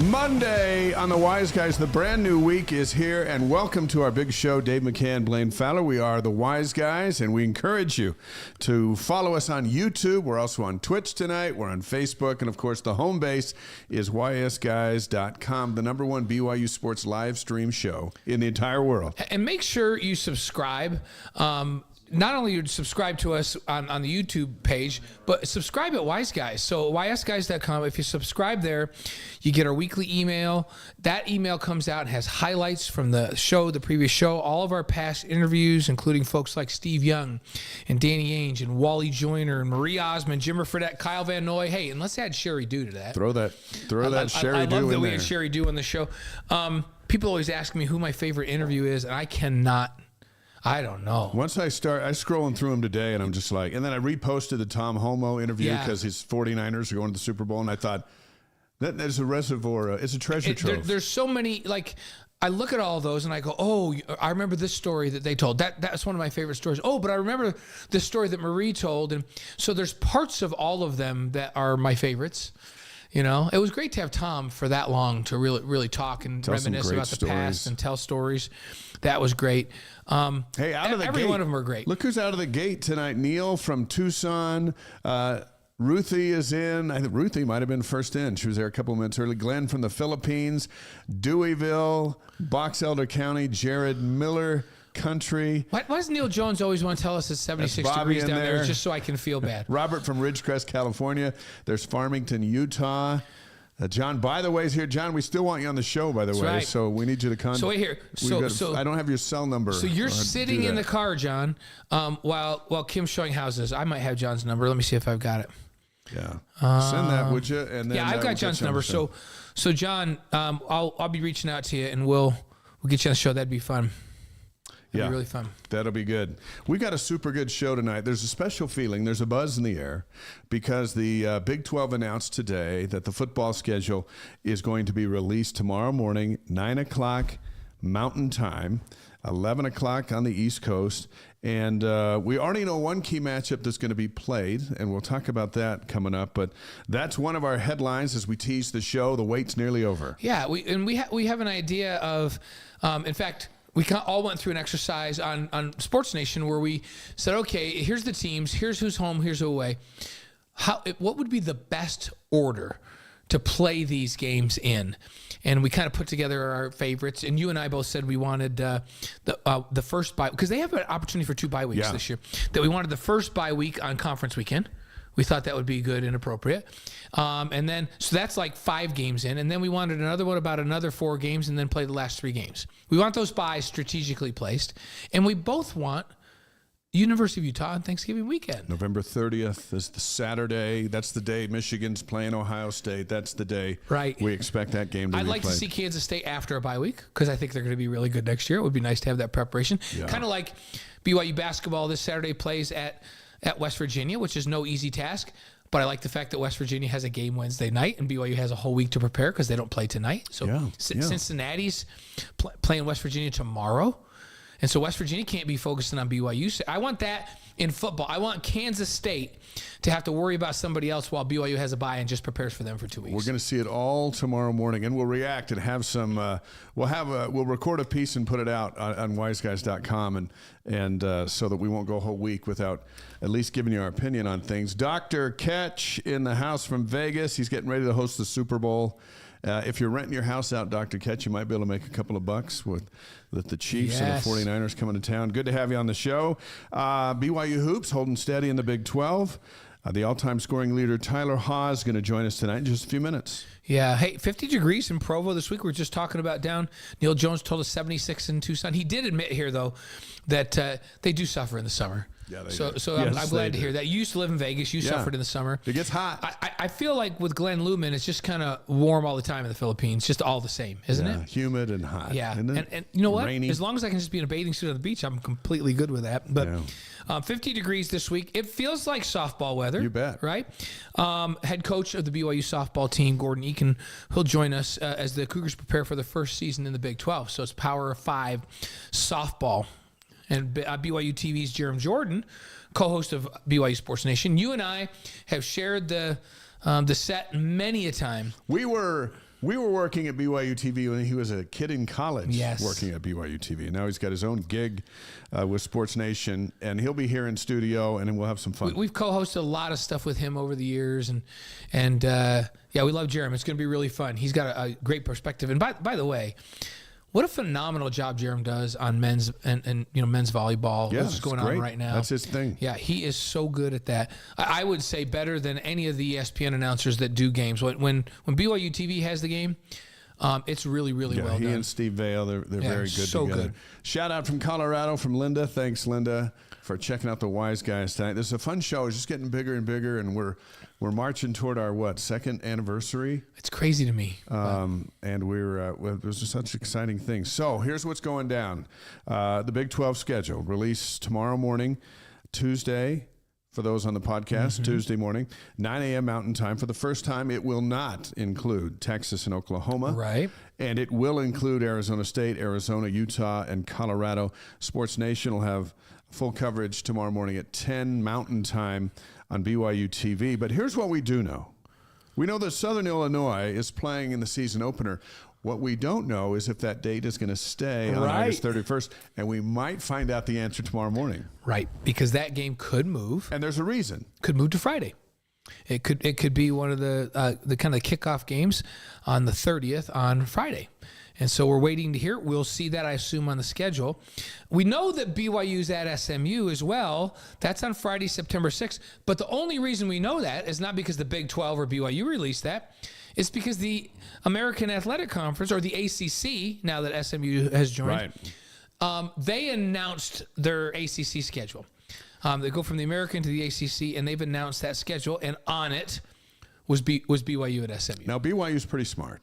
Monday on the Wise Guys, the brand new week is here, and welcome to our big show. Dave McCann, Blaine Fowler. We are the Wise Guys, and we encourage you to follow us on YouTube. We're also on Twitch tonight. We're on Facebook, and of course, the home base is ysguys.com, the number one BYU Sports live stream show in the entire world. And make sure you subscribe. Not only you subscribe to us on the YouTube page, but subscribe at Wise Guys. So ysguys.com, if you subscribe there, you get our weekly email. That email comes out and has highlights from the show, the previous show, all of our past interviews, including folks like Steve Young and Danny Ainge and Wally Joyner and Marie Osmond, Jimmer Fredette, Kyle Van Noy. Hey, and let's add Sherry Dew to that. Throw that Sherry Dew in there. I love that we had Sherry Dew on the show. People always ask me who my favorite interview is, and I don't know. Once I scrolling through them today, and I'm just like, and then I reposted the Tom Homo interview because his 49ers are going to the Super Bowl, and I thought, that's a reservoir. It's a treasure trove. There's so many, like, I look at all those and I go, oh, I remember this story that they told. That's one of my favorite stories. Oh, but I remember this story that Marie told. And so there's parts of all of them that are my favorites. You know, it was great to have Tom for that long to really talk and reminisce about the past and tell stories. That was great. Hey, out of the every gate, one of them are great. Look who's out of the gate tonight. Neil from Tucson. Ruthie is in. I think Ruthie might have been first in. She was there a couple minutes early. Glenn from the Philippines. Deweyville, Box Elder County. Jared Miller Country. Why does Neil Jones always want to tell us it's 76 degrees down there just so I can feel bad? Robert from Ridgecrest, California. There's Farmington, Utah. John, by the way, is here. John, we still want you on the show, by the way. Right. So we need you to contact. So wait here. So I don't have your cell number. So you're sitting in the car, John, while Kim's showing houses. I might have John's number. Let me see if I've got it. Yeah. Send that, would you? And then, I've got John's number. So John, I'll be reaching out to you, and we'll get you on the show. That'd be fun. It'll be really fun. That'll be good. We got a super good show tonight. There's a special feeling. There's a buzz in the air because the Big 12 announced today that the football schedule is going to be released tomorrow morning, 9 o'clock Mountain Time, 11 o'clock on the East Coast. And we already know one key matchup that's going to be played, and we'll talk about that coming up. But that's one of our headlines as we tease the show. The wait's nearly over. Yeah, we have an idea of, in fact, we all went through an exercise on Sports Nation where we said, okay, here's the teams, here's who's home, here's who's away. What would be the best order to play these games in? And we kind of put together our favorites. And you and I both said we wanted the first bye, because they have an opportunity for 2 bye weeks this year, that we wanted the first bye week on conference weekend. We thought that would be good and appropriate. And then, so that's like 5 games in. And then we wanted another one about another 4 games and then play the last 3 games. We want those byes strategically placed. And we both want University of Utah on Thanksgiving weekend. November 30th is the Saturday. That's the day Michigan's playing Ohio State. That's the day we expect that game to be played. I'd like to see Kansas State after a bye week because I think they're going to be really good next year. It would be nice to have that preparation. Yeah. Kind of like BYU basketball this Saturday plays at West Virginia, which is no easy task. But I like the fact that West Virginia has a game Wednesday night and BYU has a whole week to prepare because they don't play tonight. So Cincinnati's playing West Virginia tomorrow. And so West Virginia can't be focusing on BYU. So I want that in football. I want Kansas State to have to worry about somebody else while BYU has a bye and just prepares for them for 2 weeks. We're going to see it all tomorrow morning, and we'll react and have some. We'll record a piece and put it out on wiseguys.com, and so that we won't go a whole week without at least giving you our opinion on things. Dr. Ketch in the house from Vegas. He's getting ready to host the Super Bowl. If you're renting your house out, Dr. Ketch, you might be able to make a couple of bucks with the Chiefs and the 49ers coming to town. Good to have you on the show. BYU Hoops holding steady in the Big 12. The all-time scoring leader, Tyler Haw, is going to join us tonight in just a few minutes. Yeah. Hey, 50 degrees in Provo this week. We were just talking about down. Neil Jones told us 76 in Tucson. He did admit here, though, that they do suffer in the summer. Yeah, they so do. So yes, I'm glad to hear that. You used to live in Vegas. You suffered in the summer. It gets hot. I feel like with Glenn Lumen, it's just kind of warm all the time in the Philippines. Just all the same, isn't it? Humid and hot. Yeah. And you know what? Rainy. As long as I can just be in a bathing suit on the beach, I'm completely good with that. But 50 degrees this week. It feels like softball weather. You bet. Right? Head coach of the BYU softball team, Gordon Eakin, he'll join us as the Cougars prepare for their first season in the Big 12. So it's Power of 5 softball. And BYU TV's Jerem Jordan, co-host of BYU Sports Nation. You and I have shared the set many a time. We were We were working at BYU TV when he was a kid in college. Yes. Working at BYU TV. And now he's got his own gig with Sports Nation, and he'll be here in studio, and we'll have some fun. We've co-hosted a lot of stuff with him over the years, and we love Jeremy. It's going to be really fun. He's got a great perspective. And by the way, what a phenomenal job Jerem does on men's and men's volleyball. Yeah, what's going on right now. That's his thing. Yeah, he is so good at that. I would say better than any of the ESPN announcers that do games. When BYU TV has the game, it's really, really well done. He and Steve Vale, they're very good so together. good. Shout out from Colorado from Linda. Thanks, Linda, for checking out the Wise Guys tonight. This is a fun show. It's just getting bigger and bigger, and we're marching toward our second anniversary. It's crazy to me. And there's just such exciting things. So here's what's going down. The Big 12 schedule released tomorrow morning, Tuesday. For those on the podcast, Tuesday morning, 9 a.m. Mountain Time. For the first time, it will not include Texas and Oklahoma. Right. And it will include Arizona State, Arizona, Utah, and Colorado. Sports Nation will have full coverage tomorrow morning at 10 Mountain Time on BYU TV. But here's what we do know. We know that Southern Illinois is playing in the season opener. What we don't know is if that date is going to stay on August 31st, and we might find out the answer tomorrow morning. Right, because that game could move. And there's a reason. Could move to Friday. It could be one of the kind of kickoff games on the 30th on Friday. And so we're waiting to hear. We'll see that, I assume, on the schedule. We know that BYU's at SMU as well. That's on Friday, September 6th. But the only reason we know that is not because the Big 12 or BYU released that. It's because the American Athletic Conference, or the ACC, now that SMU has joined, they announced their ACC schedule. They go from the American to the ACC, and they've announced that schedule, and on it was BYU at SMU. Now, BYU's pretty smart.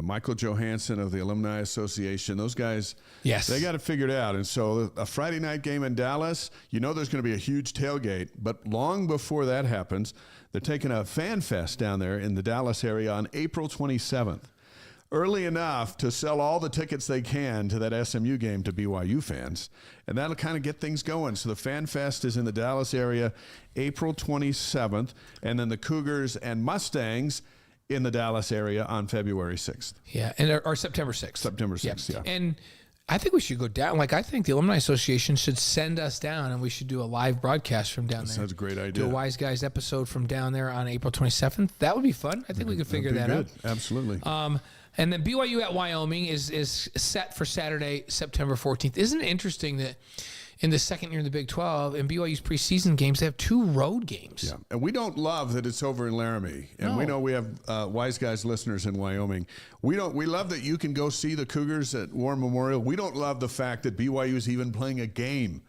Michael Johansson of the Alumni Association, those guys, they got it figured out. And so a Friday night game in Dallas, there's going to be a huge tailgate. But long before that happens, they're taking a fan fest down there in the Dallas area on April 27th. Early enough to sell all the tickets they can to that SMU game to BYU fans. And that'll kind of get things going. So the Fan Fest is in the Dallas area April 27th. And then the Cougars and Mustangs in the Dallas area on February 6th. Yeah, or September 6th. September 6th, yeah. And I think we should go down. I think the Alumni Association should send us down, and we should do a live broadcast from down there. Sounds a great idea. Do a Wise Guys episode from down there on April 27th. That would be fun. I think we could figure that out. Absolutely. And then BYU at Wyoming is set for Saturday, September 14th. Isn't it interesting that in the second year of the Big 12, in BYU's preseason games, they have 2 road games? Yeah, and we don't love that it's over in Laramie. And we know we have Wise Guys listeners in Wyoming. We love that you can go see the Cougars at War Memorial. We don't love the fact that BYU is even playing a game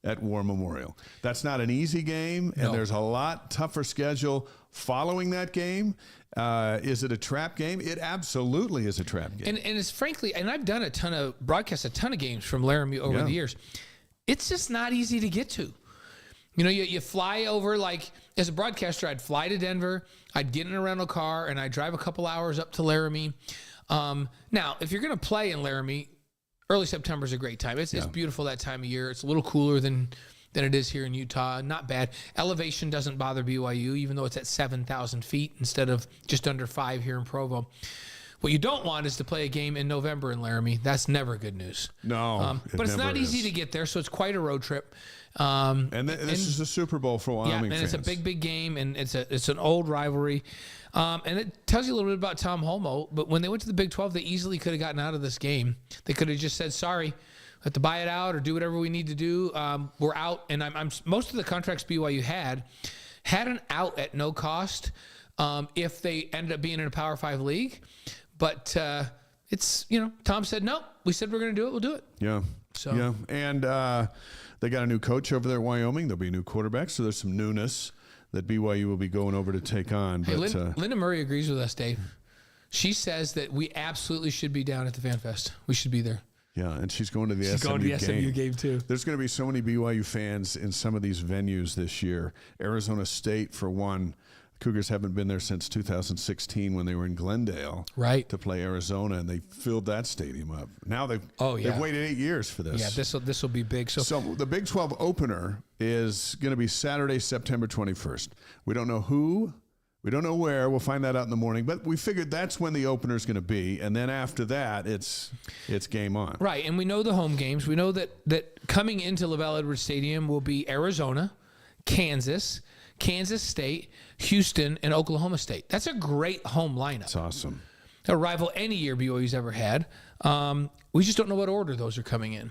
at War Memorial. That's not an easy game, and there's a lot tougher schedule following that game. Is it a trap game? It absolutely is a trap game. And it's frankly, and I've done a ton of games from Laramie over the years. It's just not easy to get to. You fly over, as a broadcaster, I'd fly to Denver, I'd get in a rental car, and I'd drive a couple hours up to Laramie. Now, if you're going to play in Laramie, early September is a great time. It's beautiful that time of year. It's a little cooler than it is here in Utah. Not bad. Elevation doesn't bother BYU, even though it's at 7,000 feet instead of just under 5 here in Provo. What you don't want is to play a game in November in Laramie. That's never good news. No, but it's not easy to get there, so it's quite a road trip. This is a Super Bowl for Wyoming fans. It's a big game, and it's an old rivalry. And it tells you a little bit about Tom Holmoe. But when they went to the Big 12, they easily could have gotten out of this game. They could have just said, sorry, we have to buy it out or do whatever we need to do. We're out. And most of the contracts BYU had an out at no cost if they ended up being in a Power 5 league. But it's, Tom said, no, we said we're going to do it. We'll do it. Yeah. So. Yeah. And they got a new coach over there at Wyoming. There'll be a new quarterback. So there's some newness that BYU will be going over to take on. Hey, Linda Murray agrees with us, Dave. She says that we absolutely should be down at the Fan Fest. We should be there. Yeah, and she's going to the SMU game too. There's going to be so many BYU fans in some of these venues this year. Arizona State, for one. Cougars haven't been there since 2016 when they were in Glendale to play Arizona, and they filled that stadium up. Now they've waited 8 years for this. Yeah, this will be big. So the Big 12 opener is going to be Saturday, September 21st. We don't know who We don't know where. We'll find that out in the morning. But we figured that's when the opener is going to be, and then after that, it's game on. Right, and we know the home games. We know that coming into LaVell Edwards Stadium will be Arizona, Kansas State, Houston, and Oklahoma State. That's a great home lineup. That's awesome. A rival any year BYU's ever had. We just don't know what order those are coming in.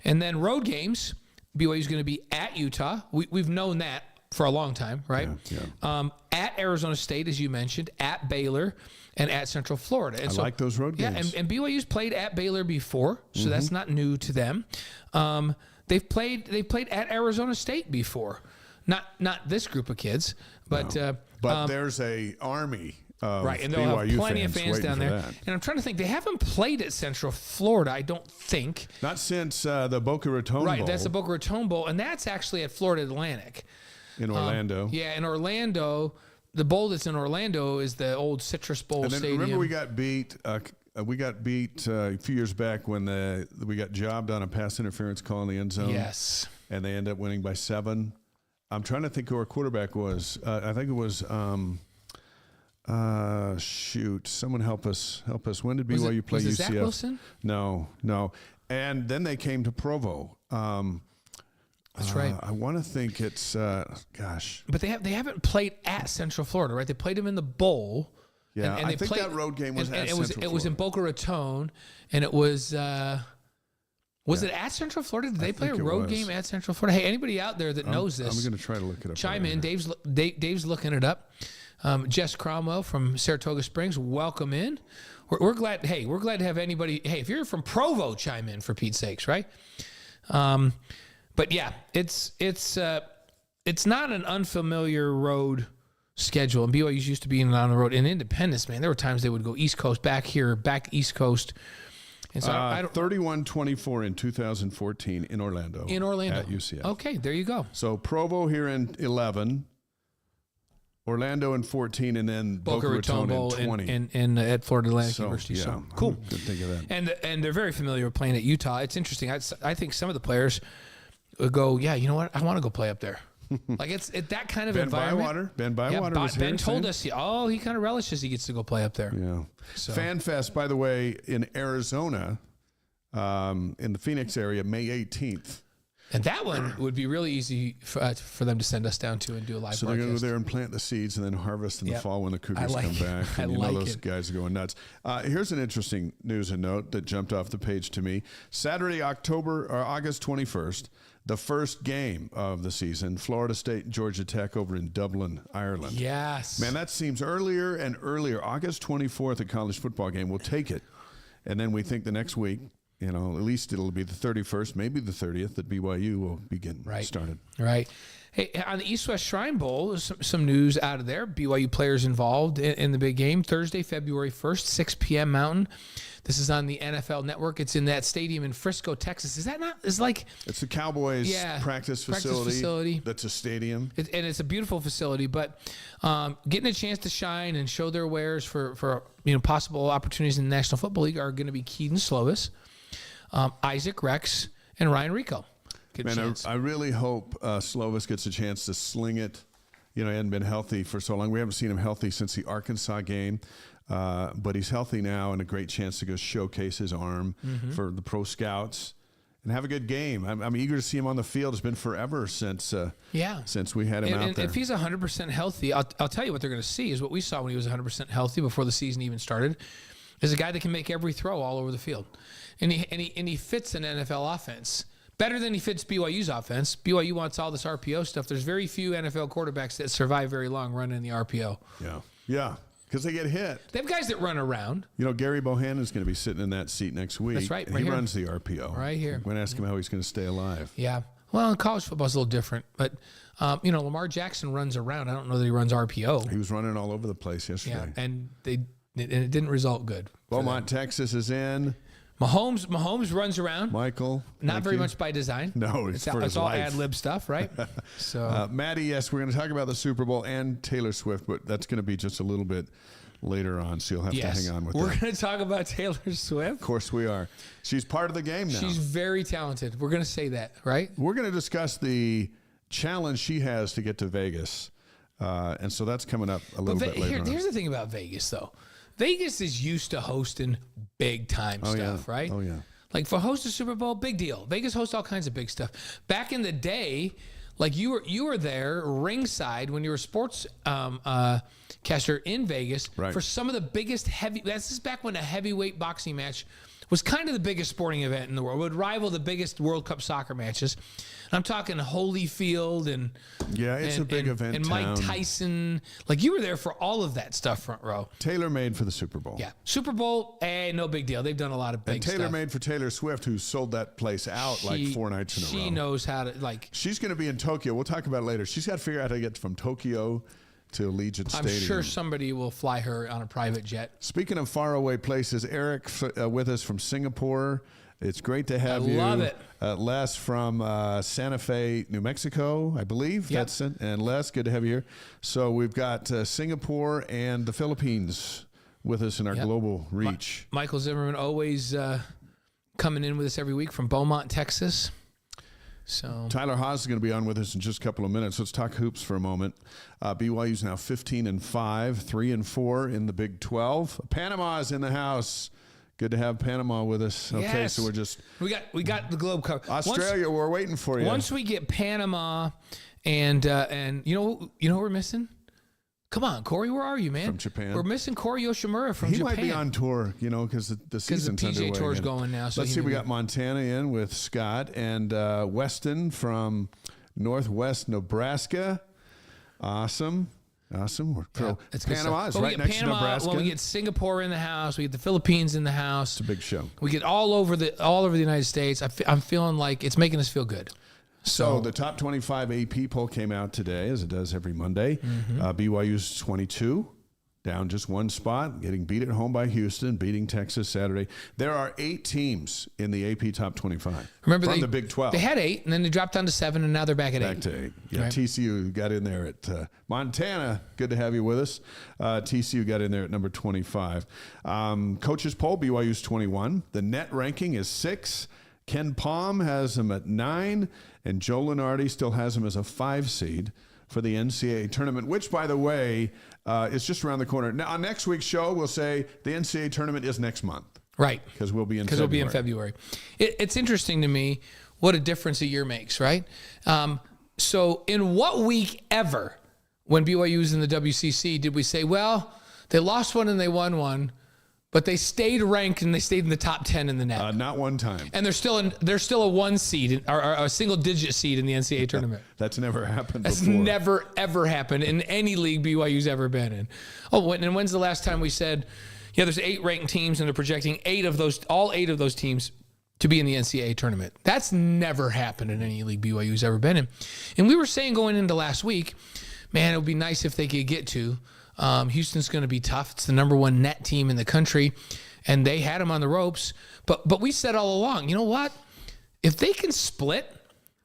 And then road games, BYU's going to be at Utah. We've known that for a long time, right? Yeah. At Arizona State, as you mentioned, at Baylor, and at Central Florida. And I like those road games. Yeah, and BYU's played at Baylor before, so that's not new to them. They've played at Arizona State before. Not this group of kids, but there's a army of right, and they'll BYU have plenty of fans fans down there. that. And I'm trying to think, they haven't played at Central Florida, I don't think. Not since the Boca Raton Bowl. Right, that's the Boca Raton Bowl, and that's actually at Florida Atlantic. In Orlando. Yeah, in Orlando. The bowl that's in Orlando is the old Citrus Bowl and then Stadium. Remember we got beat a few years back when we got jobbed on a pass interference call in the end zone. Yes. And they end up winning by 7. I'm trying to think who our quarterback was. I think it was someone help us. When did BYU play UCF? Was it Zach Wilson? No. And then they came to Provo. That's right. I want to think it's But they haven't played at Central Florida, right? They played them in the bowl. Yeah, and I think that road game was at Central Florida. It was in Boca Raton, and it was it at Central Florida? Did they play a road game at Central Florida? Hey, anybody out there that knows this? I'm going to try to look it up. Chime in. Dave's looking it up. Jess Cromwell from Saratoga Springs, welcome in. We're glad. Hey, we're glad to have anybody. Hey, if you're from Provo, chime in for Pete's sakes, right? But yeah, it's not an unfamiliar road schedule. And BYU's used to being on the road. In Independence, man, there were times they would go East Coast, back East Coast. And so 31-24 in 2014 in Orlando. At UCF. Okay, there you go. So Provo here in 11, Orlando in 14, and then Boca Raton in 20. And at Florida Atlantic University. Yeah, so cool. Good think of that. And they're very familiar with playing at Utah. It's interesting. I think some of the players would go, yeah, you know what? I want to go play up there. Like it's that kind of environment. Ben Bywater was here. Ben told us, he kind of relishes he gets to go play up there. Yeah. So. Fan Fest, by the way, in Arizona, in the Phoenix area, May 18th. And that one would be really easy for them to send us down to and do a live broadcast. So they're going to go there and plant the seeds and then harvest in the fall when the Cougars come back. And those guys are going nuts. Here's an interesting news and note that jumped off the page to me. Saturday, August 21st, the first game of the season, Florida State, Georgia Tech over in Dublin, Ireland. Yes. Man, that seems earlier and earlier. August 24th, a college football game. We'll take it. And then we think the next week, at least it'll be the 31st, maybe the 30th, that BYU will begin started. Right. Hey, on the East-West Shrine Bowl, some news out of there. BYU players involved in the big game. Thursday, February 1st, 6 p.m. Mountain. This is on the NFL Network. It's in that stadium in Frisco, Texas. Is that not? It's like it's the Cowboys practice facility. That's a stadium, and it's a beautiful facility. But getting a chance to shine and show their wares for possible opportunities in the National Football League are going to be Keaton Slovis, Isaac Rex, and Ryan Rico. I really hope Slovis gets a chance to sling it. He hadn't been healthy for so long. We haven't seen him healthy since the Arkansas game. But he's healthy now and a great chance to go showcase his arm for the pro scouts and have a good game. I'm eager to see him on the field. It's been forever since we had him out there. If he's 100% healthy, I'll tell you what they're going to see is what we saw when he was 100% healthy before the season even started, is a guy that can make every throw all over the field. And he fits an NFL offense better than he fits BYU's offense. BYU wants all this RPO stuff. There's very few NFL quarterbacks that survive very long running the RPO. Yeah. Because they get hit. They have guys that run around. Gary Bohannon's going to be sitting in that seat next week. That's right. He runs the RPO. Right here. I'm going to ask him how he's going to stay alive. Yeah. Well, college football's a little different. But, Lamar Jackson runs around. I don't know that he runs RPO. He was running all over the place yesterday. Yeah, and it didn't result good. Beaumont, Texas is in. Mahomes runs around. Michael. Not very much by design. No, it's all ad-lib stuff, right? So, Maddie, yes, we're going to talk about the Super Bowl and Taylor Swift, but that's going to be just a little bit later on, so you'll have to hang on with that. We're going to talk about Taylor Swift. Of course we are. She's part of the game now. She's very talented. We're going to say that, right? We're going to discuss the challenge she has to get to Vegas. And so that's coming up a little bit later on. Here's the thing about Vegas, though. Vegas is used to hosting big-time stuff, right? Oh, yeah. Like, for host a Super Bowl, big deal. Vegas hosts all kinds of big stuff. Back in the day, like, you were there ringside when you were a sports caster in Vegas for some of the biggest this is back when a heavyweight boxing match was kind of the biggest sporting event in the world. It would rival the biggest World Cup soccer matches. And I'm talking Holyfield and it's a big event. And Mike Tyson. Like, you were there for all of that stuff, front row. Tailor-made for the Super Bowl. Yeah. Super Bowl, no big deal. They've done a lot of big stuff. And tailor-made for Taylor Swift, who sold that place out like 4 nights in a row. She knows how to, like... She's going to be in Tokyo. We'll talk about it later. She's got to figure out how to get from Tokyo to Allegiant Stadium. I'm sure somebody will fly her on a private jet. Speaking of faraway places, Eric with us from Singapore. It's great to have you. I love it. Les from Santa Fe, New Mexico, I believe. Yep. That's it. And Les, good to have you here. So we've got Singapore and the Philippines with us in our global reach. Michael Zimmerman always coming in with us every week from Beaumont, Texas. So Tyler Haas is going to be on with us in just a couple of minutes. Let's talk hoops for a moment. BYU's now 15-5, 3-4 in the Big 12. Panama is in the house. Good to have Panama with us. Okay, yes. so we got the globe covered. Australia, we're waiting for you. Once we get Panama, and you know what we're missing? Come on, Corey, where are you, man? From Japan. We're missing Corey Yoshimura from Japan. He might be on tour, because the season's the PGA underway Tour's again. going now. So let's see. We got Montana in with Scott and Weston from Northwest Nebraska. Awesome. It's Panama is right next to Nebraska. When we get Singapore in the house, we get the Philippines in the house. It's a big show. We get all over the United States. I'm feeling like it's making us feel good. So the top 25 AP poll came out today, as it does every Monday. BYU's 22, down just one spot, getting beat at home by Houston, beating Texas Saturday. There are 8 teams in the AP top 25. Remember from the Big 12. They had 8, and then they dropped down to 7, and now they're back at 8. Back to 8. Yeah, right. TCU got in there at Montana. Good to have you with us. TCU got in there at number 25. Coaches poll, BYU's 21. The net ranking is 6. Ken Palm has him at 9, and Joe Lunardi still has him as a 5 seed for the NCAA tournament, which, by the way, is just around the corner. Now, on next week's show, we'll say the NCAA tournament is next month. Right. Because we'll be in February. It's interesting to me what a difference a year makes, right? So in what week ever, when BYU was in the WCC, did we say, well, they lost one and they won one, but they stayed ranked and they stayed in the top 10 in the net? Not one time. And they're still a 1 seed or a single-digit seed in the NCAA tournament. That's never happened before. That's never, ever happened in any league BYU's ever been in. Oh, and when's the last time we said, there's 8 ranked teams and they're projecting all 8 of those teams to be in the NCAA tournament? That's never happened in any league BYU's ever been in. And we were saying going into last week, man, it would be nice if they could get to. Houston's going to be tough. It's the number 1 net team in the country, and they had them on the ropes. But we said all along, you know what? If they can split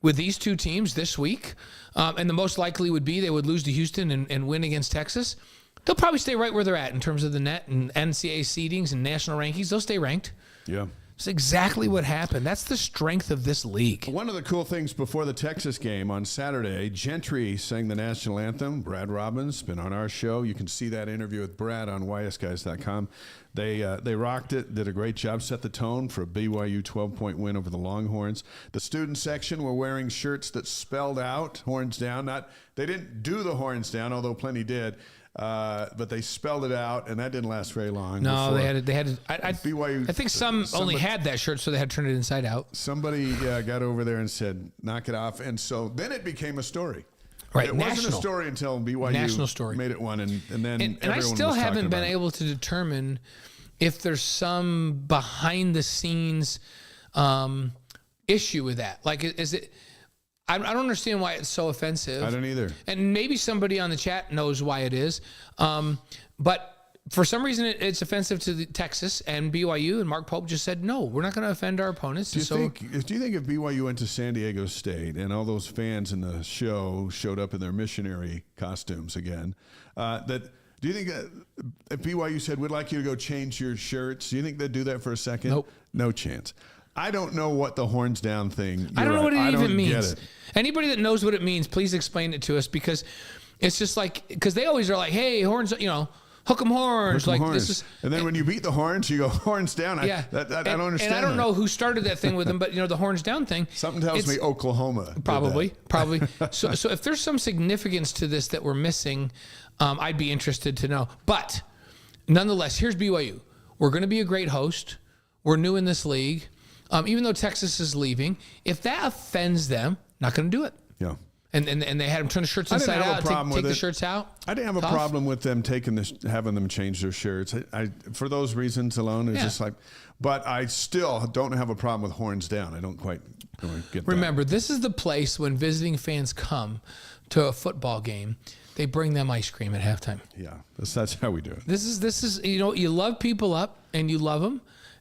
with these 2 teams this week, and the most likely would be they would lose to Houston and win against Texas, they'll probably stay right where they're at in terms of the net and NCAA seedings and national rankings. They'll stay ranked. Yeah. That's exactly what happened. That's the strength of this league. One of the cool things before the Texas game on Saturday, Gentry sang the national anthem. Brad Robbins been on our show. You can see that interview with Brad on ysguys.com. They rocked it, did a great job, set the tone for a BYU 12-point win over the Longhorns. The student section were wearing shirts that spelled out horns down. They didn't do the horns down, although plenty did. But they spelled it out, and that didn't last very long. No, they had. BYU. I think somebody only had that shirt, so they had to turn it inside out. Somebody got over there and said, "Knock it off," and so then it became a story. Right, it wasn't a story until BYU made it one, and then and I still haven't been able to determine if there's some behind the scenes issue with that. Like, is it? I don't understand why it's so offensive. I don't either. And maybe somebody on the chat knows why it is. But for some reason, it's offensive to Texas and BYU. And Mark Pope just said, no, we're not going to offend our opponents. Do you think if BYU went to San Diego State and all those fans in the show showed up in their missionary costumes again, do you think if BYU said, we'd like you to go change your shirts, do you think they'd do that for a second? Nope. No chance. I don't know what the horns down thing. I don't know what it even means. Get it. Anybody that knows what it means, please explain it to us, because It's just like, because they always are like, hey, horns, hook 'em horns. Hook 'em like horns. this is, and then when you beat the horns, you go horns down. yeah. I don't understand. And I don't that. know who started that thing with them, but the horns down thing. Something tells me Oklahoma. Probably. So if there's some significance to this that we're missing, I'd be interested to know. But nonetheless, here's BYU. We're going to be a great host. We're new in this league. Even though Texas is leaving, if that offends them, not going to do it. Yeah. And they had them turn the shirts inside out, take the shirts out. I didn't have a problem with them having them change their shirts. I for those reasons alone, it's just like, but I still don't have a problem with horns down. I don't quite get that. Remember, this is the place when visiting fans come to a football game, they bring them ice cream at halftime. Yeah, that's how we do it. This is you love people up and you love them.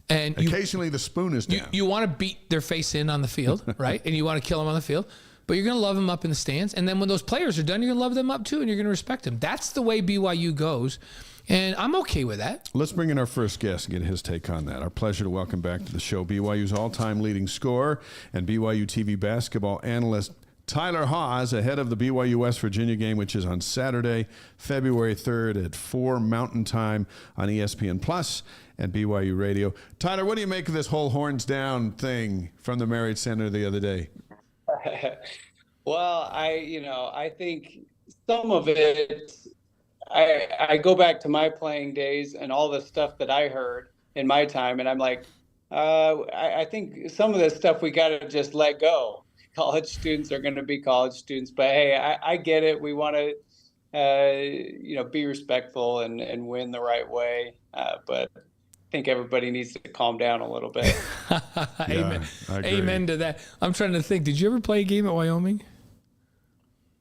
And occasionally the spoon is down. You want to beat their face in on the field, right? And you want to kill them on the field. But you're going to love them up in the stands. And then when those players are done, you're going to love them up too, and you're going to respect them. That's the way BYU goes. And I'm okay with that. Let's bring in our first guest and get his take on that. Our pleasure to welcome back to the show BYU's all-time leading scorer and BYU TV basketball analyst Tyler Haws, ahead of the BYU West Virginia game, which is on Saturday, February 3rd at 4 Mountain Time on ESPN Plus and BYU Radio. Tyler, what do you make of this whole horns down thing from the Marriott Center the other day? Well, I think some of it, I go back to my playing days and all the stuff that I heard in my time, and I'm like, I think some of this stuff we got to just let go. College students are going to be college students, but hey, I get it. We want to, be respectful and win the right way, but I think everybody needs to calm down a little bit. Amen. Yeah, Amen to that. I'm trying to think. Did you ever play a game at Wyoming?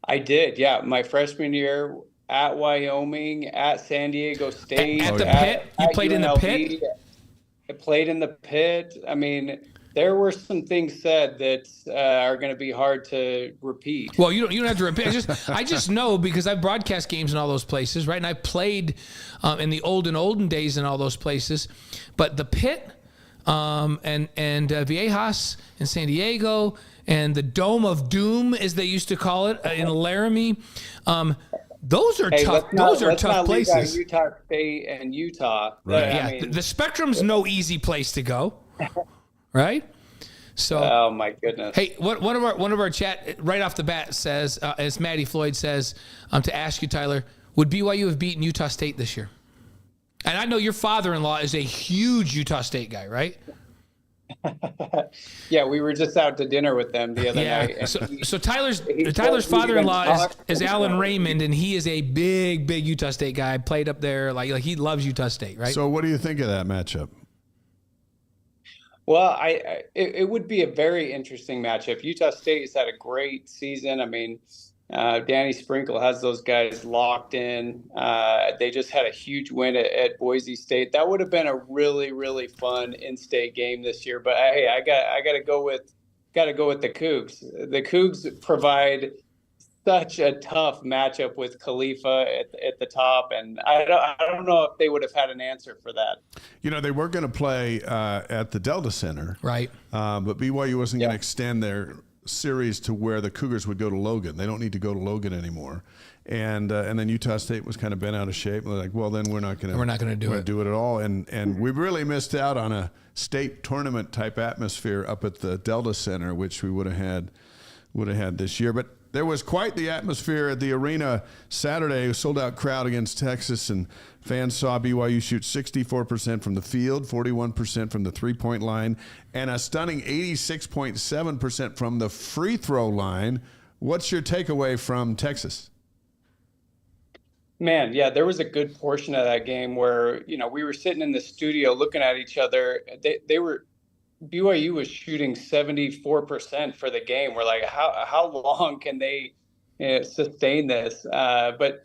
I did. Yeah. My freshman year at Wyoming, at San Diego State. At the pit? You played in the pit? I played in the pit. I mean, there were some things said that are going to be hard to repeat. Well, you don't have to repeat. I just know because I broadcast games in all those places, right? And I played in the olden days in all those places. But the pit and Viejas in San Diego and the Dome of Doom, as they used to call it, in Laramie, those are tough. Those are tough places. Utah State and Utah. Right. The Spectrum's no easy place to go. Right? So, oh my goodness. Hey, one of our chat right off the bat says, as Maddie Floyd says, to ask you, Tyler, would BYU have beaten Utah State this year? And I know your father-in-law is a huge Utah State guy, right? Yeah, we were just out to dinner with them the other night. So Tyler's father-in-law is Alan Raymond, and he is a big Utah State guy. Played up there, like he loves Utah State, right? So what do you think of that matchup? Well, it would be a very interesting matchup. Utah State has had a great season. I mean, Danny Sprinkle has those guys locked in. They just had a huge win at Boise State. That would have been a really, really fun in-state game this year. But hey, I got to go with the Cougs. The Cougs provide such a tough matchup with Khalifa at the top, and I don't know if they would have had an answer for that. They were going to play at the Delta Center, right? But BYU wasn't going to extend their series to where the Cougars would go to Logan. They don't need to go to Logan anymore, and then Utah State was kind of bent out of shape. And they're like, well, then we're not going to do it at all, and we really missed out on a state tournament type atmosphere up at the Delta Center, which we would have had this year, but. There was quite the atmosphere at the arena Saturday, a sold-out crowd against Texas, and fans saw BYU shoot 64% from the field, 41% from the three-point line, and a stunning 86.7% from the free throw line. What's your takeaway from Texas? Man, yeah, there was a good portion of that game where, we were sitting in the studio looking at each other. BYU was shooting 74% for the game. We're like, how long can they sustain this? But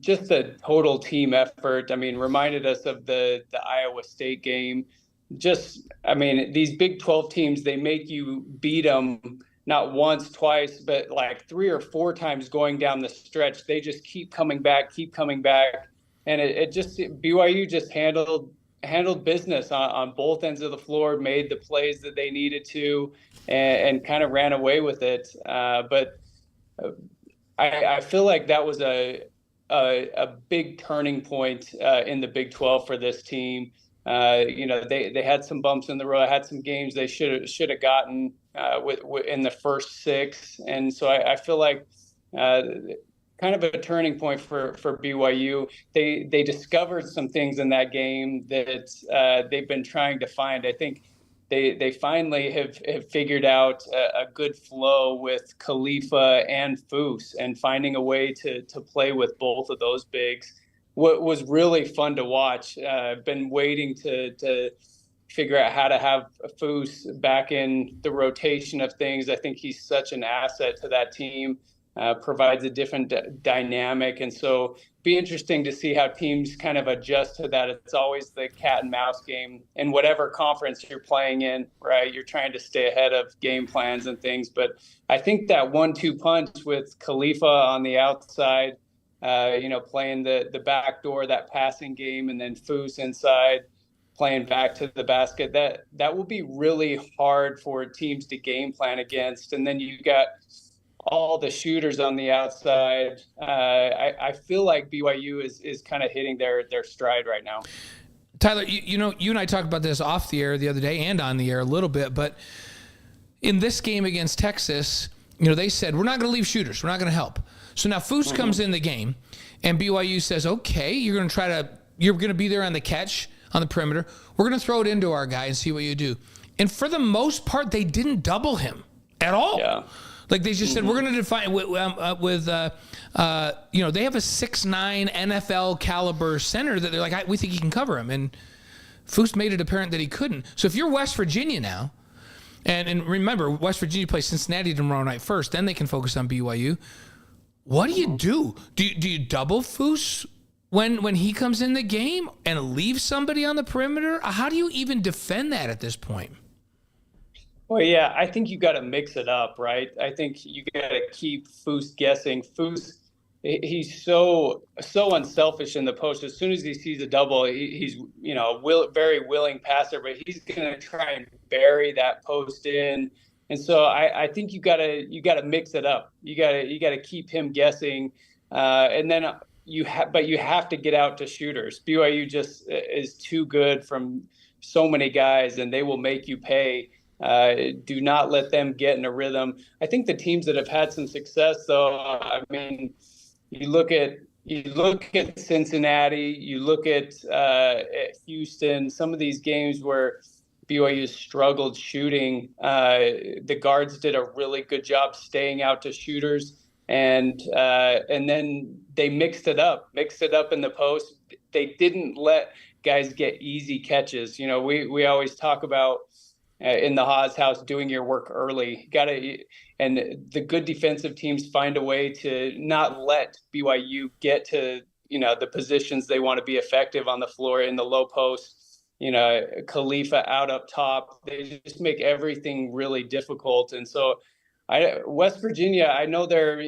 just a total team effort. I mean, reminded us of the Iowa State game. These Big 12 teams, they make you beat them not once, twice, but like 3 or 4 times going down the stretch. They just keep coming back. And BYU just handled business on both ends of the floor, made the plays that they needed to, and kind of ran away with it. But I feel like that was a big turning point in the Big 12 for this team. They had some bumps in the road, had some games they should have gotten in the first 6, and so I feel like kind of a turning point for BYU. They discovered some things in that game that they've been trying to find. I think they finally have figured out a good flow with Khalifa and Foose, and finding a way to play with both of those bigs. What was really fun to watch. I've been waiting to figure out how to have Foose back in the rotation of things. I think he's such an asset to that team. Provides a different dynamic. And so be interesting to see how teams kind of adjust to that. It's always the cat and mouse game in whatever conference you're playing in, right? You're trying to stay ahead of game plans and things. But I think that 1-2 punch with Khalifa on the outside, playing the back door, that passing game, and then Foose inside, playing back to the basket, that will be really hard for teams to game plan against. And then you got all the shooters on the outside. I feel like BYU is kind of hitting their stride right now. Tyler, you and I talked about this off the air the other day and on the air a little bit, but in this game against Texas, they said, we're not going to leave shooters. We're not going to help. So now Foose comes in the game, and BYU says, okay, you're going to be there on the catch on the perimeter. We're going to throw it into our guy and see what you do. And for the most part, they didn't double him at all. Yeah. Like they just said, we're going to define they have a 6'9" NFL caliber center that they're like, we think he can cover him. And Foose made it apparent that he couldn't. So if you're West Virginia now, and remember, West Virginia plays Cincinnati tomorrow night first, then they can focus on BYU. What do you do? Do you double Foose when he comes in the game and leave somebody on the perimeter? How do you even defend that at this point? Well, yeah, I think you got to mix it up, right? I think you got to keep Foose guessing. Foose, he's so unselfish in the post. As soon as he sees a double, he's very willing passer, but he's going to try and bury that post in. And so I think you got to mix it up. You got to keep him guessing, and then you have to get out to shooters. BYU just is too good from so many guys, and they will make you pay. Do not let them get in a rhythm. I think the teams that have had some success, though, I mean, you look at Cincinnati, you look at Houston, some of these games where BYU struggled shooting, the guards did a really good job staying out to shooters, and then they mixed it up in the post. They didn't let guys get easy catches. We always talk about in the Haas house, doing your work early. And the good defensive teams find a way to not let BYU get to, the positions they want to be effective on the floor in the low post, Khalifa out up top. They just make everything really difficult. And so West Virginia, I know they're,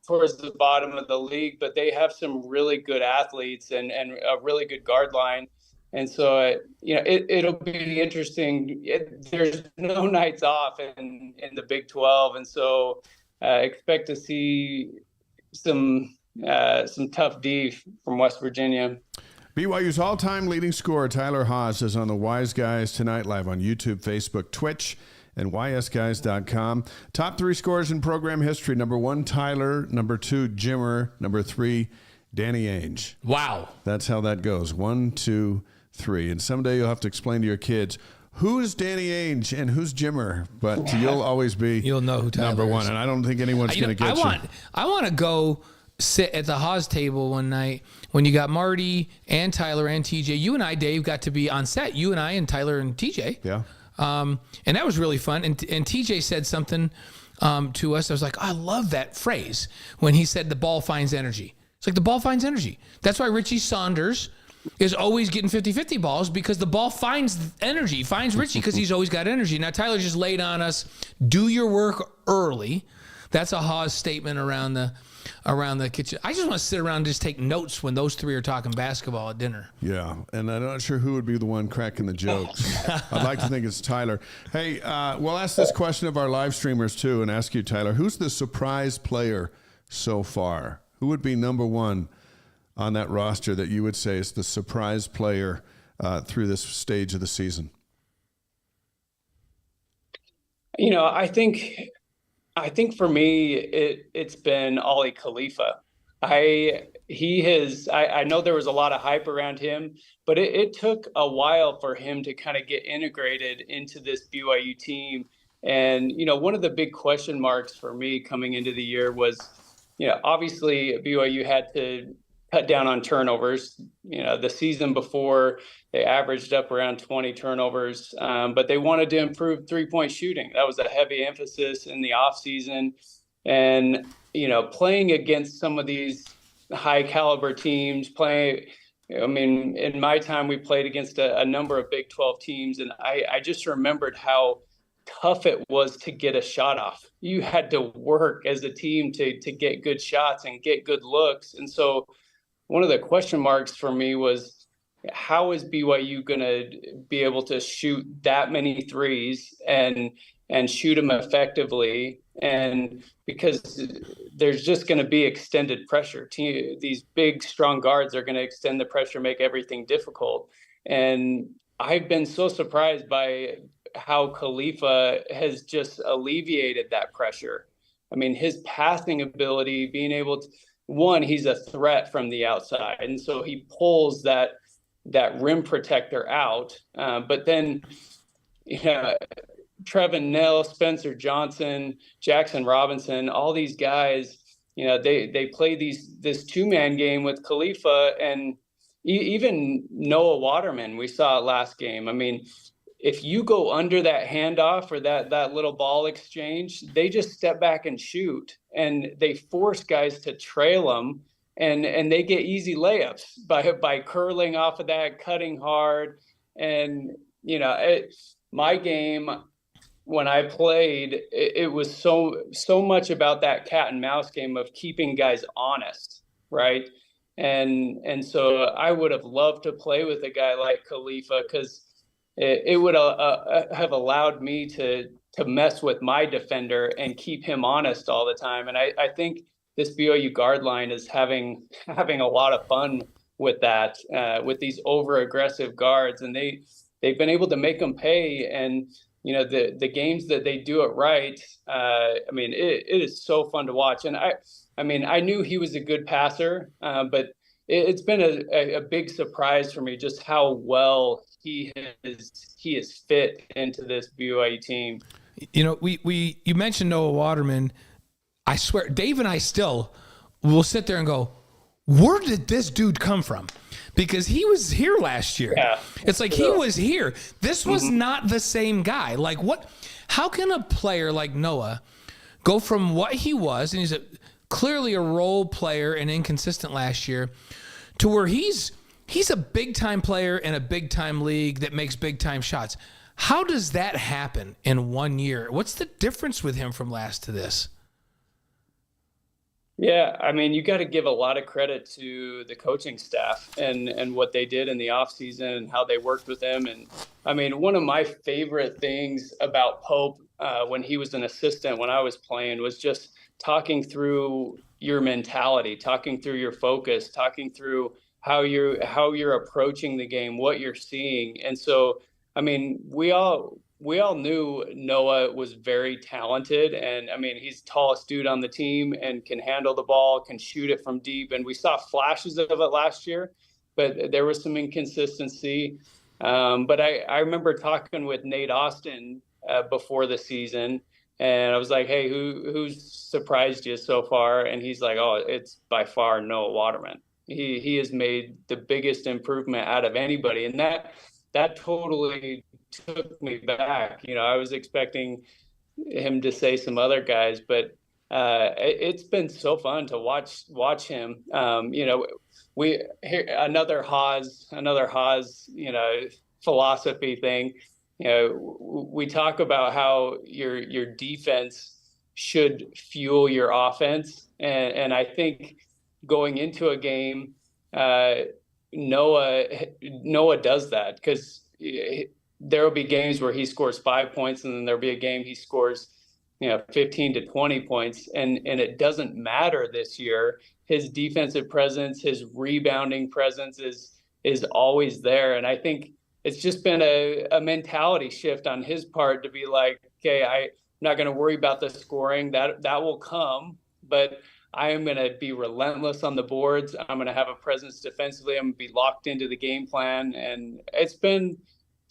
towards the bottom of the league, but they have some really good athletes and a really good guard line. And so, it'll be interesting. There's no nights off in the Big 12. And so expect to see some tough D from West Virginia. BYU's all-time leading scorer, Tyler Haas, is on the Wise Guys tonight, live on YouTube, Facebook, Twitch, and ysguys.com. Top 3 scorers in program history. Number 1, Tyler. Number 2, Jimmer. Number 3, Danny Ainge. Wow. That's how that goes. 1, 2, 3. And someday you'll have to explain to your kids who's Danny Ainge and who's Jimmer, but you'll always be you'll know who Tyler number 1. is. And I don't think anyone's going to get you. I want to go sit at the Haas table one night when you got Marty and Tyler and TJ. You and I, Dave, got to be on set. You and I and Tyler and TJ. Yeah. And that was really fun. And TJ said something to us. I was like, I love that phrase when he said the ball finds energy. It's like the ball finds energy. That's why Richie Saunders is always getting 50-50 balls, because the ball finds energy, finds Richie because he's always got energy. Now, Tyler just laid on us, do your work early. That's a Haas statement around the kitchen. I just want to sit around and just take notes when those three are talking basketball at dinner. Yeah, and I'm not sure who would be the one cracking the jokes. I'd like to think it's Tyler. Hey, we'll ask this question of our live streamers, too, and ask you, Tyler, who's the surprise player so far? Who would be number one on that roster that you would say is the surprise player through this stage of the season? I think for me, it's been Ollie Khalifa. I know there was a lot of hype around him, but it took a while for him to kind of get integrated into this BYU team. And, one of the big question marks for me coming into the year was, obviously BYU had to cut down on turnovers. The season before they averaged up around 20 turnovers, but they wanted to improve 3-point shooting. That was a heavy emphasis in the offseason. And, playing against some of these high caliber teams, in my time, we played against a number of Big 12 teams. And I just remembered how tough it was to get a shot off. You had to work as a team to get good shots and get good looks. And so one of the question marks for me was, how is BYU going to be able to shoot that many threes and shoot them effectively? And because there's just going to be extended pressure. These big, strong guards are going to extend the pressure, make everything difficult. And I've been so surprised by how Khalifa has just alleviated that pressure. I mean, his passing ability, being able to, one, he's a threat from the outside. And so he pulls that rim protector out. But then, Trevin Nell, Spencer Johnson, Jackson Robinson, all these guys, they play this two-man game with Khalifa, and even Noah Waterman, we saw it last game. I mean, if you go under that handoff or that little ball exchange, they just step back and shoot, and they force guys to trail them, and they get easy layups by curling off of that, cutting hard. And my game, when I played, it was so much about that cat and mouse game of keeping guys honest, right? And so I would have loved to play with a guy like Khalifa, because it would have allowed me to mess with my defender and keep him honest all the time. And I think this BYU guard line is having a lot of fun with that, with these over aggressive guards, and they've been able to make them pay. And the games that they do it right, it is so fun to watch. And I knew he was a good passer, but it's been a big surprise for me just how well he is fit into this BYU team. You mentioned Noah Waterman. I swear, Dave and I still will sit there and go, where did this dude come from? Because he was here last year. Yeah, it's like he was here. This was not the same guy. Like, how can a player like Noah go from what he was, and he's clearly a role player and inconsistent last year, to where he's a big-time player in a big-time league that makes big-time shots? How does that happen in 1 year? What's the difference with him from last to this? Yeah, you got to give a lot of credit to the coaching staff and what they did in the offseason and how they worked with him. And one of my favorite things about Pope when he was an assistant, when I was playing, was just talking through your mentality, talking through your focus, talking through how you're approaching the game, what you're seeing. And so, we all knew Noah was very talented, and he's the tallest dude on the team and can handle the ball, can shoot it from deep. And we saw flashes of it last year, but there was some inconsistency. But I remember talking with Nate Austin before the season, and I was like, hey, who's surprised you so far? And he's like, oh, it's by far Noah Waterman. He has made the biggest improvement out of anybody. And that totally took me back. I was expecting him to say some other guys, but it's been so fun to watch him. We hear another Haas, philosophy thing. We talk about how your defense should fuel your offense, and I think going into a game, Noah does that, because there will be games where he scores 5 points, and then there'll be a game he scores 15 to 20 points. And it doesn't matter this year. His defensive presence, his rebounding presence is always there. And I think it's just been a mentality shift on his part to be like, okay, I'm not going to worry about the scoring. That will come, but I am going to be relentless on the boards. I'm going to have a presence defensively. I'm going to be locked into the game plan. And it's been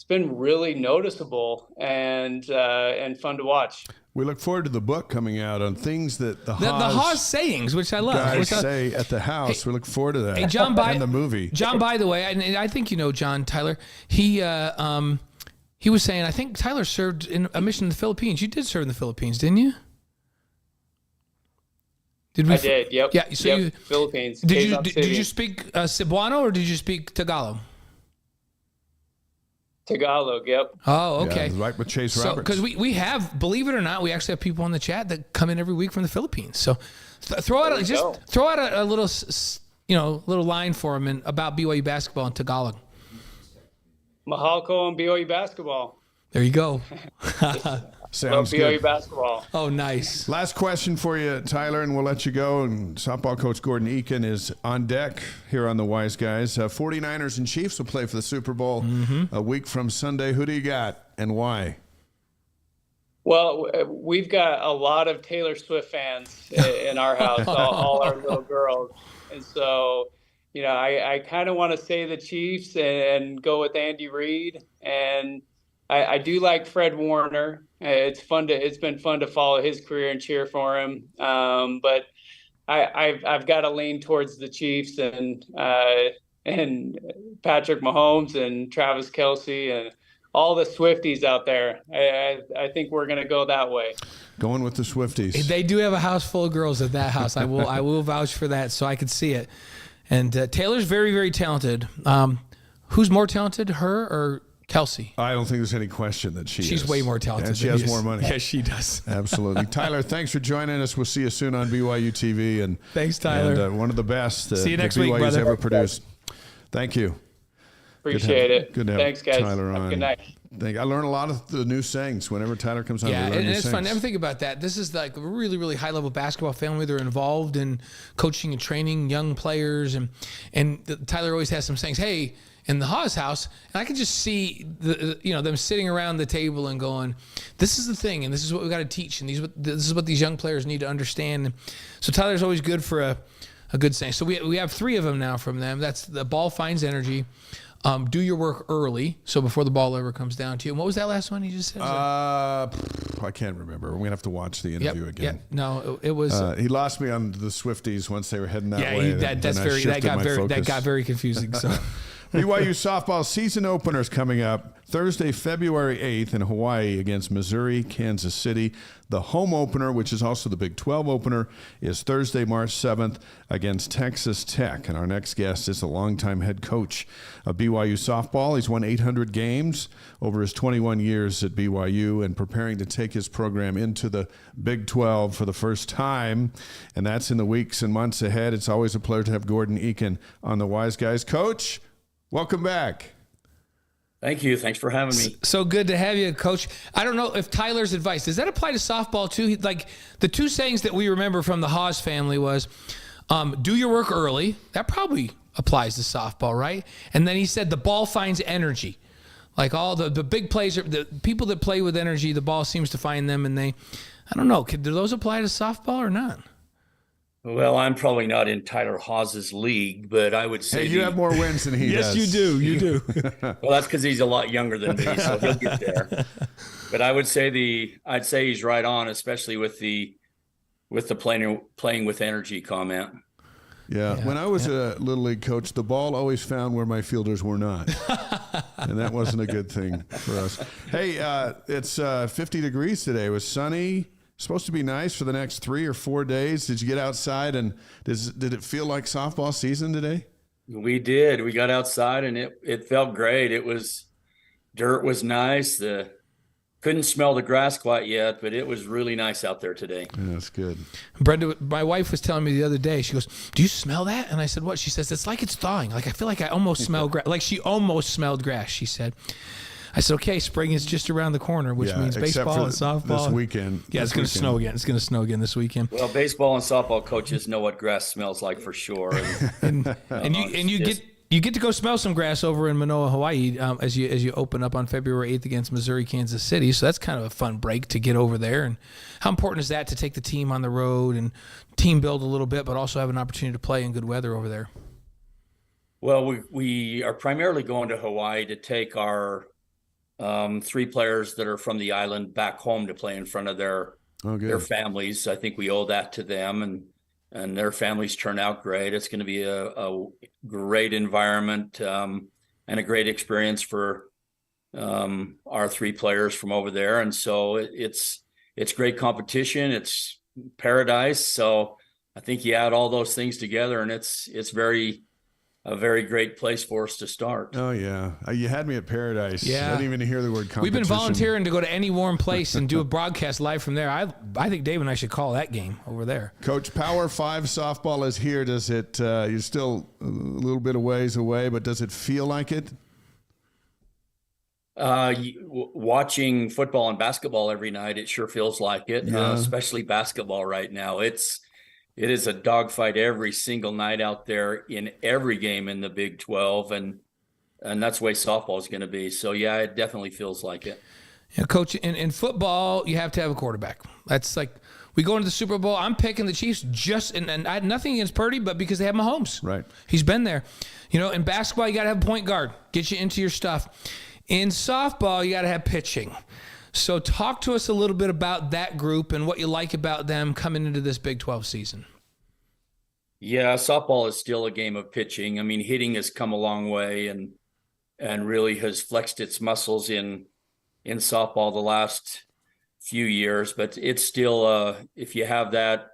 really noticeable and fun to watch. We look forward to the book coming out on things that the Haas sayings, which I love. Guys say at the house. We look forward to that. Hey, John, and the movie. John, by the way, and I think you know John Tyler. He was saying, I think Tyler served in a mission in the Philippines. You did serve in the Philippines, didn't you? I did. Yep. Yeah. So yep. Philippines. Did you speak Cebuano or did you speak Tagalog? Tagalog, yep. Oh, okay. Yeah, right with Chase Roberts. Because we have, believe it or not, we actually have people on the chat that come in every week from the Philippines. So throw out a little, little line for them about BYU basketball in Tagalog. Mahal ko ang BYU basketball. There you go. Sounds BYU good. basketball. Oh, nice. Last question for you, Tyler, and we'll let you go. And softball coach Gordon Eakin is on deck here on the Wise Guys. 49ers and Chiefs will play for the Super Bowl a week from Sunday. Who do you got and why? Well, we've got a lot of Taylor Swift fans in our house, all our little girls. And so, I kind of want to say the Chiefs and go with Andy Reid. And I do like Fred Warner. It's been fun to follow his career and cheer for him. But I've got to lean towards the Chiefs and Patrick Mahomes and Travis Kelce and all the Swifties out there. I think we're going to go that way. Going with the Swifties. They do have a house full of girls at that house. I will vouch for that, so I could see it. And Taylor's very, very talented. Who's more talented, her or Kelsey? I don't think there's any question that she's is way more talented. And she has more money. Yeah, she does. Absolutely. Tyler, thanks for joining us. We'll see you soon on BYU TV. And thanks, Tyler. And, one of the best see you next that week, BYU's brother. ever produced. Thank you. Appreciate it. Good to have Thanks, guys. Tyler on. Have a good night. I learn a lot of the new sayings whenever Tyler comes on. Yeah, we learn and new it's sayings. fun. Never think about that. This is like a really, really high level basketball family. They're involved in coaching and training young players, and Tyler always has some sayings. Hey, in the Haas house, and I can just see them sitting around the table and going, "This is the thing, and this is what we got to teach, and this is what these young players need to understand." So Tyler's always good for a good saying. So we have 3 of them now from them. That's the ball finds energy. Do your work early, so before the ball ever comes down to you. And what was that last one you just said? I can't remember. We're gonna have to watch the interview again. Yep. No, it was. He lost me on the Swifties once they were heading that way. That got very confusing. So. BYU softball season openers coming up Thursday, February 8th in Hawaii against Missouri, Kansas City. The home opener, which is also the Big 12 opener, is Thursday, March 7th against Texas Tech. And our next guest is a longtime head coach of BYU softball. He's won 800 games over his 21 years at BYU and preparing to take his program into the Big 12 for the first time. And that's in the weeks and months ahead. It's always a pleasure to have Gordon Eakin on the Wise Guys. Coach, welcome back. Thank you. Thanks for having me. So good to have you, Coach. I don't know if Tyler's advice, does that apply to softball too? Like the 2 sayings that we remember from the Haas family was, do your work early. That probably applies to softball, right? And then he said the ball finds energy. Like all the big plays, the people that play with energy, the ball seems to find them, and I don't know, do those apply to softball or not? Well, I'm probably not in Tyler Haas's league, but I would say you have more wins than he yes, does. You do. Well, that's because he's a lot younger than me, so he'll get there. But I would say I'd say he's right on, especially with the playing with energy comment. Yeah. When I was a Little League coach, the ball always found where my fielders were not. And that wasn't a good thing for us. Hey, it's 50 degrees today. It was sunny. Supposed to be nice for the next 3 or 4 days. Did you get outside and did it feel like softball season today? We did. We got outside and it felt great. Dirt was nice. Couldn't smell the grass quite yet, but it was really nice out there today. Yeah, that's good. Brenda, my wife was telling me the other day, she goes, "Do you smell that?" And I said, "What?" She says, "It's like it's thawing. Like I feel like I almost smell grass." Like she almost smelled grass, she said. I said, okay, spring is just around the corner, which means baseball and softball. This weekend. Yeah, it's going to snow again. It's going to snow again this weekend. Well, baseball and softball coaches know what grass smells like for sure. And you get to go smell some grass over in Manoa, Hawaii, as you open up on February 8th against Missouri, Kansas City. So that's kind of a fun break to get over there. And how important is that to take the team on the road and team build a little bit, but also have an opportunity to play in good weather over there? Well, we are primarily going to Hawaii to take our 3 players that are from the island back home to play in front of their families. I think we owe that to them, and their families turn out great. It's going to be a great environment and a great experience for our 3 players from over there. And so it's great competition. It's paradise. So I think you add all those things together, and it's a very great place for us to start. Oh, yeah. You had me at paradise. Yeah. I didn't even hear the word competition. We've been volunteering to go to any warm place and do a broadcast live from there. I think Dave and I should call that game over there. Coach, Power 5 softball is here. Does it, you're still a little bit of ways away, but does it feel like it? Watching football and basketball every night, it sure feels like it, especially basketball right now. It is a dogfight every single night out there in every game in the Big 12, and that's the way softball is going to be. So, yeah, it definitely feels like it. Yeah, Coach, in football, you have to have a quarterback. That's like we go into the Super Bowl. I'm picking the Chiefs and I had nothing against Purdy, but because they have Mahomes. Right. He's been there. In basketball, you got to have a point guard, get you into your stuff. In softball, you got to have pitching. So talk to us a little bit about that group and what you like about them coming into this Big 12 season. Yeah, softball is still a game of pitching. I mean, hitting has come a long way and really has flexed its muscles in softball the last few years. But it's still, if you have that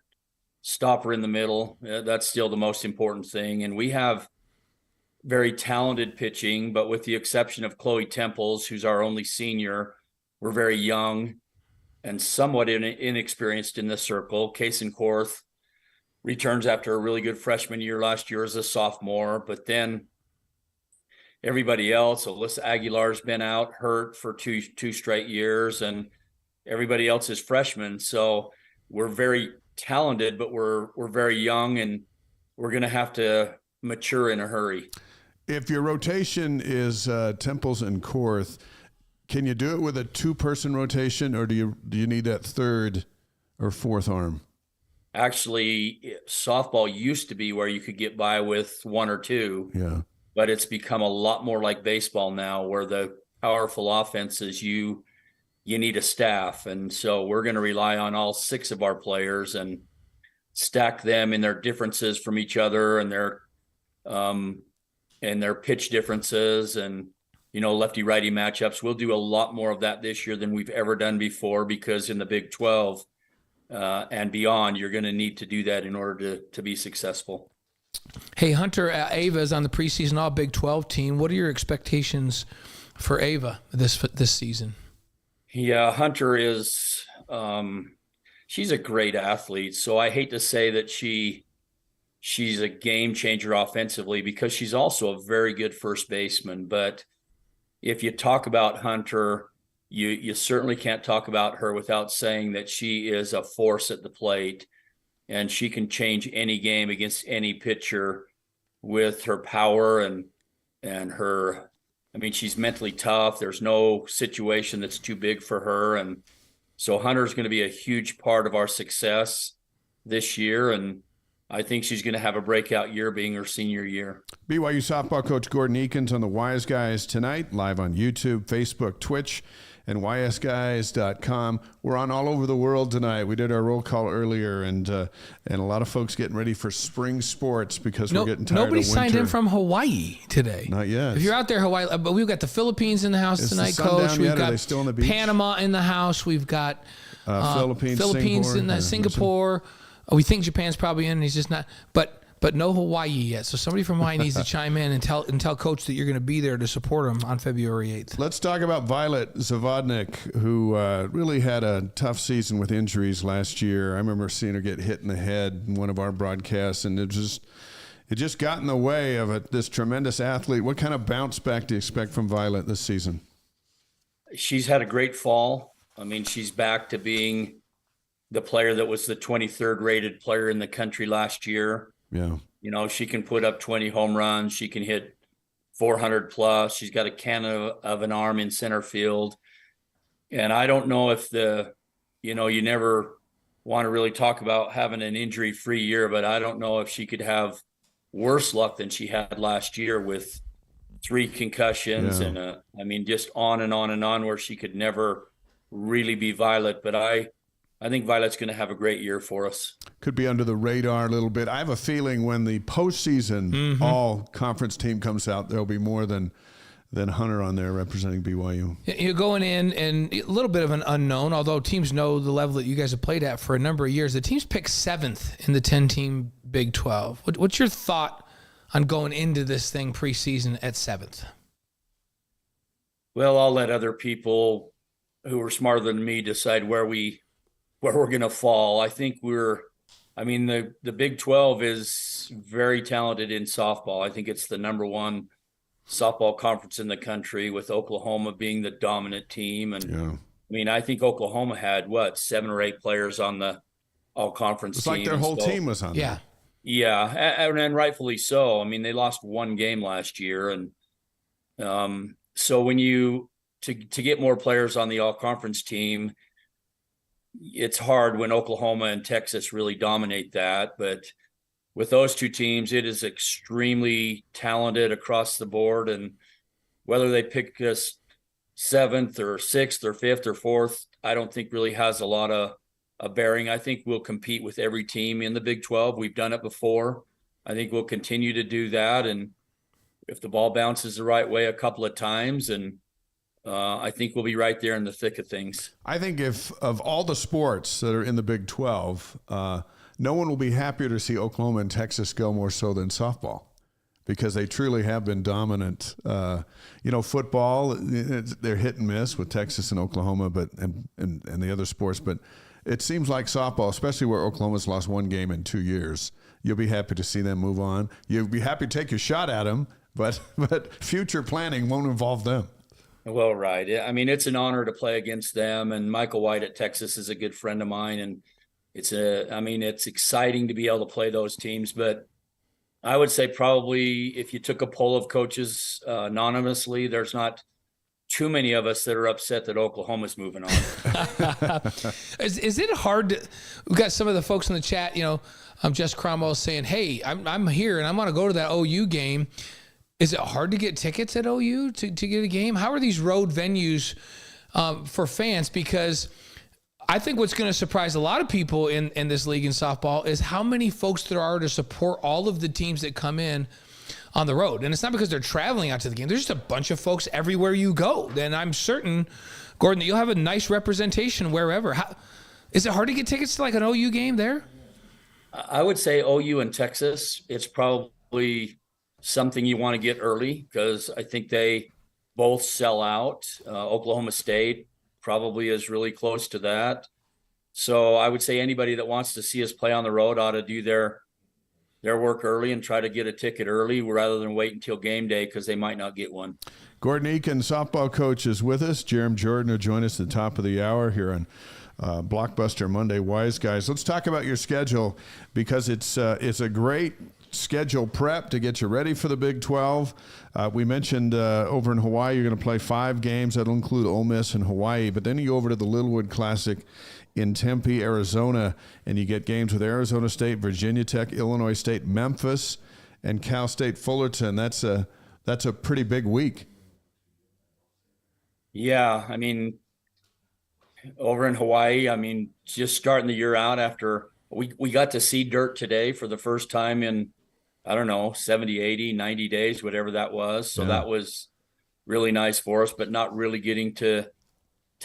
stopper in the middle, that's still the most important thing. And we have very talented pitching, but with the exception of Chloe Temples, who's our only senior, we're very young and somewhat inexperienced in this circle. Kaysen Korth returns after a really good freshman year last year as a sophomore, but then everybody else, Alyssa Aguilar's been out hurt for two straight years, and everybody else is freshmen. So we're very talented, but we're very young, and we're going to have to mature in a hurry. If your rotation is Temples and Korth, can you do it with a 2-person rotation, or do you need that 3rd or 4th arm? Actually, softball used to be where you could get by with 1 or 2. Yeah. But it's become a lot more like baseball now, where the powerful offenses, you need a staff. And so we're going to rely on all 6 of our players and stack them in their differences from each other and their pitch differences and, lefty-righty matchups. We'll do a lot more of that this year than we've ever done before, because in the Big 12 and beyond, you're going to need to do that in order to be successful. Hey, Hunter, Ava is on the preseason All Big 12 team. What are your expectations for Ava this season? Yeah, Hunter is she's a great athlete. So I hate to say that she's a game changer offensively, because she's also a very good first baseman. But if you talk about Hunter, you certainly can't talk about her without saying that she is a force at the plate, and she can change any game against any pitcher with her power and her. I mean, she's mentally tough. There's no situation that's too big for her. And so Hunter's going to be a huge part of our success this year. And I think she's going to have a breakout year, being her senior year. BYU softball coach Gordon Eakins on the Wise Guys tonight, live on YouTube, Facebook, Twitch, and ysguys.com. We're on all over the world tonight. We did our roll call earlier, and a lot of folks getting ready for spring sports because we're getting tired of winter. Nobody signed in from Hawaii today. Not yet. If you're out there, Hawaii, but we've got the Philippines in the house tonight, Coach. We've got Are they still on the beach? Panama in the house. We've got Philippines Singapore. We think Japan's probably in, and he's just not. But no Hawaii yet. So somebody from Hawaii needs to chime in and tell Coach that you're going to be there to support him on February 8th. Let's talk about Violet Zavodnik, who really had a tough season with injuries last year. I remember seeing her get hit in the head in one of our broadcasts, and it just got in the way of this tremendous athlete. What kind of bounce back do you expect from Violet this season? she's had a great fall. I mean, she's back to being the player that was the 23rd rated player in the country last year. Yeah. You know, she can put up 20 home runs. She can hit 400 plus. She's got a cannon of an arm in center field. And I don't know if you never want to really talk about having an injury-free year, but I don't know if she could have worse luck than she had last year with 3 concussions and just on and on and on, where she could never really be Violet. But I think Violet's going to have a great year for us. Could be under the radar a little bit. I have a feeling when the postseason all conference team comes out, there'll be more than Hunter on there representing BYU. You're going in and a little bit of an unknown, although teams know the level that you guys have played at for a number of years. The team's picked 7th in the 10-team Big 12. What's your thought on going into this thing preseason at 7th? Well, I'll let other people who are smarter than me decide where we're going to fall. I think the Big 12 is very talented in softball. I think it's the number 1 softball conference in the country, with Oklahoma being the dominant team. And I think Oklahoma had 7 or 8 players on the all conference team. It's like their whole team was on there. Yeah, and rightfully so. I mean, they lost 1 game last year, and so when to get more players on the all conference team, it's hard when Oklahoma and Texas really dominate that. But with those 2 teams, it is extremely talented across the board. And whether they pick us 7th or 6th or 5th or 4th, I don't think really has a lot of a bearing. I think we'll compete with every team in the Big 12. We've done it before. I think we'll continue to do that. And if the ball bounces the right way a couple of times, and I think we'll be right there in the thick of things. I think if of all the sports that are in the Big 12, no one will be happier to see Oklahoma and Texas go more so than softball, because they truly have been dominant. Football, they're hit and miss with Texas and Oklahoma, and the other sports. But it seems like softball, especially where Oklahoma's lost 1 game in 2 years, you'll be happy to see them move on. You'll be happy to take your shot at them, but future planning won't involve them. Well, right. I mean, it's an honor to play against them. And Michael White at Texas is a good friend of mine, and it's exciting to be able to play those teams. But I would say probably if you took a poll of coaches anonymously, there's not too many of us that are upset that Oklahoma's moving on. Is it hard we've got some of the folks in the chat, Jess Cromwell saying, hey, I'm here and I want to go to that OU game. Is it hard to get tickets at OU to get a game? How are these road venues for fans? Because I think what's going to surprise a lot of people in this league in softball is how many folks there are to support all of the teams that come in on the road. And it's not because they're traveling out to the game. There's just a bunch of folks everywhere you go. And I'm certain, Gordon, that you'll have a nice representation wherever. Is it hard to get tickets to like an OU game there? I would say OU in Texas, it's probably something you want to get early, because I think they both sell out. Oklahoma State probably is really close to that. So I would say anybody that wants to see us play on the road ought to do their work early and try to get a ticket early rather than wait until game day, because they might not get one. Gordon Eakin, softball coach, is with us. Jerem Jordan will join us at the top of the hour here on Blockbuster Monday Wise Guys. Let's talk about your schedule, because it's a great schedule prep to get you ready for the Big 12. We mentioned over in Hawaii you're going to play 5 games. That'll include Ole Miss and Hawaii. But then you go over to the Littlewood Classic in Tempe, Arizona, and you get games with Arizona State, Virginia Tech, Illinois State, Memphis, and Cal State Fullerton. That's a pretty big week. Yeah, I mean, over in Hawaii, just starting the year out after we got to see dirt today for the first time in, 70, 80, 90 days, whatever that was. So that was really nice for us, but not really getting to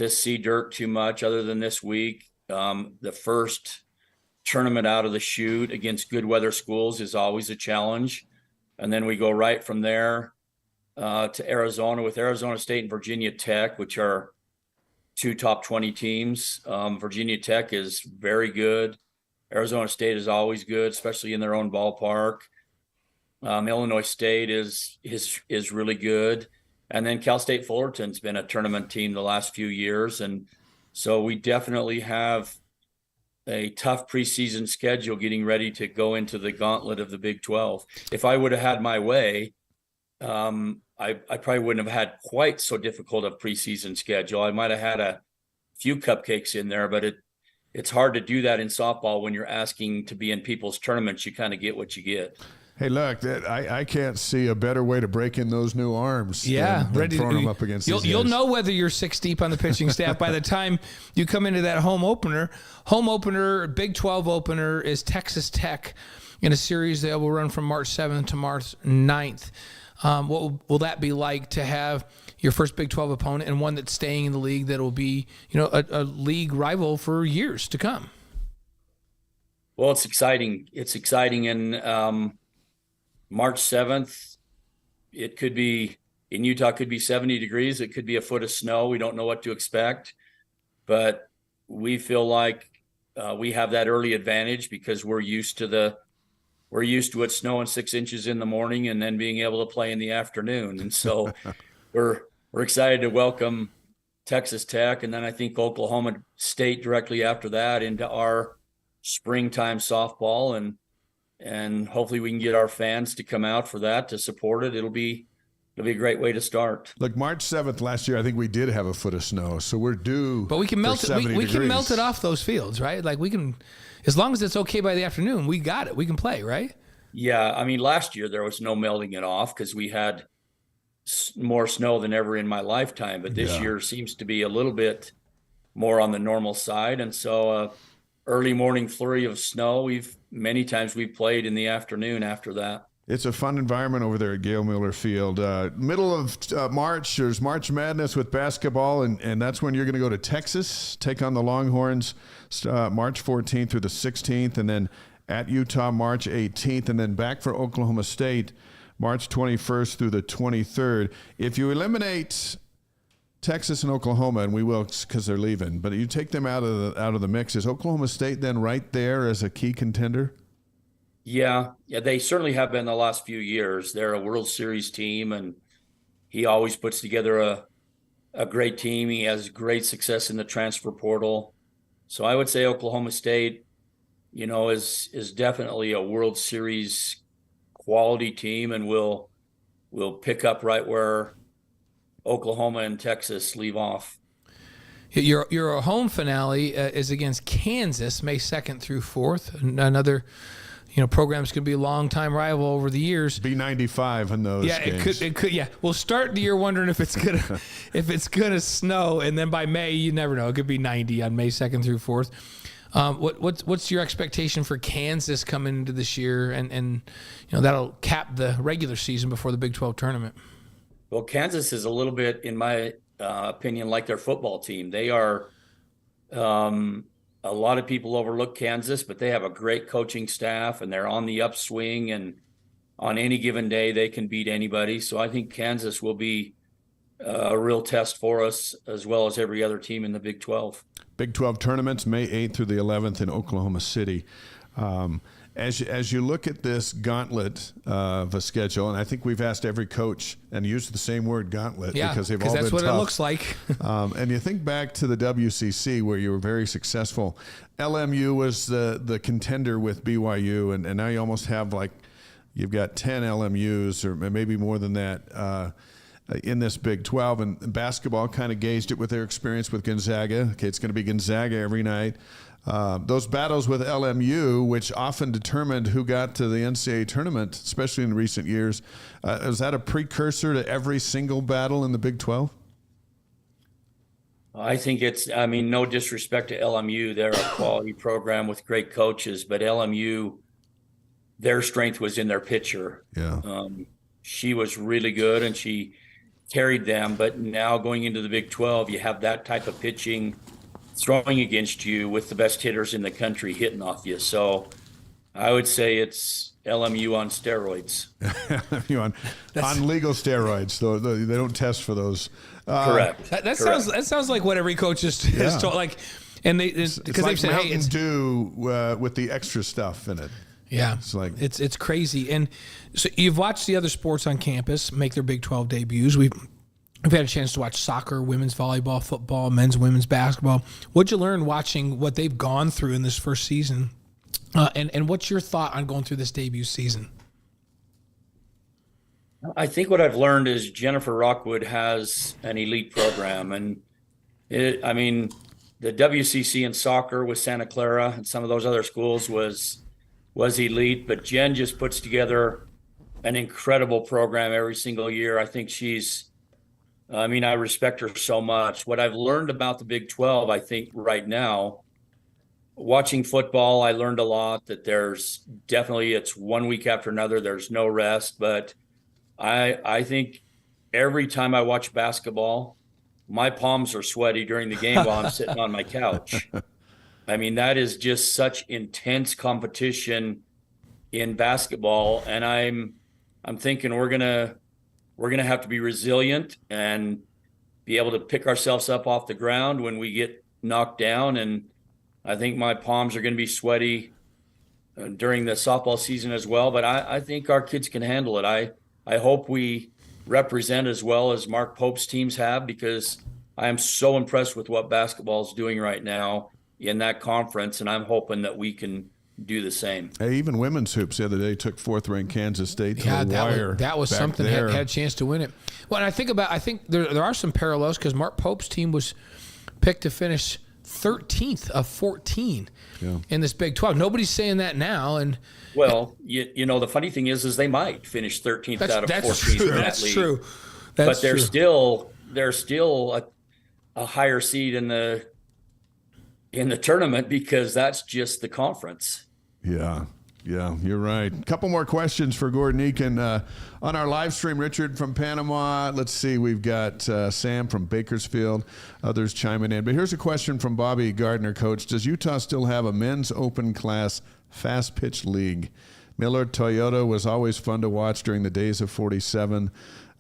see dirt too much other than this week. The first tournament out of the chute against good weather schools is always a challenge. And then we go right from there to Arizona with Arizona State and Virginia Tech, which are 2 top 20 teams. Virginia Tech is very good. Arizona State is always good, especially in their own ballpark. Illinois State is really good. And then Cal State Fullerton's been a tournament team the last few years. And so we definitely have a tough preseason schedule getting ready to go into the gauntlet of the Big 12. If I would have had my way, I probably wouldn't have had quite so difficult a preseason schedule. I might have had a few cupcakes in there, but it's hard to do that in softball when you're asking to be in people's tournaments. You kind of get what you get. Hey, look, I can't see a better way to break in those new arms than ready throwing them up against these you'll guys. know whether you're 6 deep on the pitching staff by the time you come into that home opener. Big 12 opener is Texas Tech in a series that will run from March 7th to March 9th. What will that be like to have your first Big 12 opponent and one that's staying in the league that will be, a league rival for years to come? Well, it's exciting. It's exciting. And March 7th, it could be in Utah, could be 70 degrees. It could be a foot of snow. We don't know what to expect, but we feel like we have that early advantage because we're used to it snowing 6 inches in the morning and then being able to play in the afternoon. And so we're excited to welcome Texas Tech. And then I think Oklahoma State directly after that into our springtime softball. And hopefully we can get our fans to come out for that, to support it. It'll be a great way to start. Look, March 7th last year, I think we did have a foot of snow, so we're due. But we can melt it. We can melt it off those fields, right? Like we can, as long as it's okay by the afternoon, we got it. We can play, right? Yeah, I mean, last year there was no melting it off because we had more snow than ever in my lifetime. But this year seems to be a little bit more on the normal side, and so early morning flurry of snow. Many times we've played in the afternoon after that. It's a fun environment over there at Gail Miller Field. Middle of March, there's March Madness with basketball, and that's when you're going to go to Texas, take on the Longhorns March 14th through the 16th, and then at Utah March 18th, and then back for Oklahoma State March 21st through the 23rd. If you eliminate Texas and Oklahoma, and we will because they're leaving, but you take them out of the mix, is Oklahoma State then right there as a key contender? Yeah, they certainly have been the last few years. They're a World Series team, and he always puts together a great team. He has great success in the transfer portal. So I would say Oklahoma State, is definitely a World Series quality team, and will pick up right where Oklahoma and Texas leave off. Your home finale is against Kansas, May 2nd through 4th. Another, programs could be a long-time rival over the years. B95 in those games. It could. Yeah, we'll start the year wondering if it's gonna snow, and then by May, you never know. It could be 90 on May 2nd through 4th. What's your expectation for Kansas coming into this year, and that'll cap the regular season before the Big 12 tournament? Well, Kansas is a little bit, in my opinion, like their football team. They are, a lot of people overlook Kansas, but they have a great coaching staff, and they're on the upswing, and on any given day, they can beat anybody. So I think Kansas will be a real test for us, as well as every other team in the Big 12. Big 12 tournaments, May 8th through the 11th in Oklahoma City. As you look at this gauntlet of a schedule, and I think we've asked every coach and used the same word gauntlet because they've all been tough. That's what it looks like. And you think back to the WCC where you were very successful. LMU was the contender with BYU, and now you almost have you've got 10 LMUs or maybe more than that in this Big 12. And basketball kind of gauged it with their experience with Gonzaga. Okay, it's going to be Gonzaga every night. Those battles with LMU, which often determined who got to the NCAA tournament, especially in recent years, is that a precursor to every single battle in the Big 12? I think no disrespect to LMU. They're a quality program with great coaches, but LMU, their strength was in their pitcher. Yeah. She was really good, and she carried them. But now going into the Big 12, you have that type of pitching throwing against you with the best hitters in the country hitting off you. So I would say it's LMU on steroids. on legal steroids, though they don't test for those. Correct. That sounds like what every coach has told. And because they've said, Mountain Dew with the extra stuff in it. Yeah, it's crazy. And so you've watched the other sports on campus make their Big 12 debuts. I've had a chance to watch soccer, women's volleyball, football, men's, women's basketball. What'd you learn watching what they've gone through in this first season? And what's your thought on going through this debut season? I think what I've learned is Jennifer Rockwood has an elite program, and the WCC in soccer with Santa Clara and some of those other schools was elite, but Jen just puts together an incredible program every single year. I think I respect her so much. What I've learned about the Big 12, I think right now, watching football, I learned a lot that it's 1 week after another. There's no rest, but I think every time I watch basketball, my palms are sweaty during the game while I'm sitting on my couch. That is just such intense competition in basketball, and I'm thinking we're gonna have to be resilient and be able to pick ourselves up off the ground when we get knocked down. And I think my palms are going to be sweaty during the softball season as well. But I think our kids can handle it. I hope we represent as well as Mark Pope's teams have, because I am so impressed with what basketball is doing right now in that conference, and I'm hoping that we can do the same. Hey, even women's hoops the other day took 4th-ranked Kansas State to the wire. That was something. Had a chance to win it. Well, and I think there are some parallels, because Mark Pope's team was picked to finish 13th of 14 in this Big 12. Nobody's saying that now. And well, the funny thing is they might finish 13th out of 14th. True. That's true. But they're still a higher seed in the tournament, because that's just the conference. Yeah, you're right. A couple more questions for Gordon Eakin on our live stream. Richard from Panama. Let's see. We've got Sam from Bakersfield. Others chiming in. But here's a question from Bobby Gardner, Coach. Does Utah still have a men's open class fast pitch league? Miller Toyota was always fun to watch during the days of 47,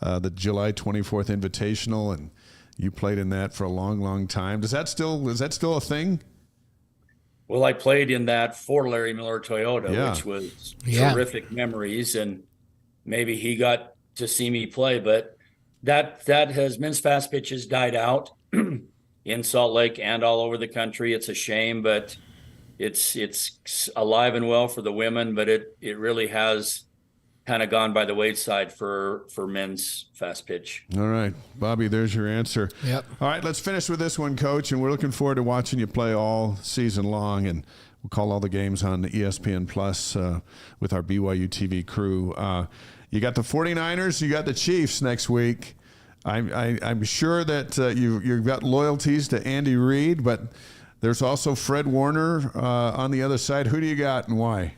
the July 24th Invitational, and you played in that for a long, long time. Is that still a thing? Well, I played in that for Larry Miller Toyota, which was terrific memories, and maybe he got to see me play. But that has men's fast pitches died out in Salt Lake and all over the country. It's a shame, but it's alive and well for the women. But it really has kind of gone by the wayside for men's fast pitch. All right, Bobby, there's your answer. Yep. All right, let's finish with this one, Coach, and we're looking forward to watching you play all season long, and we'll call all the games on ESPN Plus with our BYU TV crew. You got the 49ers, you got the Chiefs next week. I'm sure that you've got loyalties to Andy Reid, but there's also Fred Warner on the other side. Who do you got and why?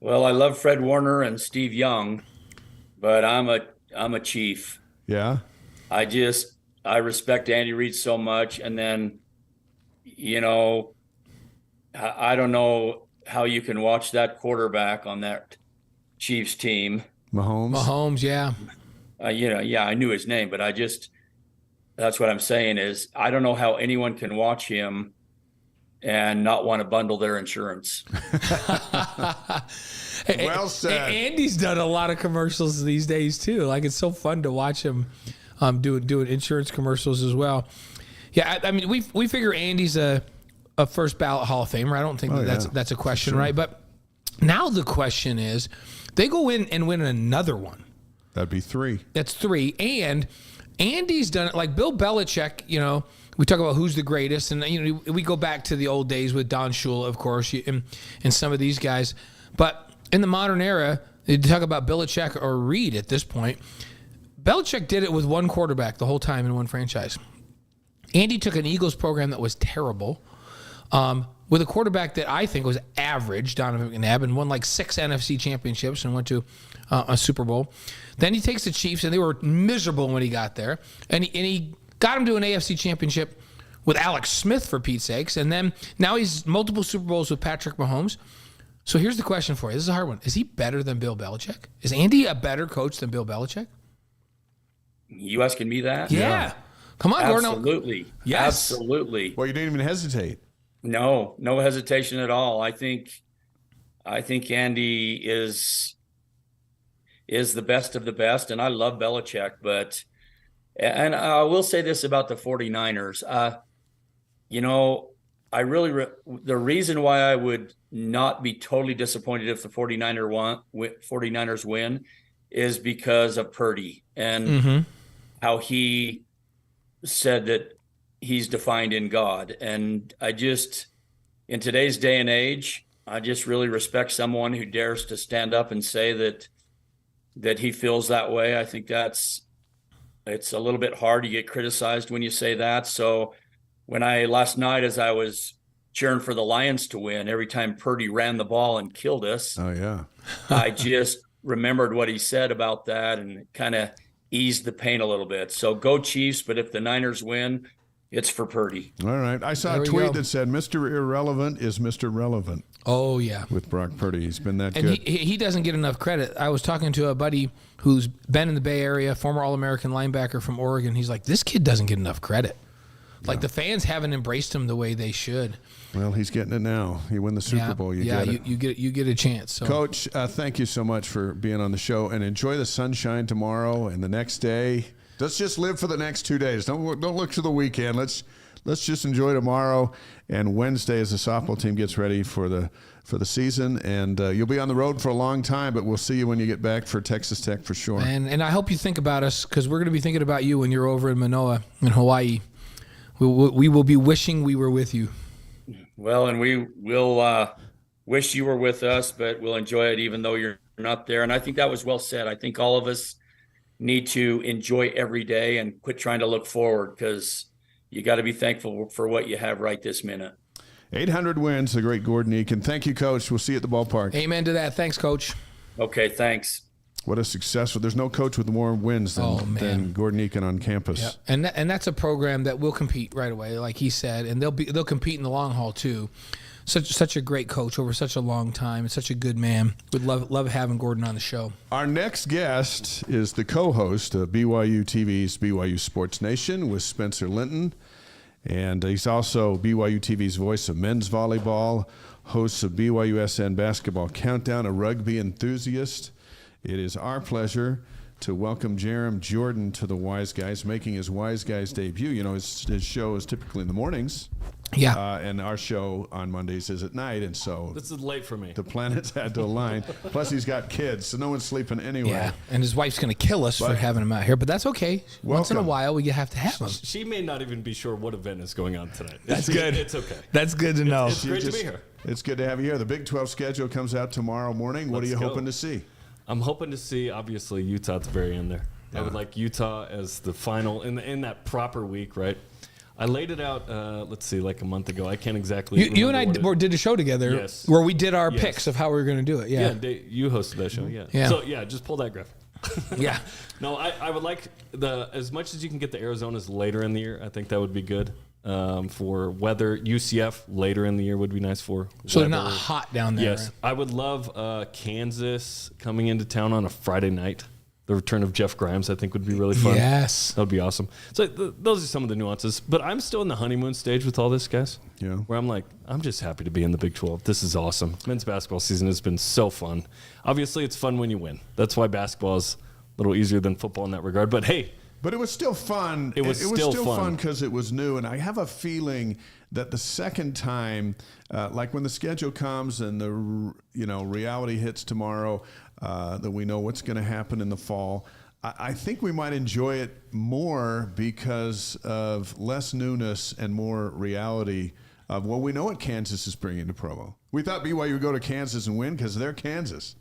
Well, I love Fred Warner and Steve Young, but I'm a Chief. Yeah. I respect Andy Reid so much, and then, I don't know how you can watch that quarterback on that Chiefs team. Mahomes, yeah. I knew his name, but that's what I'm saying is I don't know how anyone can watch him and not want to bundle their insurance. Well said. Andy's done a lot of commercials these days too. Like, it's so fun to watch him doing insurance commercials as well. Yeah, we figure Andy's a first ballot Hall of Famer. I don't think that's a question, right? But now the question is, they go in and win another one. That'd be 3. That's 3, and Andy's done it like Bill Belichick. We talk about who's the greatest, and we go back to the old days with Don Shula, of course, and some of these guys. But in the modern era, you talk about Belichick or Reid at this point. Belichick did it with one quarterback the whole time in one franchise. Andy took an Eagles program that was terrible, with a quarterback that I think was average, Donovan McNabb, and won like 6 NFC championships and went to a Super Bowl. Then he takes the Chiefs, and they were miserable when he got there, and he got him to an AFC championship with Alex Smith, for Pete's sakes, and then now he's multiple Super Bowls with Patrick Mahomes. So here's the question for you. This is a hard one. Is he better than Bill Belichick? Is Andy a better coach than Bill Belichick? You asking me that? Yeah. Come on, Gordon. Absolutely. Yes. Absolutely. Well, you didn't even hesitate. No hesitation at all. I think Andy is the best of the best, and I love Belichick, but And I will say this about the 49ers. I really the reason why I would not be totally disappointed if the 49ers win is because of Purdy and how he said that he's defined in God. And in today's day and age, I just really respect someone who dares to stand up and say that he feels that way. I think it's a little bit hard to get criticized when you say that. So last night, as I was cheering for the Lions to win, every time Purdy ran the ball and killed us, I just remembered what he said about that and kind of eased the pain a little bit. So go Chiefs, but if the Niners win, it's for Purdy. All right. I saw a tweet that said, Mr. Irrelevant is Mr. Relevant. Oh, yeah. With Brock Purdy. He's been that good. And he doesn't get enough credit. I was talking to a buddy who's been in the Bay Area, former All-American linebacker from Oregon. He's like, this kid doesn't get enough credit. Like, the fans haven't embraced him the way they should. Well, he's getting it now. You win the Super Bowl, you get it. You get a chance. So. Coach, thank you so much for being on the show, and enjoy the sunshine tomorrow and the next day. Let's just live for the next 2 days. Don't look to the weekend. Let's just enjoy tomorrow and Wednesday as the softball team gets ready for the season. And you'll be on the road for a long time, but we'll see you when you get back for Texas Tech for sure. And I hope you think about us, because we're going to be thinking about you when you're over in Manoa in Hawaii. We will be wishing we were with you. Well, and we will wish you were with us, but we'll enjoy it even though you're not there. And I think that was well said. I think all of us need to enjoy every day and quit trying to look forward, because you got to be thankful for what you have right this minute. 800 wins, the great Gordon Eakin. Thank you, Coach. We'll see you at the ballpark. Amen to that. Thanks, Coach. Okay, thanks. What a successful. There's no coach with more wins than Gordon Eakin on campus. Yeah. And that's a program that will compete right away, like he said, and they'll compete in the long haul too. Such a great coach over such a long time, and such a good man. We'd love having Gordon on the show. Our next guest is the co-host of BYU TV's BYU Sports Nation with Spencer Linton, and he's also BYU TV's voice of men's volleyball, hosts of BYUSN Basketball Countdown, a rugby enthusiast. It is our pleasure to welcome Jerem Jordan to the Wise Guys, making his Wise Guys debut. You know, his show is typically in the mornings. Yeah. And our show on Mondays is at night, and so this is late for me. The planets had to align. Plus, he's got kids, so no one's sleeping anyway. Yeah, and his wife's going to kill us for having him out here, but that's okay. Once in a while, we have to have him. She may not even be sure what event is going on tonight. That's good. It's okay. That's good to know. It's great to be here. It's good to have you here. The Big 12 schedule comes out tomorrow morning. What are you hoping to see? I'm hoping to see, obviously, Utah at the very end there. Yeah. I would like Utah as the final in that proper week, right? I laid it out, like a month ago. I can't exactly You and I did a show together where we did our picks of how we were going to do it. Yeah, you hosted that show, yeah. So, just pull that graphic. Yeah. No, I would like as much as you can get the Arizonas later in the year. I think that would be good. For weather, UCF later in the year would be nice for so weather. They're not hot down there. Yes, right? I would love Kansas coming into town on a Friday night. The return of Jeff Grimes, I think, would be really fun. Yes. That would be awesome. So those are some of the nuances. But I'm still in the honeymoon stage with all this, guys. Yeah. Where I'm like, I'm just happy to be in the Big 12. This is awesome. Men's basketball season has been so fun. Obviously, it's fun when you win. That's why basketball is a little easier than football in that regard. But, hey. But it was still fun. It was still fun because it was new. And I have a feeling that the second time, like when the schedule comes and the reality hits tomorrow, that we know what's going to happen in the fall, I think we might enjoy it more because of less newness and more reality of, well, we know what Kansas is bringing to Provo. We thought BYU would go to Kansas and win because they're Kansas.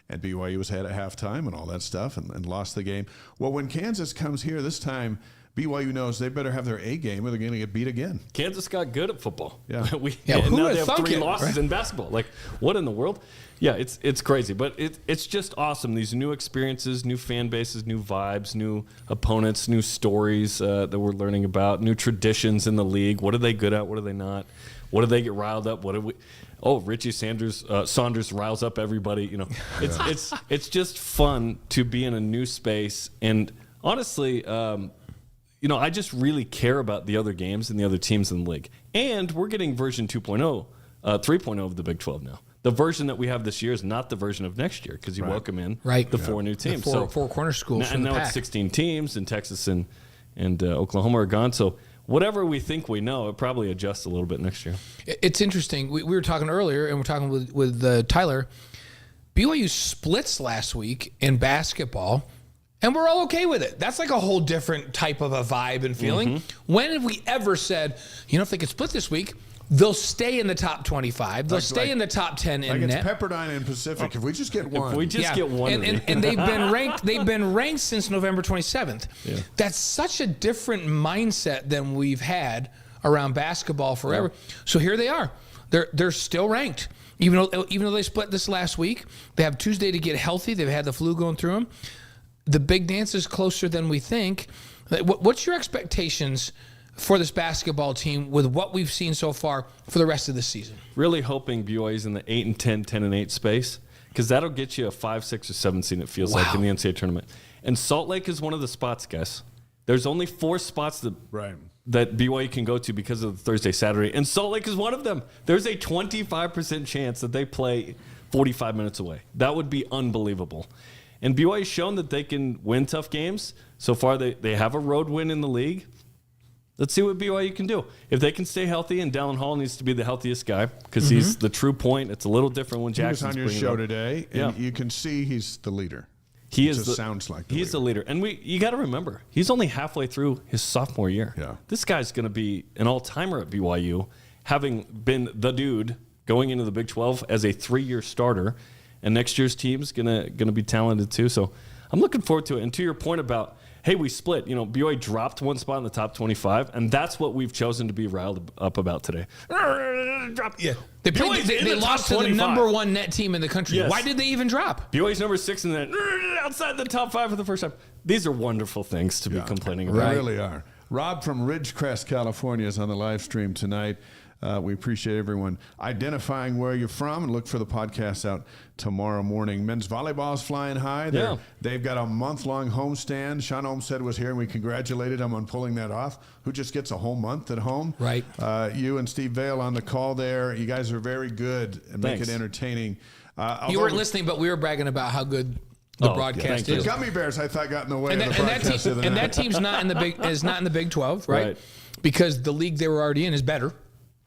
And BYU was ahead at halftime and all that stuff and lost the game. Well, when Kansas comes here this time, BYU knows they better have their A game or they're going to get beat again. Kansas got good at football. Yeah. Who now they have thunk 3 it, losses right? in basketball. Like, what in the world? Yeah, it's crazy. But it's just awesome. These new experiences, new fan bases, new vibes, new opponents, new stories that we're learning about, new traditions in the league. What are they good at? What are they not? What do they get riled up? What do we? Oh, Richie Saunders riles up everybody. You know, it's just fun to be in a new space. And honestly, I just really care about the other games and the other teams in the league. And we're getting version 2.0, 3.0 of the Big 12 now. The version that we have this year is not the version of next year because you welcome in the 4 new teams. Four corner schools. And now it's 16 teams in Texas and and Oklahoma are gone. So whatever we think we know, it probably adjusts a little bit next year. It's interesting. We were talking earlier, and we're talking with Tyler. BYU splits last week in basketball, and we're all okay with it. That's like a whole different type of a vibe and feeling. When have we ever said, if they could split this week, they'll stay in the top 25. They'll stay in the top 10 in net. It's Pepperdine and Pacific. If we just get one. If we just get one. And they've been ranked. They've been ranked since November 27th. Yeah. That's such a different mindset than we've had around basketball forever. Yeah. So here they are. They're still ranked. Even though they split this last week, they have Tuesday to get healthy. They've had the flu going through them. The big dance is closer than we think. What's your expectations for this basketball team with what we've seen so far for the rest of the season? Really hoping BYU's in the 8-10, 10-8 space, because that'll get you a 5, 6, or 7 seed, it feels like, in the NCAA tournament. And Salt Lake is one of the spots, guys. There's only 4 spots that BYU can go to because of the Thursday, Saturday, and Salt Lake is one of them. There's a 25% chance that they play 45 minutes away. That would be unbelievable. And BYU's shown that they can win tough games. So far, they have a road win in the league. Let's see what BYU can do. If they can stay healthy, and Dallin Hall needs to be the healthiest guy because he's the true point. It's a little different when Jackson's he was on your show today, and you can see he's the leader. Sounds like he's the leader. And you got to remember, he's only halfway through his sophomore year. Yeah. This guy's going to be an all-timer at BYU, having been the dude going into the Big 12 as a 3-year starter. And next year's team's gonna be talented too. So I'm looking forward to it. And to your point about, hey, we split. BYU dropped 1 spot in the top 25, and that's what we've chosen to be riled up about today. Yeah, they lost to the number 1 net team in the country. Yes. Why did they even drop? BYU's number 6 and then outside the top 5 for the first time. These are wonderful things to be complaining about. They really are. Rob from Ridgecrest, California, is on the live stream tonight. We appreciate everyone identifying where you're from, and look for the podcast out tomorrow morning. Men's volleyball is flying high. They've got a month-long homestand. Sean Olmstead was here, and we congratulated him on pulling that off. Who just gets a whole month at home? Right. You and Steve Vale on the call there. You guys are very good and make it entertaining. You weren't listening, but we were bragging about how good the broadcast is. The Gummy Bears, I thought, got in the way of the broadcast. And that team's not in the Big 12, right? Because the league they were already in is better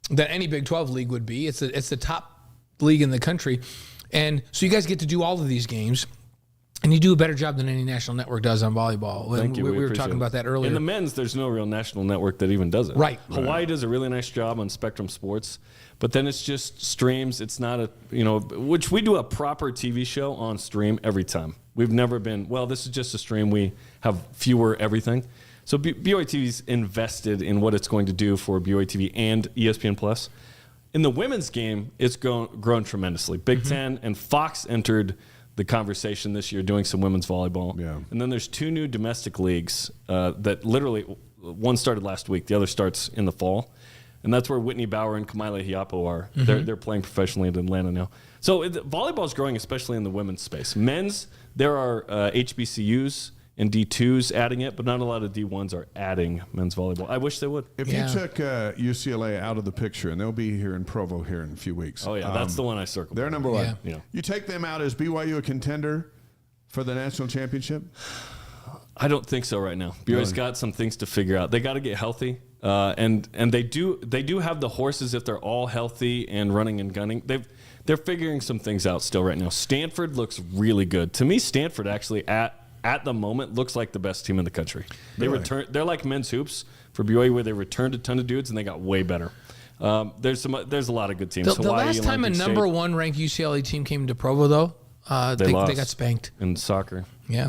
than any Big 12 league would be. It's the top league in the country. And so you guys get to do all of these games, and you do a better job than any national network does on volleyball. Thank you. We were talking about that earlier. In the men's, there's no real national network that even does it. Right. Hawaii does a really nice job on Spectrum Sports, but then it's just streams. It's not which we do a proper TV show on stream every time. We've never been, this is just a stream. We have fewer everything. So BYU TV's invested in what it's going to do for BYU TV and ESPN Plus. In the women's game, it's grown tremendously. Big Ten and Fox entered the conversation this year doing some women's volleyball. Yeah. And then there's 2 new domestic leagues that literally, one started last week, the other starts in the fall. And that's where Whitney Bauer and Kamaila Hiapo are. They're playing professionally in Atlanta now. So volleyball is growing, especially in the women's space. Men's, there are HBCUs and D2s adding it, but not a lot of D1s are adding men's volleyball. I wish they would. If you took UCLA out of the picture, and they'll be here in Provo here in a few weeks. Oh, yeah, that's the one I circled. They're number 1. Yeah. You take them out, is BYU a contender for the national championship? I don't think so right now. BYU's got some things to figure out. They got to get healthy, and they do have the horses if they're all healthy and running and gunning. They're figuring some things out still right now. Stanford looks really good. To me, Stanford actually at the moment looks like the best team in the country. They're like men's hoops for BYU, where they returned a ton of dudes and they got way better. There's a lot of good teams. The last time a number 1 ranked UCLA team came to Provo, though, they got spanked in soccer. Yeah.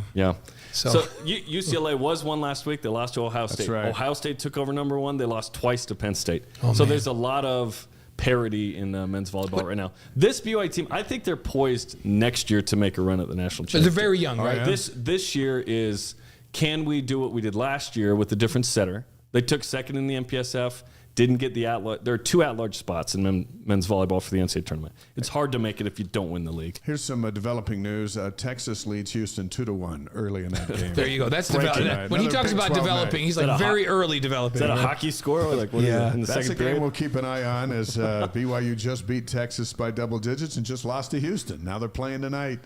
So UCLA was one last week. They lost to Ohio State. That's right. Ohio State took over number 1. They lost twice to Penn State. There's a lot of parity in men's volleyball right now. This BYU team, I think they're poised next year to make a run at the national championship. They're very young, right? This year is, can we do what we did last year with a different setter? They took second in the MPSF, didn't get the at-large. There are 2 at-large spots in men's volleyball for the NCAA tournament. It's hard to make it if you don't win the league. Here's some developing news. Texas leads Houston 2-1 early in that game. There you go. That's developing. When he talks about developing, he's like very early developing. Is that a hockey score? Or like what is it in the that's second a period? game we'll keep an eye on, as BYU just beat Texas by double digits and just lost to Houston. Now they're playing tonight.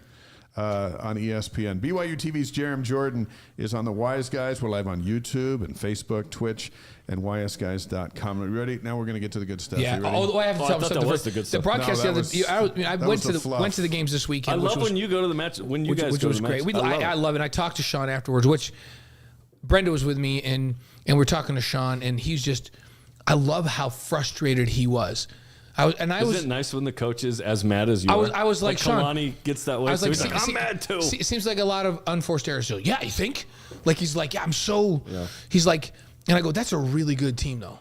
on ESPN. BYU TV's Jerem Jordan is on the Wise Guys. We're live on YouTube and Facebook, Twitch, and wiseguys.com. Are you ready? Now we're going to get to the good stuff. Yeah. Oh, I have to tell you something. was the good stuff. The broadcast No, the other. I went to the games this I weekend. love when you go to the match. When you guys which go was to the great. match. I love it. I talked to Sean afterwards, which Brenda was with me, and we're talking to Sean, and he's just. I love how frustrated he was. Isn't it nice when the coach is as mad as you are? I was like Sean. Kalani gets that way. I was like, I'm mad too. It seems like a lot of unforced errors. So, yeah, you think? Like he's like, yeah, I'm so. Yeah. He's like, and I go, that's a really good team though,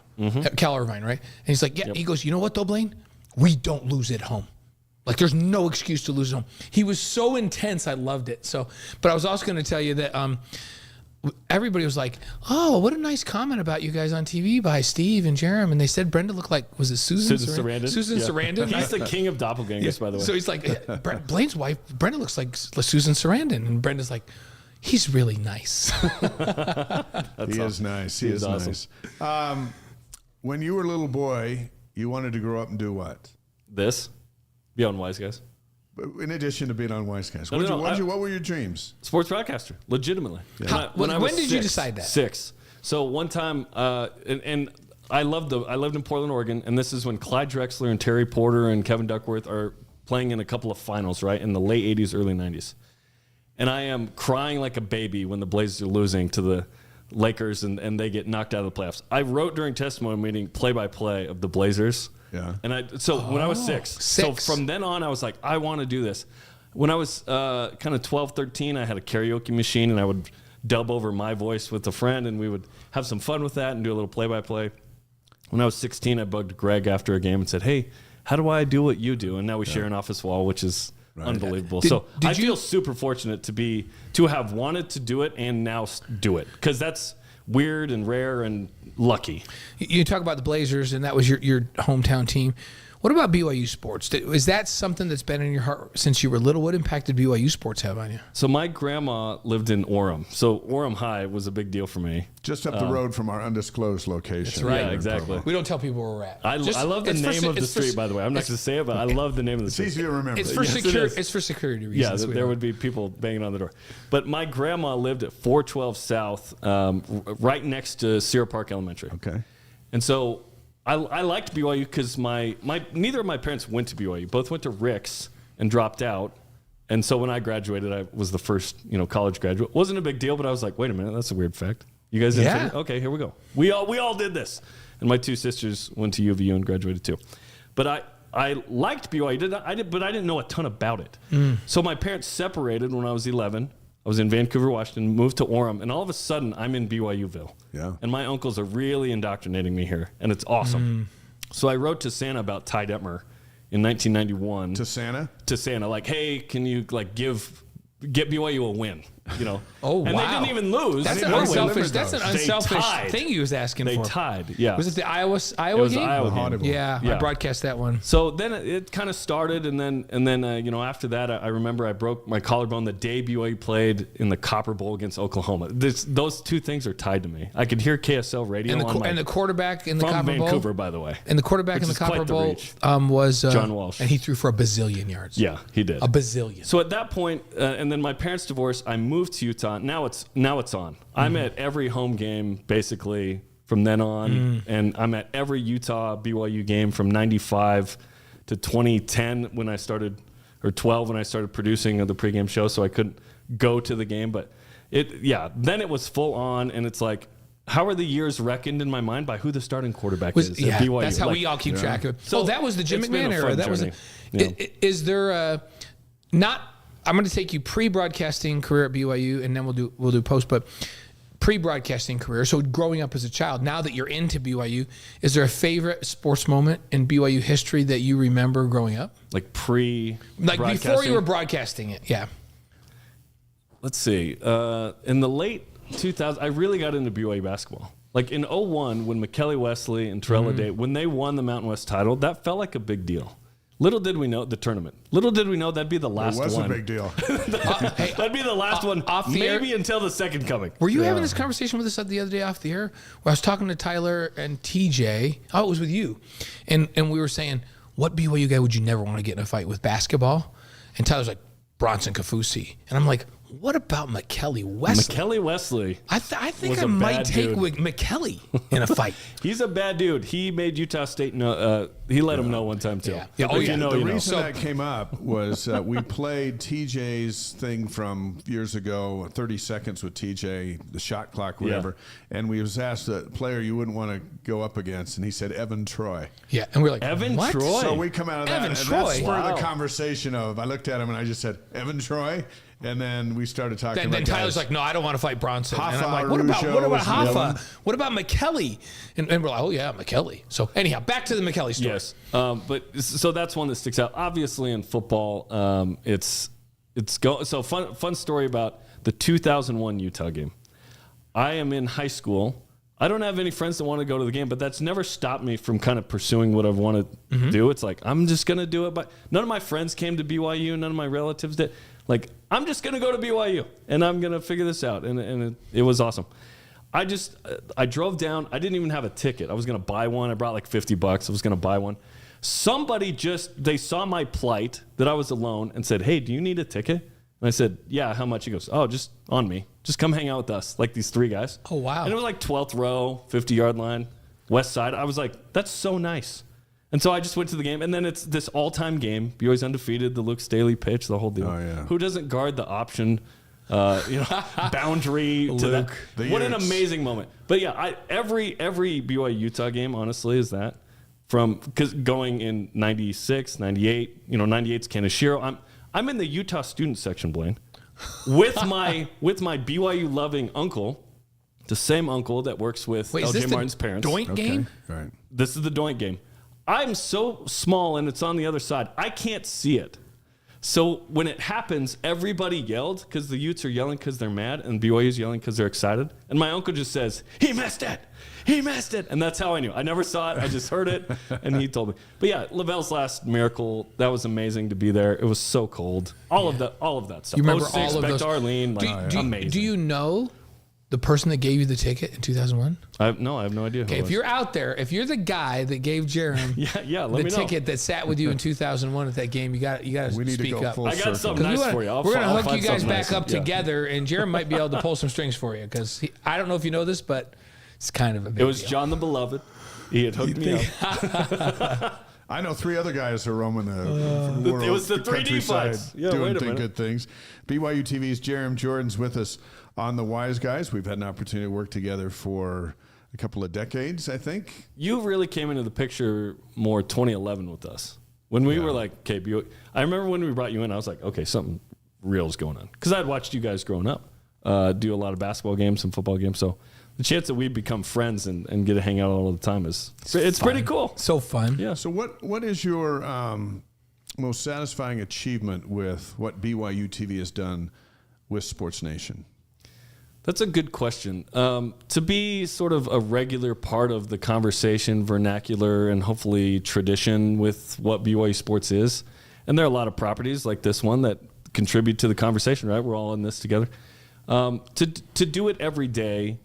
Cal Irvine, right? And he's like, yeah. Yep. He goes, you know what though, Blaine? We don't lose at home. Like there's no excuse to lose at home. He was so intense. I loved it. So, but I was also going to tell you that everybody was like, oh, what a nice comment about you guys on TV by Steve and Jerem. And they said Brenda looked like, was it Susan Sarandon? Susan Sarandon. He's the king of doppelgangers, by the way. So he's like, Blaine's wife, Brenda looks like Susan Sarandon. And Brenda's like, he's really nice. He is nice. He is awesome. Nice. When you were a little boy, you wanted to grow up and do what? Be on Wise Guys. In addition to being on Wise Guys, what were your dreams? Sports broadcaster, legitimately. Yeah. When did you decide that? 6. So one time, and I lived in Portland, Oregon, and this is when Clyde Drexler and Terry Porter and Kevin Duckworth are playing in a couple of finals, right, in the late 80s, early 90s. And I am crying like a baby when the Blazers are losing to the Lakers and they get knocked out of the playoffs. I wrote during testimony meeting play-by-play of the Blazers. Yeah. And when I was 6. So from then on, I was like, I want to do this. When I was kind of 12, 13, I had a karaoke machine, and I would dub over my voice with a friend, and we would have some fun with that and do a little play-by-play. When I was 16, I bugged Greg after a game and said, hey, how do I do what you do? And now we share an office wall, which is unbelievable. I feel super fortunate to have wanted to do it and now do it, because that's weird and rare and lucky. You talk about the Blazers, and that was your hometown team. What about BYU sports? Is that something that's been in your heart since you were little? What impact did BYU sports have on you? So my grandma lived in Orem. So Orem High was a big deal for me. Just up the road from our undisclosed location. That's right. Yeah, exactly. We don't tell people where we're at. I love the name of the street, by the way. I'm not going to say it, but I love the name of the street. It's easy to remember. It's for security. It's for security reasons. Yeah, there would be people banging on the door. But my grandma lived at 412 South, right next to Sierra Park Elementary. Okay. And so I liked BYU because neither of my parents went to BYU. Both went to Rick's and dropped out. And so when I graduated, I was the first, college graduate. Wasn't a big deal, but I was like, wait a minute, that's a weird fact. You guys didn't? Okay, here we go. We all did this. And my 2 sisters went to UVU and graduated too. But I liked BYU, but I didn't know a ton about it. So my parents separated when I was 11. I was in Vancouver, Washington, moved to Orem, and all of a sudden I'm in BYUville. Yeah. And my uncles are really indoctrinating me here, and it's awesome. So I wrote to Santa about Ty Detmer in 1991. To Santa? To Santa, like, hey, can you get BYU a win? Oh, and wow. They didn't even lose. That's an unselfish thing he was asking for. They tied, yeah. Was it the Iowa it was game? The Iowa game. Yeah, I broadcast that one. So then it kind of started, and then after that, I remember I broke my collarbone the day BYU played in the Copper Bowl against Oklahoma. Those 2 things are tied to me. I could hear KSL radio and the quarterback in the Copper Bowl. From Vancouver, by the way. And the quarterback in the Copper Bowl was John Walsh, and he threw for a bazillion yards. Yeah, he did. A bazillion. So at that point, and then my parents divorced. I moved to Utah. Now it's on. I'm at every home game basically from then on, and I'm at every Utah BYU game from 95 to 2010 when I started, or 12 when I started producing the pregame show, so I couldn't go to the game. But then it was full on, and it's like, how are the years reckoned in my mind by who the starting quarterback is at BYU? That's how we all keep track of it. So that was the Jim McMahon era. That was. Is there not? I'm going to take you pre-broadcasting career at BYU, and then we'll do post. But pre-broadcasting career, so growing up as a child. Now that you're into BYU, is there a favorite sports moment in BYU history that you remember growing up? Like before you were broadcasting it, yeah. Let's see. In the late 2000s, I really got into BYU basketball. Like in 2001, when McKelly Wesley and Terrell Day, when they won the Mountain West title, that felt like a big deal. Little did we know the tournament. Little did we know that'd be the last one. It was a big deal. That'd be the last one, off the maybe air. Until the second coming. Were you having this conversation with us the other day off the air? Where I was talking to Tyler and TJ. Oh, it was with you, and we were saying, what BYU guy would you never want to get in a fight with basketball? And Tyler's like, Bronson Kafusi. And I'm like, what about McKelly Wesley? McKelly Wesley. I think was I a might bad take dude. McKelly in a fight. He's a bad dude. He made Utah State know. He let him know one time too. Yeah. The you reason know. that came up was we played TJ's thing from years ago, 30 seconds with TJ, the shot clock, whatever. And we was asked a player you wouldn't want to go up against, and he said Evan Troy. Yeah, and we're like, Evan what? Troy. So we come out of that, Evan and Troy. that spurred Wow. the conversation of, I looked at him and I just said, Evan Troy? And then we started talking Then about Tyler's guys. like, no, I don't want to fight Bronson. And I'm Hoffa, like, what about Rujo was the other one. Hoffa? What about McKelly? And we're like, oh yeah, McKelly. So anyhow, back to the McKelly story. Yes, but so that's one that sticks out. Obviously, in football, so fun story about the 2001 Utah game. I am in high school. I don't have any friends that want to go to the game, but that's never stopped me from kind of pursuing what I've wanted to do. It's like, I'm just going to do it. But none of my friends came to BYU. None of my relatives did. Like, I'm just going to go to BYU, and I'm going to figure this out. And it was awesome. I drove down. I didn't even have a ticket. I was going to buy one. I brought like $50. I was going to buy one. Somebody they saw my plight, that I was alone, and said, hey, do you need a ticket? And I said, yeah, how much? He goes, oh, just on me. Just come hang out with us, like these three guys. Oh, wow. And it was like 12th row, 50-yard line, west side. I was like, that's so nice. And so I just went to the game. And then it's this all-time game. BYU's undefeated, the Luke Staley pitch, the whole deal. Oh, yeah. Who doesn't guard the option boundary to that? the What an Utes. amazing moment. But yeah, every BYU Utah game, honestly, is that. Because going in 96, 98, 98's Kaneshiro. I'm in the Utah student section, Blaine, with my BYU loving uncle, the same uncle that works with Wait, is this LJ Martin's the parents. Doink game? Right. This is the Doink game. I'm so small and it's on the other side. I can't see it. So when it happens, everybody yelled because the Utes are yelling because they're mad and BYU's yelling because they're excited. And my uncle just says, he missed it. He missed it. And that's how I knew. I never saw it. I just heard it. And he told me. But yeah, Lavelle's last miracle, that was amazing to be there. It was so cold. All of that stuff. You remember 06, all of those? Arlene, amazing. Do you know the person that gave you the ticket in 2001? I have no idea. Okay, if you're out there, if you're the guy that gave Jerem let the me know. ticket that sat with you in 2001 at that game, you got to We need to speak go up. full I got circle. something nice for you. We're gonna I'll hook find you guys something back nice. up Yeah. together, and Jerem might be able to pull some strings for you because I don't know if you know this, but it's kind of a big It was deal. John the Beloved. He had hooked me up. I know three other guys who are roaming the world. it was the 3D countryside, fights. Yeah, wait doing a minute. good things. BYU TV's Jerem Jordan's with us on the Wise Guys. We've had an opportunity to work together for a couple of decades, I think. You really came into the picture more 2011 with us. When we were like, okay, I remember when we brought you in, I was like, okay, something real is going on. Because I'd watched you guys growing up do a lot of basketball games and football games. So the chance that we become friends and get to hang out all the time it's pretty cool. So fun. Yeah. So what is your most satisfying achievement with what BYU TV has done with Sports Nation? That's a good question. To be sort of a regular part of the conversation, vernacular, and hopefully tradition with what BYU Sports is. And there are a lot of properties like this one that contribute to the conversation, right? We're all in this together. To do it every day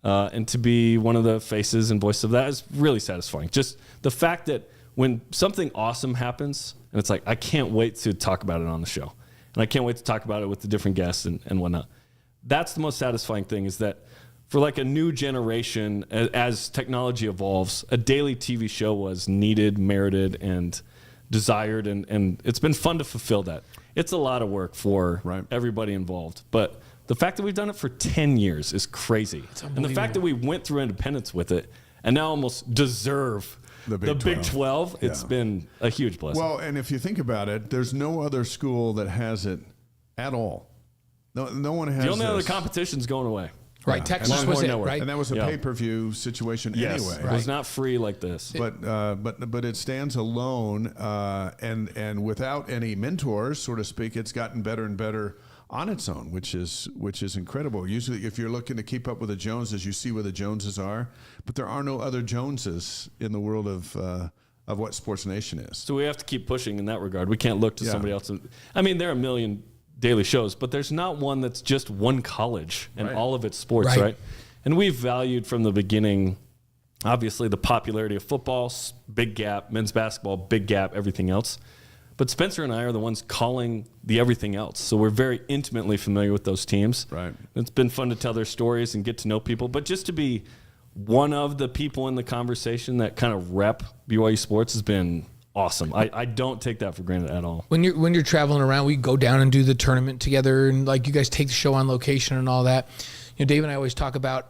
and to be one of the faces and voices of that is really satisfying. Just the fact that when something awesome happens, and it's like, I can't wait to talk about it on the show. And I can't wait to talk about it with the different guests and whatnot. That's the most satisfying thing, is that for like a new generation, as technology evolves, a daily TV show was needed, merited, and desired. And it's been fun to fulfill that. It's a lot of work for everybody involved. But the fact that we've done it for 10 years is crazy. And the fact that we went through independence with it and now almost deserve the Big 12, it's been a huge blessing. Well, and if you think about it, there's no other school that has it at all. No one has the only other this. competition's going away. Right, Texas was it, right? And that was a pay-per-view situation anyway. It was not free like this. But it stands alone, and without any mentors, so to speak, it's gotten better and better on its own, which is incredible. Usually, if you're looking to keep up with the Joneses, you see where the Joneses are, but there are no other Joneses in the world of what Sports Nation is. So we have to keep pushing in that regard. We can't look to somebody else. I mean, there are a million daily shows, but there's not one that's just one college and all of its sports, right? And we've valued from the beginning, obviously, the popularity of football, big gap, men's basketball, big gap, everything else. But Spencer and I are the ones calling the everything else. So we're very intimately familiar with those teams. Right. It's been fun to tell their stories and get to know people. But just to be one of the people in the conversation that kind of rep BYU sports has been awesome. I don't take that for granted at all. When you're traveling around, we go down and do the tournament together, and like you guys take the show on location and all that. Dave and I always talk about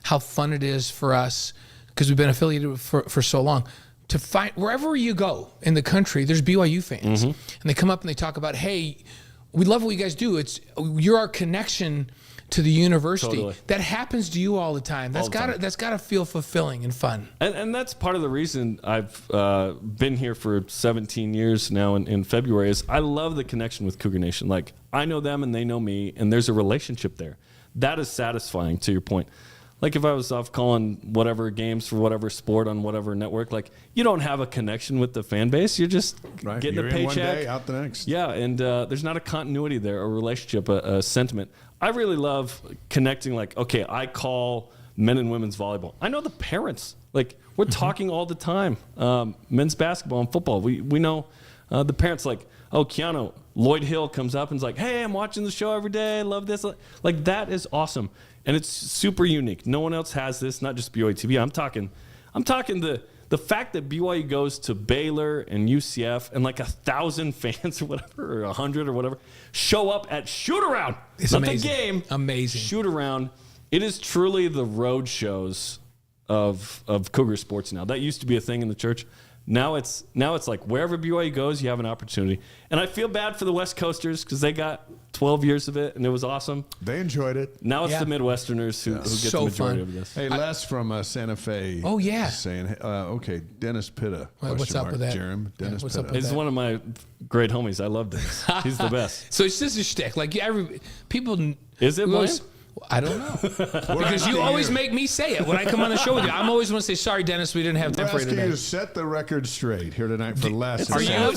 how fun it is for us, because we've been affiliated for so long, to find wherever you go in the country, there's BYU fans, and they come up and they talk about, hey, we love what you guys do. You're our connection to the university. Totally. That happens to you all the time. That's gotta feel fulfilling and fun. And that's part of the reason I've been here for 17 years now in February is I love the connection with Cougar Nation. Like, I know them and they know me, and there's a relationship there. That is satisfying, to your point. Like, if I was off calling whatever games for whatever sport on whatever network, like, you don't have a connection with the fan base. You're just getting You're a in paycheck. one day, out the next. Yeah, and there's not a continuity there, a relationship, a sentiment. I really love connecting, like, okay, I call men and women's volleyball. I know the parents. Like, we're talking all the time. Men's basketball and football. We know the parents, like, oh, Keanu, Lloyd Hill comes up and is like, hey, I'm watching the show every day. I love this. Like, that is awesome. And it's super unique. No one else has this, not just BYU TV. I'm talking the fact that BYU goes to Baylor and UCF and like 1,000 fans or whatever, or 100 or whatever, show up at shoot-around. It's not amazing. the game. Amazing. Shoot-around. It is truly the road shows of Cougar sports now. That used to be a thing in the church. Now it's like wherever BYU goes, you have an opportunity. And I feel bad for the West Coasters because they got 12 years of it, and it was awesome. They enjoyed it. Now it's the Midwesterners who get So the majority fun. of this. Hey, Les from Santa Fe. Oh, yeah. Saying, okay, Dennis Pitta. What's up with that? Jerem, Dennis what's up Pitta. with He's one of my great homies. I love Dennis. He's the best. So it's just a shtick. Like people. Is it, we always- Blaine? I don't know. Because you always make me say it when I come on the show with you. I'm always want to say, sorry, Dennis, we didn't have We're time for you asking you today. to set the record straight here tonight for Les.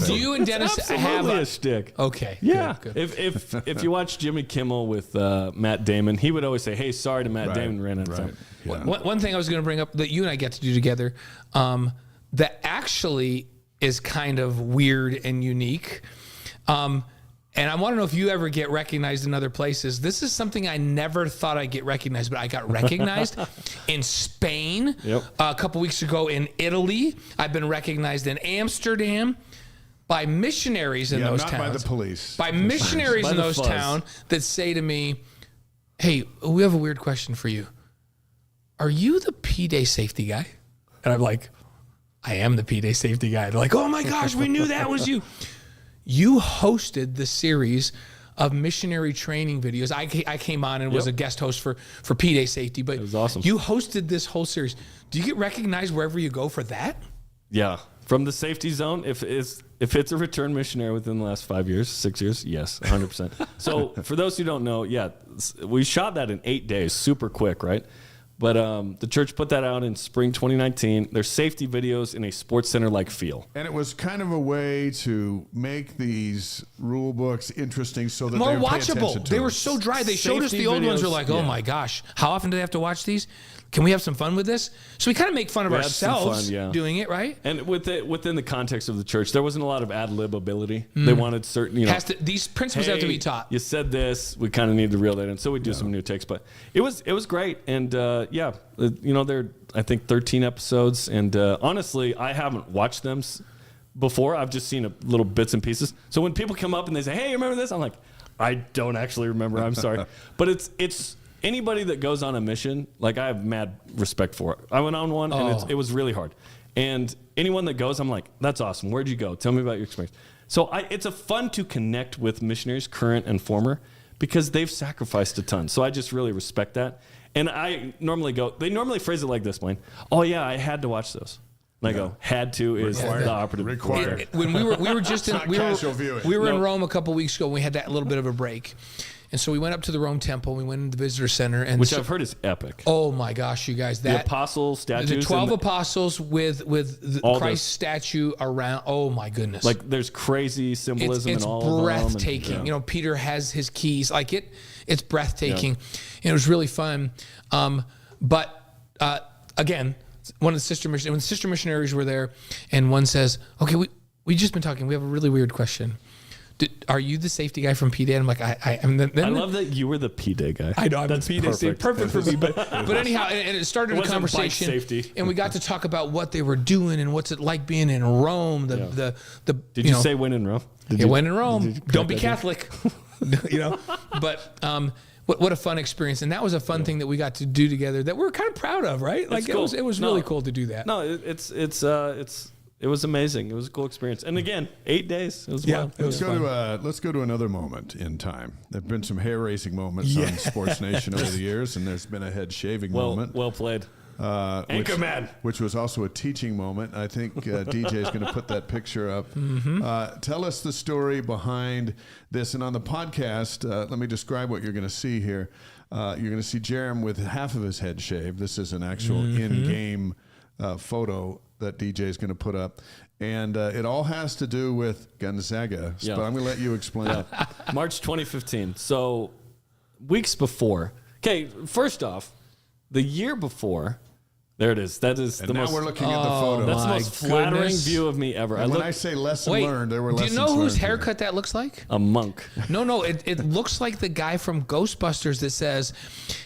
Do you and Dennis It's have absolutely a shtick. Okay. Yeah. Good. If you watch Jimmy Kimmel with Matt Damon, he would always say, hey, sorry to Matt Damon, ran out of time. Yeah. One thing I was going to bring up that you and I get to do together that actually is kind of weird and unique. And I want to know if you ever get recognized in other places. This is something I never thought I'd get recognized, but I got recognized in Spain. Yep. A couple weeks ago in Italy. I've been recognized in Amsterdam by missionaries in those not towns. by the police. By missionaries By in the those fuzz. towns that say to me, hey, we have a weird question for you. Are you the P-Day safety guy? And I'm like, I am the P-Day safety guy. They're like, oh my gosh, we knew that was you. You hosted the series of missionary training videos. I came on and was a guest host for P-Day safety, but it was awesome. You hosted this whole series. Do you get recognized wherever you go for that? Yeah. From the safety zone, if it's a return missionary within the last 5 years, 6 years, yes, 100%. So for those who don't know, we shot that in 8 days, super quick, right? But the church put that out in spring 2019. There's safety videos in a sports center-like feel. And it was kind of a way to make these rule books interesting so that More they would pay attention watchable. to They them. were so dry. They showed us Safety the old ones. We're videos, like, oh yeah. my gosh, how often do they have to watch these? Can we have some fun with this? So we kind of make fun of We had some ourselves fun, yeah. doing it, right? And within the context of the church, there wasn't a lot of ad-lib ability. They wanted certain, These principles have to be taught. You said this, we kind of need to reel that in. So we do some new takes, but it was great. And there are, I think, 13 episodes. And honestly, I haven't watched them before. I've just seen little bits and pieces. So when people come up and they say, hey, remember this? I'm like, I don't actually remember. I'm sorry. But it's anybody that goes on a mission, like, I have mad respect for it. I went on one and it was really hard. And anyone that goes, I'm like, that's awesome. Where'd you go? Tell me about your experience. So it's a fun to connect with missionaries, current and former, because they've sacrificed a ton. So I just really respect that. And I normally they normally phrase it like this, Blaine. Oh yeah, I had to watch those. And I go, had to is the operative. Required. When we were just in, not we casual viewing. were in No. Rome a couple weeks ago. And we had that little bit of a break, and so we went up to the Rome Temple. We went into the visitor center, and Which I've heard is epic. oh my gosh, you guys, The apostle statues. the 12 and apostles with the All Christ this. statue around. Oh my goodness. like, there's crazy symbolism it's in all of them. breathtaking. And, You know, Peter has his keys. Like it's breathtaking. And it was really fun. But again, when the sister missionaries were there, and one says, "Okay, We just been talking. We have a really weird question. Are you the safety guy from P-Day? I'm like, I love that you were the P-Day guy. I know, I'm the P-Day safety. Perfect for me. But anyhow, and it started a conversation. Safety. And we got to talk about what they were doing and what's it like being in Rome. Did you say when in Rome? When in Rome. Don't be Catholic. But what a fun experience. And that was a fun thing that we got to do together that we're kind of proud of, right? Like cool. it was really cool to do that. No, it was amazing. It was a cool experience. And again, 8 days. It was wild. Let's go to another moment in time. There've been some hair-raising moments on Sports Nation over the years, and there's been a head-shaving moment. Well played. Anchorman. Which was also a teaching moment. I think DJ is going to put that picture up. Mm-hmm. Tell us the story behind this. And on the podcast, let me describe what you're going to see here. You're going to see Jerem with half of his head shaved. This is an actual in-game photo that DJ is going to put up. And it all has to do with Gonzaga. But I'm going to let you explain. March 2015. So weeks before. Okay, first off, the year before, there it is. That is and the now most. we're looking at the photo. That's the most flattering view of me ever. And when I say lesson learned, there were lessons learned. Do you know whose haircut that looks like? A monk. No. It looks like the guy from Ghostbusters that says,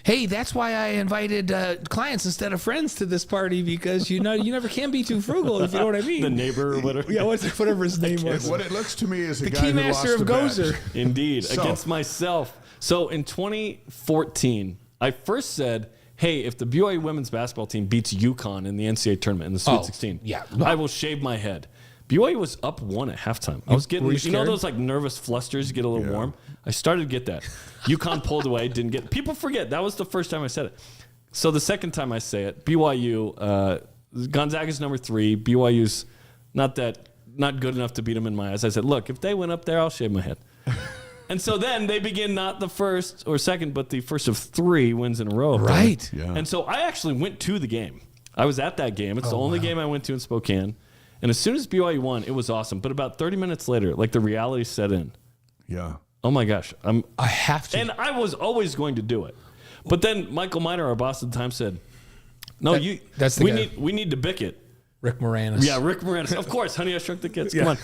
"Hey, that's why I invited clients instead of friends to this party because you never can be too frugal if you know what I mean." The neighbor or whatever. Yeah, whatever his name was. What it looks to me is the guy who lost keymaster of the bet. Gozer. Indeed, against myself. So in 2014, I first said, hey, if the BYU women's basketball team beats UConn in the NCAA tournament in the Sweet 16, I will shave my head. BYU was up 1 at halftime. I was getting, those like nervous flusters, you get a little warm. I started to get that. UConn pulled away, didn't get. People forget that was the first time I said it. So the second time I say it, BYU, Gonzaga's number 3. BYU's not good enough to beat them in my eyes. I said, look, if they went up there, I'll shave my head. And so then they begin not the first or second, but the first of 3 wins in a row. Right. Yeah. And so I actually went to the game. I was at that game. It's the only game I went to in Spokane. And as soon as BYU won, it was awesome. But about 30 minutes later, like the reality set in. Yeah. Oh my gosh. I have to. And I was always going to do it. But then Michael Miner, our boss at the time, said, no, we need to bick it. Rick Moranis. Yeah, Rick Moranis. Of course, Honey, I Shrunk the Kids. Come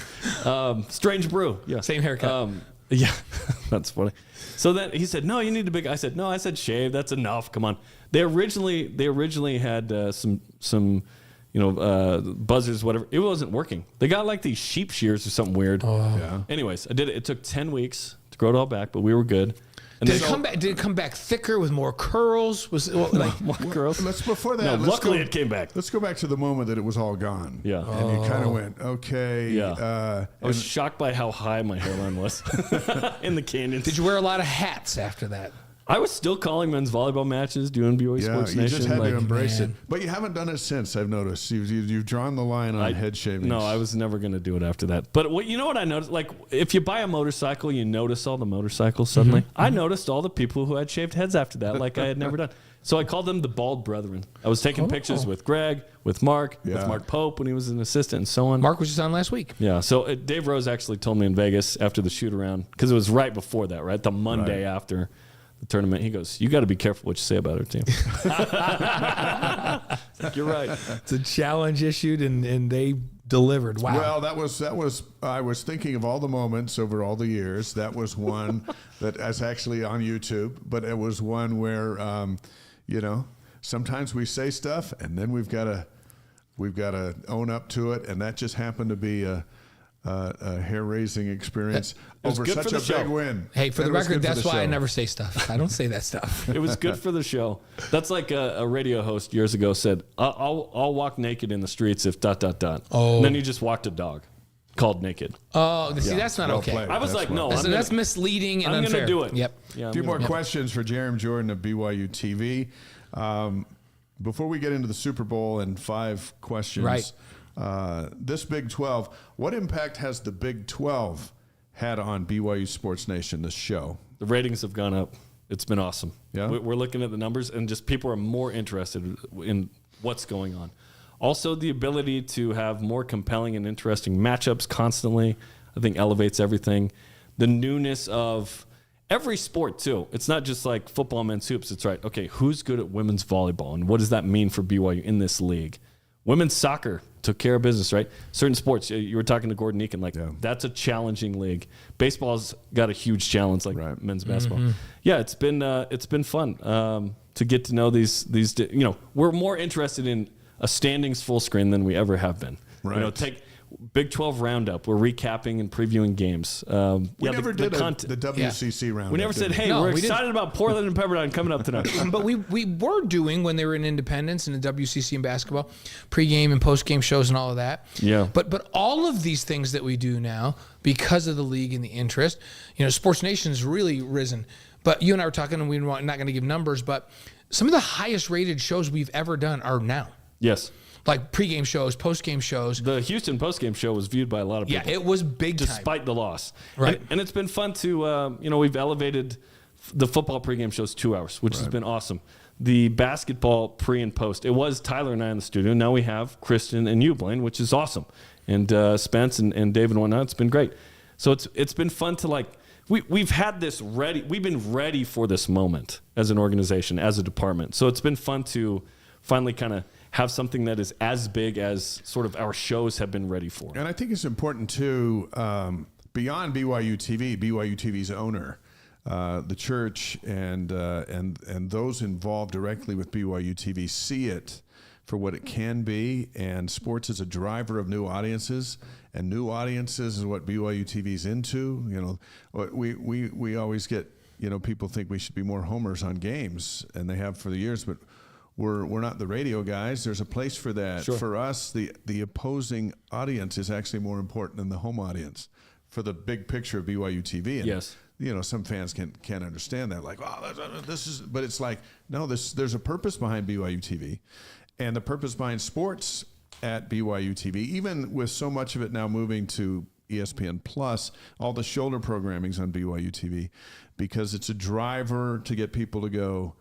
on. Strange Brew. Yeah. Same haircut. Yeah, that's funny. So then he said, no, you need to big. I said, no, I said shave. That's enough. Come on. They originally had some buzzers, whatever. It wasn't working. They got like these sheep shears or something weird. Yeah. Anyways, I did it. It took 10 weeks to grow it all back, but we were good. And Did it come back thicker with more curls? More curls? Before that. No, luckily it came back. Let's go back to the moment that it was all gone. Yeah. And you kind of went, okay. Yeah. I was shocked by how high my hairline was in the canyons. Did you wear a lot of hats after that? I was still calling men's volleyball matches, doing BYU Sports Nation. You just had to embrace it. But you haven't done it since, I've noticed. You've drawn the line on head shaving. No, I was never going to do it after that. But you know what I noticed? Like, if you buy a motorcycle, you notice all the motorcycles suddenly. Mm-hmm. I noticed all the people who had shaved heads after that, like I had never done. So I called them the Bald Brethren. I was taking pictures with Greg, with Mark, with Mark Pope when he was an assistant, and so on. Mark was just on last week. Yeah. So Dave Rose actually told me in Vegas after the shoot around, because it was right before that, right? The Monday after the tournament. He goes, you got to be careful what you say about our team. You're right. It's a challenge issued, and they delivered. Wow. Well, that was. I was thinking of all the moments over all the years. That was one that is actually on YouTube, but it was one where, sometimes we say stuff and then we've got to own up to it, and that just happened to be a hair-raising experience over such a big win. Hey, for the record, that's why I never say stuff. I don't say that stuff. It was good for the show. That's like a radio host years ago said, I'll walk naked in the streets if ... Oh. And then he just walked a dog called naked. Oh, see, that's not okay. I was no. That's misleading and unfair. I'm going to do it. Yep. Yeah, a few more questions for Jerem Jordan of BYU TV. Before we get into the Super Bowl and 5 questions. Right. This Big 12, what impact has the Big 12 had on BYU Sports Nation, this show? The ratings have gone up. It's been awesome. Yeah. We're looking at the numbers, and just people are more interested in what's going on. Also, the ability to have more compelling and interesting matchups constantly, I think, elevates everything. The newness of every sport, too. It's not just like football, men's hoops. It's right, okay, who's good at women's volleyball, and what does that mean for BYU in this league? Women's soccer took care of business, right? Certain sports, you were talking to Gordon Eakin, that's a challenging league. Baseball's got a huge challenge, like men's basketball. Yeah, it's been fun to get to know these. We're more interested in a standings full screen than we ever have been. Right. Take Big 12 roundup. We're recapping and previewing games. We never did the WCC roundup. We never said, hey, we're excited about Portland and Pepperdine coming up tonight. But we were doing, when they were in Independence and the WCC and basketball, pregame and postgame shows and all of that. Yeah. But all of these things that we do now, because of the league and the interest, Sports Nation's really risen. But you and I were talking, and we're not going to give numbers, but some of the highest rated shows we've ever done are now. Yes. Like pregame shows, postgame shows. The Houston postgame show was viewed by a lot of people. Yeah, it was big time. Despite the loss. Right. And it's been fun to, we've elevated the football pregame shows 2 hours, which has been awesome. The basketball pre and post, it was Tyler and I in the studio. Now we have Kristen and you, Blaine, which is awesome. And Spence and David and whatnot. It's been great. So it's been fun to we've had this ready. We've been ready for this moment as an organization, as a department. So it's been fun to finally kind of have something that is as big as sort of our shows have been ready for. And I think it's important too, beyond BYU TV, BYU TV's owner, the church and those involved directly with BYU TV see it for what it can be, and sports is a driver of new audiences, and new audiences is what BYU TV's into. We always get, people think we should be more homers on games, and they have for the years, but we're not the radio guys. There's a place for that. Sure. For us, the opposing audience is actually more important than the home audience for the big picture of BYU TV. And, yes. Some fans can't understand that. Like, this is, but it's like, no, there's a purpose behind BYU TV, and the purpose behind sports at BYU TV, even with so much of it now moving to ESPN Plus, all the shoulder programming's on BYU TV, because it's a driver to get people to go,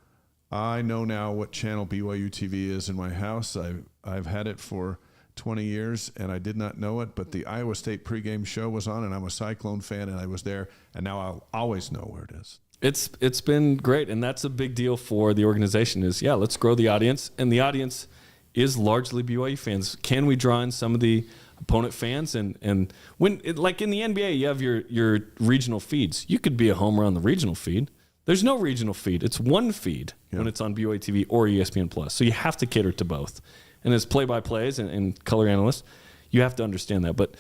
I know now what channel BYU TV is in my house. I've had it for 20 years, and I did not know it, but the Iowa State pregame show was on, and I'm a Cyclone fan, and I was there, and now I'll always know where it is. It's been great, and that's a big deal for the organization is, let's grow the audience, and the audience is largely BYU fans. Can we draw in some of the opponent fans? And when, like in the NBA, you have your regional feeds. You could be a homer on the regional feed. There's no regional feed. It's one feed when it's on BYU TV or ESPN Plus. So you have to cater to both. And as play-by-plays and color analysts, you have to understand that. But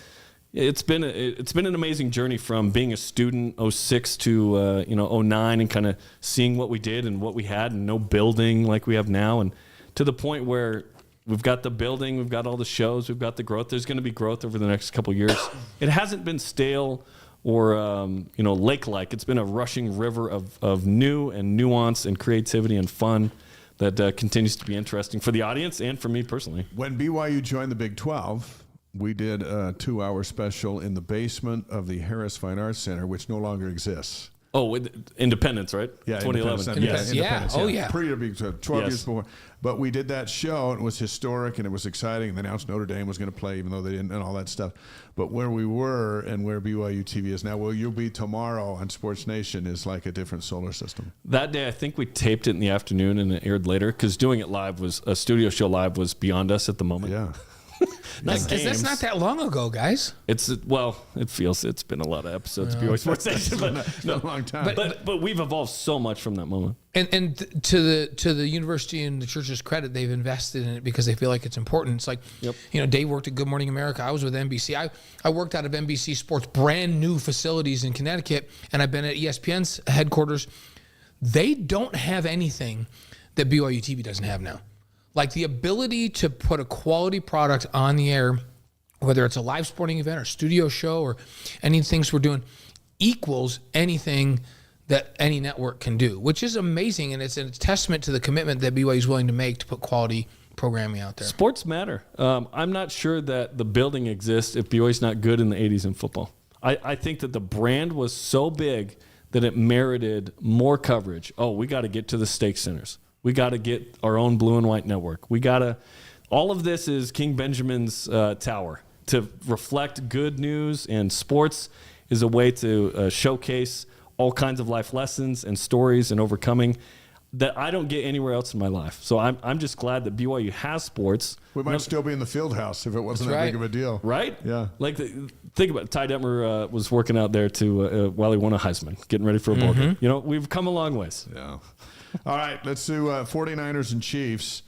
it's been an amazing journey from being a student 06 to 09 and kind of seeing what we did and what we had and no building like we have now, and to the point where we've got the building, we've got all the shows, we've got the growth. There's going to be growth over the next couple of years. It hasn't been stale or lake-like. It's been a rushing river of new and nuance and creativity and fun that continues to be interesting for the audience and for me personally. When BYU joined the Big 12, we did a 2-hour special in the basement of the Harris Fine Arts Center, which no longer exists. Oh, with Independence, right? Yeah, 2011. Independence. Yeah. Independence, Oh, yeah. Pre-Big 12 years before. But we did that show, and it was historic, and it was exciting. And they announced Notre Dame was going to play, even though they didn't, and all that stuff. But where we were and where BYU TV is now, where you'll be tomorrow on Sports Nation, is like a different solar system. That day, I think we taped it in the afternoon and it aired later, because doing it live a studio show live was beyond us at the moment. Yeah. That's not that long ago, guys. It feels it's been a lot of episodes of BYU Sports Nation, but a long time. But we've evolved so much from that moment. And to the university and the church's credit, they've invested in it because they feel like it's important. It's like, Dave worked at Good Morning America. I was with NBC. I worked out of NBC Sports, brand new facilities in Connecticut, and I've been at ESPN's headquarters. They don't have anything that BYU TV doesn't have now. Like the ability to put a quality product on the air, whether it's a live sporting event or studio show or any things we're doing, equals anything that any network can do, which is amazing. And it's a testament to the commitment that BYU is willing to make to put quality programming out there. Sports matter. I'm not sure that the building exists if BYU's not good in the 80s in football. I think that the brand was so big that it merited more coverage. Oh, we got to get to the stake centers. We got to get our own blue and white network. All of this is King Benjamin's tower to reflect good news, and sports is a way to showcase all kinds of life lessons and stories and overcoming. that I don't get anywhere else in my life. So I'm just glad that BYU has sports. We might still be in the field house if it wasn't That's that right. big of a deal. Right? Yeah. Like, think about it. Ty Detmer was working out there while he won a Heisman, getting ready for a bowl game. You know, we've come a long ways. Yeah. All right, let's do 49ers and Chiefs.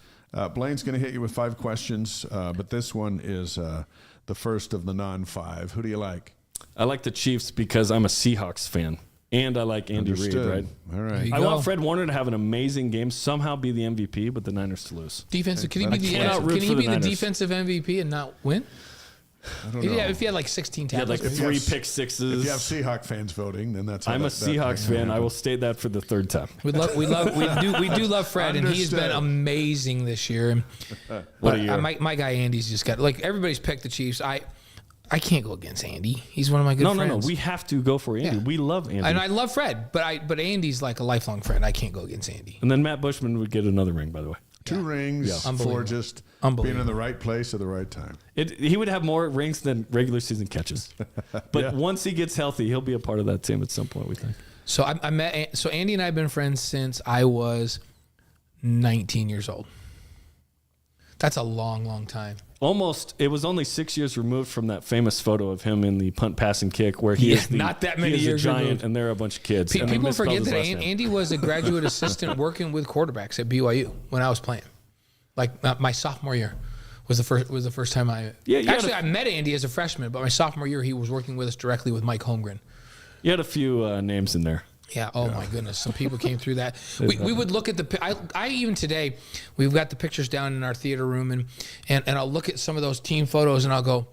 Blaine's going to hit you with 5 questions, but this one is the first of the non-5. Who do you like? I like the Chiefs because I'm a Seahawks fan, and I like Andy Reid, Understood. right? All There right. you I go. want Fred Warner to have an amazing game, somehow be the MVP, but the Niners to lose. Defensive. Can he be the cannot root can he for the be the Niners. defensive MVP and not win? I don't know. Yeah, if he had like 16 He had tackles. like you 3 have- pick sixes. If you have Seahawk fans voting, then that's how I'm a that Seahawks can fan. I happen. will state that for the 3rd time. we do love Fred, and he's been Understood. amazing this year. And What a but, year. my guy Andy's just got like everybody's picked the Chiefs. I can't go against Andy. He's one of my good friends. No. We have to go for Andy. Yeah. We love Andy. And I love Fred, but Andy's like a lifelong friend. I can't go against Andy. And then Matt Bushman would get another ring, by the way. 2 rings for Unbelievable. just being Unbelievable. in the right place at the right time. He would have more rings than regular season catches. But once he gets healthy, he'll be a part of that team at some point, we think. So I met. So Andy and I have been friends since I was 19 years old. That's a long, long time. It was only 6 years removed from that famous photo of him in the punt, pass, and kick where he Yeah, is not that many he is years a giant removed. and they're a bunch of kids. and they People misspelled forget his that last name. Andy was a graduate assistant working with quarterbacks at BYU when I was playing. Like my sophomore year was the first time I. Yeah, you actually, had I met Andy as a freshman, but my sophomore year he was working with us directly with Mike Holmgren. You had a few names in there. Yeah. Oh my goodness. Some people came through that. We would look at I even today, we've got the pictures down in our theater room and I'll look at some of those team photos and I'll go,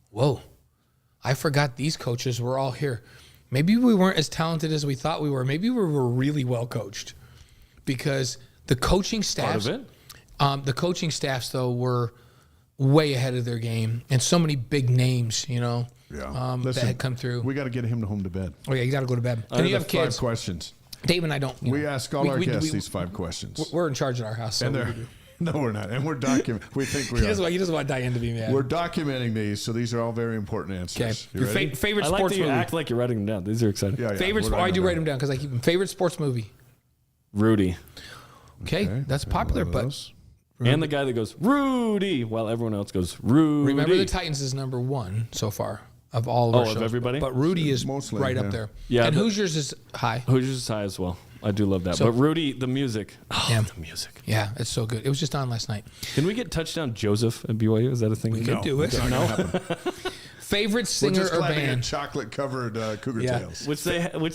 whoa, I forgot these coaches were all here. Maybe we weren't as talented as we thought we were. Maybe we were really well coached because the coaching staffs, Part of it. the coaching staffs though were way ahead of their game and so many big names, Yeah. that Listen, had come through. we got to get him home to bed. Oh yeah, you got to go to bed. I And you have have kids. 5 questions. Dave and I don't. We ask all our guests these 5 questions. We're in charge at our house. So And we they're do. no, we're not. And we're we think we He doesn't are. want Diane to be mad. We're documenting these, so these are all very important Okay. answers. You Your ready? favorite I like sports that you movie. act like you're writing them down. These are exciting. Yeah, Favorite. we're I do writing write them down because I keep them. Favorite sports movie. Rudy. Okay, that's popular, but Those. And the guy that goes, Rudy, while everyone else goes, Rudy. remember the Titans is number 1 so far of all of our of shows. everybody? But Rudy is Mostly, right yeah. up there. Yeah, and but- Hoosiers is high. Hoosiers is high as well. I do love that. So- But Rudy, the music. Oh, Yeah. the music. Yeah, it's so good. It was just on last night. Can we get touchdown Joseph at BYU? Is that a thing? We could do it. It's not gonna happen. Favorite We're singer just or glad to get band? chocolate-covered Cougar Yeah. Tails. Which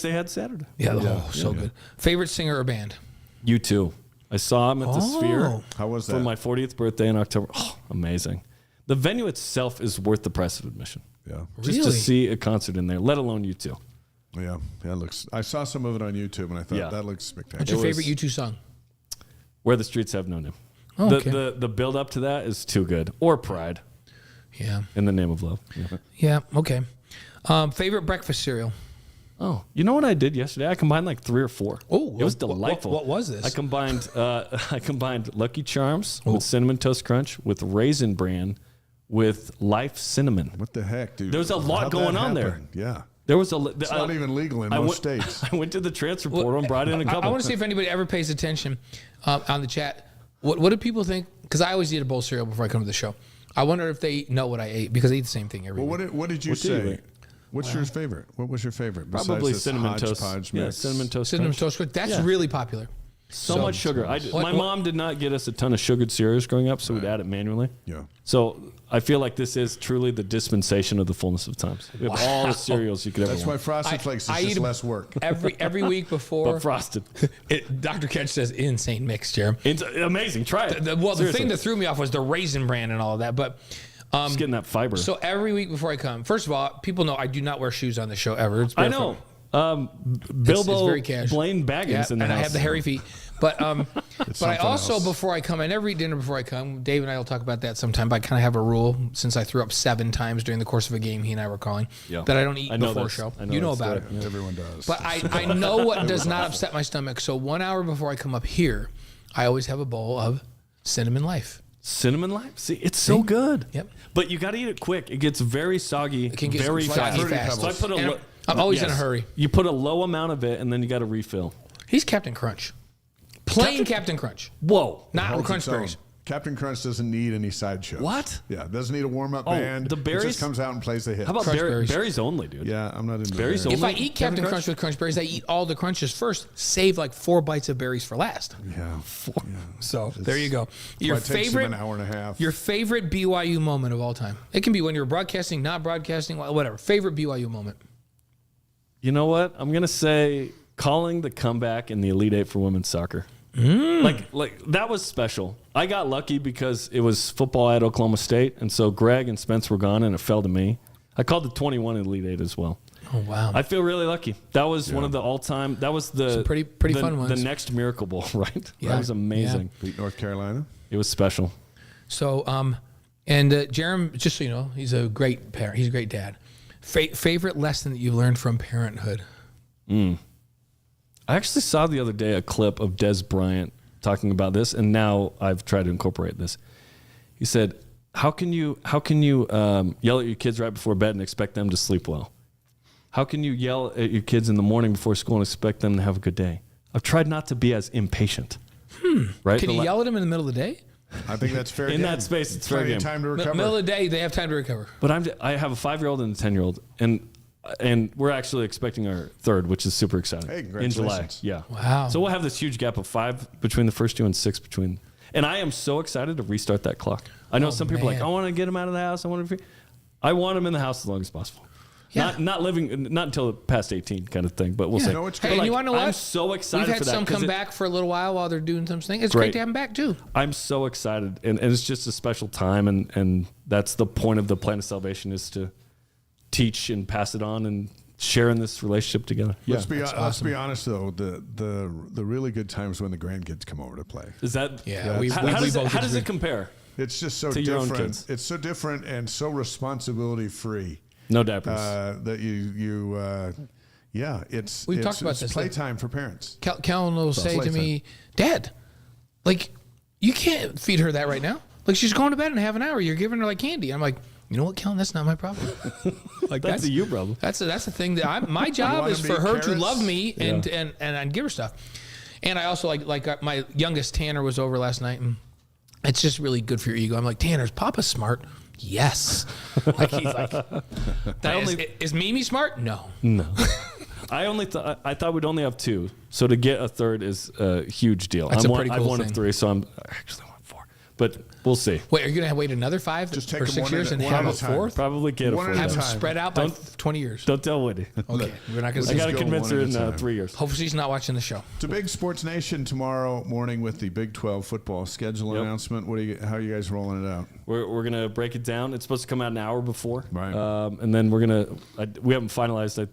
they had Saturday. Yeah, so good. Favorite singer or band? You too. I saw him at the Sphere Oh. How was that? for my 40th birthday in October. Oh, amazing. The venue itself is worth the price of admission. Yeah. Just to Really? see a concert in there, let alone you two. Yeah. Yeah, it looks. I saw some of it on YouTube, and I thought Yeah. that looks spectacular. What's your It favorite was- U2 song? Where the Streets Have No Name. Oh, okay. The build up to that is too good. Or Pride, Yeah. in the name of love. Yeah. Okay. Favorite breakfast cereal? Oh, you know what I did yesterday? I combined like 3 or 4. Oh, it was what- delightful. what was this? I combined Lucky Charms with Cinnamon Toast Crunch with Raisin Bran with Life Cinnamon. What the heck, dude? There's a lot How'd going that on there. happen? Yeah. There was It's not even legal in I most went- states. I went to the transfer portal and brought in a couple. I want to see if anybody ever pays attention on the chat. What do people think? Because I always eat a bowl of cereal before I come to the show. I wonder if they know what I ate because I eat the same thing every Well, week. what did you What did you say? eat? What's your favorite? What was your favorite? Besides Probably this cinnamon toast. hodgepodge Yeah, mix? cinnamon toast. Cinnamon Crunch. Toast Crunch. That's Yeah. really popular. So much sugar. What- My what- mom did not get us a ton of sugared cereals growing up, so we'd add it manually. Yeah. So I feel like this is truly the dispensation of the fullness of times. We have all the cereals you could ever That's why want. Frosted Flakes is I just eat 'em less work. Every week before. But frosted. Dr. Ketch says insane mix, Jeremy. It's amazing. Try it. The Seriously. thing that threw me off was the Raisin Bran and all of that. But Just getting that fiber. so every week before I come, first of all, people know I do not wear shoes on the show ever. It's I barefoot. know. Bilbo it's very casual. Blaine Baggins Yeah, in the and house. I have the hairy feet. But but I something also else. before I come, I never eat dinner before I come. Dave and I will talk about that sometime. But I kind of have a rule since I threw up 7 times during the course of a game. He and I were calling Yeah. that I don't eat I know before that's- show. I know You know that about story. it. Everyone does. But I know what does not upset my stomach. So 1 hour before I come up here, I always have a bowl of Cinnamon Life. Cinnamon lime? See, it's so good. Yep. But you got to eat it quick. It gets very soggy It can get very soggy fast. fast. So I put a And lo- I'm always in a hurry. You put a low amount of it, and then you got to refill. He's Captain Crunch. Plain Captain Crunch. Whoa. Not Holds Crunch its own. Berries. Captain Crunch doesn't need any sideshows. What? Yeah, it doesn't need a warm-up Oh, band. the berries? It just comes out and plays the hits. How about Crunch berries. berries only, dude? Yeah, I'm not into Berries berries. only? If I eat Captain Crunch with Crunch Berries, I eat all the crunches first, save like 4 bites of berries for last. Yeah. So there you go. Your favorite an hour and a half. Your favorite BYU moment of all time. It can be when you're broadcasting, not broadcasting, whatever. Favorite BYU moment. You know what? I'm going to say calling the comeback in the Elite Eight for women's soccer. Like that was special. I got lucky because it was football at Oklahoma State, and so Greg and Spence were gone, and it fell to me. I called the 21 Elite Eight as well. Oh, wow. I feel really lucky. That was one of the all-time. That was the Some pretty fun ones. The next Miracle Bowl, right? Yeah. That was amazing. Beat North Carolina. It was special. So, and Jerem, just so you know, he's a great parent. He's a great dad. Favorite lesson that you learned from parenthood? I actually saw the other day a clip of Des Bryant talking about this, and now I've tried to incorporate this. He said, "How can you yell at your kids right before bed and expect them to sleep well? How can you yell at your kids in the morning before school and expect them to have a good day? I've tried not to be as impatient." Right? Can you yell at them in the middle of the day? I think that's fair In game. that space, it's fair Plenty game. of time to recover. Middle of the day, they have time to recover. But I have a 5-year-old and a 10-year-old, and we're actually expecting our third, which is super exciting. Hey, in July. congratulations. Yeah. Wow. So we'll have this huge gap of 5 between the first 2 and 6 between. And I am so excited to restart that clock. I know some people are like, man. I want to get them out of the house. I want them in the house as long as possible. Yeah. Not until past 18 kind of thing, but we'll see. No, it's Hey, good. and you want to know what? I'm so excited We've had for that. some 'cause come back for a little while they're doing something. It's Great. great to have them back, too. I'm so excited, and it's just a special time, and that's the point of the Plan of Salvation is to teach and pass it on and share in this relationship together. Let's be honest though. The really good times when the grandkids come over to play. Is that Yeah, we how both does agree. it compare? It's just so To your own different. kids. It's so different and so responsibility free. No diapers. That it's We've it's, talked about it's this. playtime for parents. Kellen will say to playtime. me, "Dad, like, you can't feed her that right now. Like, she's going to bed in half an hour. You're giving her like candy." I'm like, you know what, Kellen? That's not my problem. Like That's a you problem. That's the thing that my job wanna is be for her to carrots? love me and I'd give her stuff. And I also like my youngest Tanner was over last night, and it's just really good for your ego. I'm like, Tanner's Papa smart? Yes. Like he's like, is Mimi smart? No. No. I thought we'd only have 2, so to get a third is a huge deal. That's a pretty I'm cool one thing. of 3, so I actually want 4, but we'll see. Wait, are you gonna wait another 5 Just take or them 6 one years at- and one have at a a time. fourth? Probably get a One at 4th. a Have them time. spread out by 20 years. Don't tell Woody. Okay, we're not gonna. I got to go convince one her at in a time. 3 years. Hopefully, she's not watching the show. It's a big Sports Nation tomorrow morning with the Big 12 football schedule Yep. announcement. How are you guys rolling it out? We're gonna break it down. It's supposed to come out an hour before, Right. And then we haven't finalized.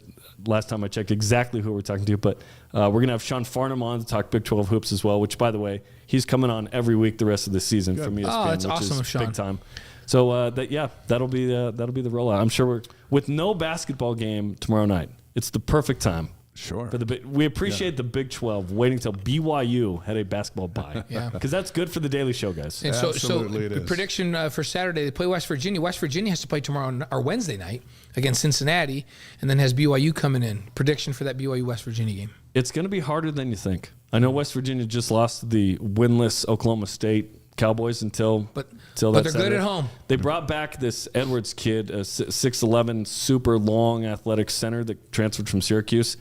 Last time I checked, exactly who we're talking to, but we're gonna have Sean Farnham on to talk Big 12 hoops as well. Which, by the way, he's coming on every week the rest of the season from ESPN, Oh, that's which awesome is of Sean. big time. So that'll be the rollout. I'm sure with no basketball game tomorrow night. It's the perfect time. Sure. We appreciate the Big 12 waiting till BYU had a basketball bye. Yeah. Because that's good for the Daily Show, guys. And so Absolutely it the is. prediction for Saturday, they play West Virginia. West Virginia has to play tomorrow or Wednesday night against Cincinnati, and then has BYU coming in. Prediction for that BYU West Virginia game. It's going to be harder than you think. I know West Virginia just lost to the winless Oklahoma State Cowboys until But that they're good Saturday. at home. They brought back this Edwards kid, a 6'11", super long athletic center that transferred from Syracuse.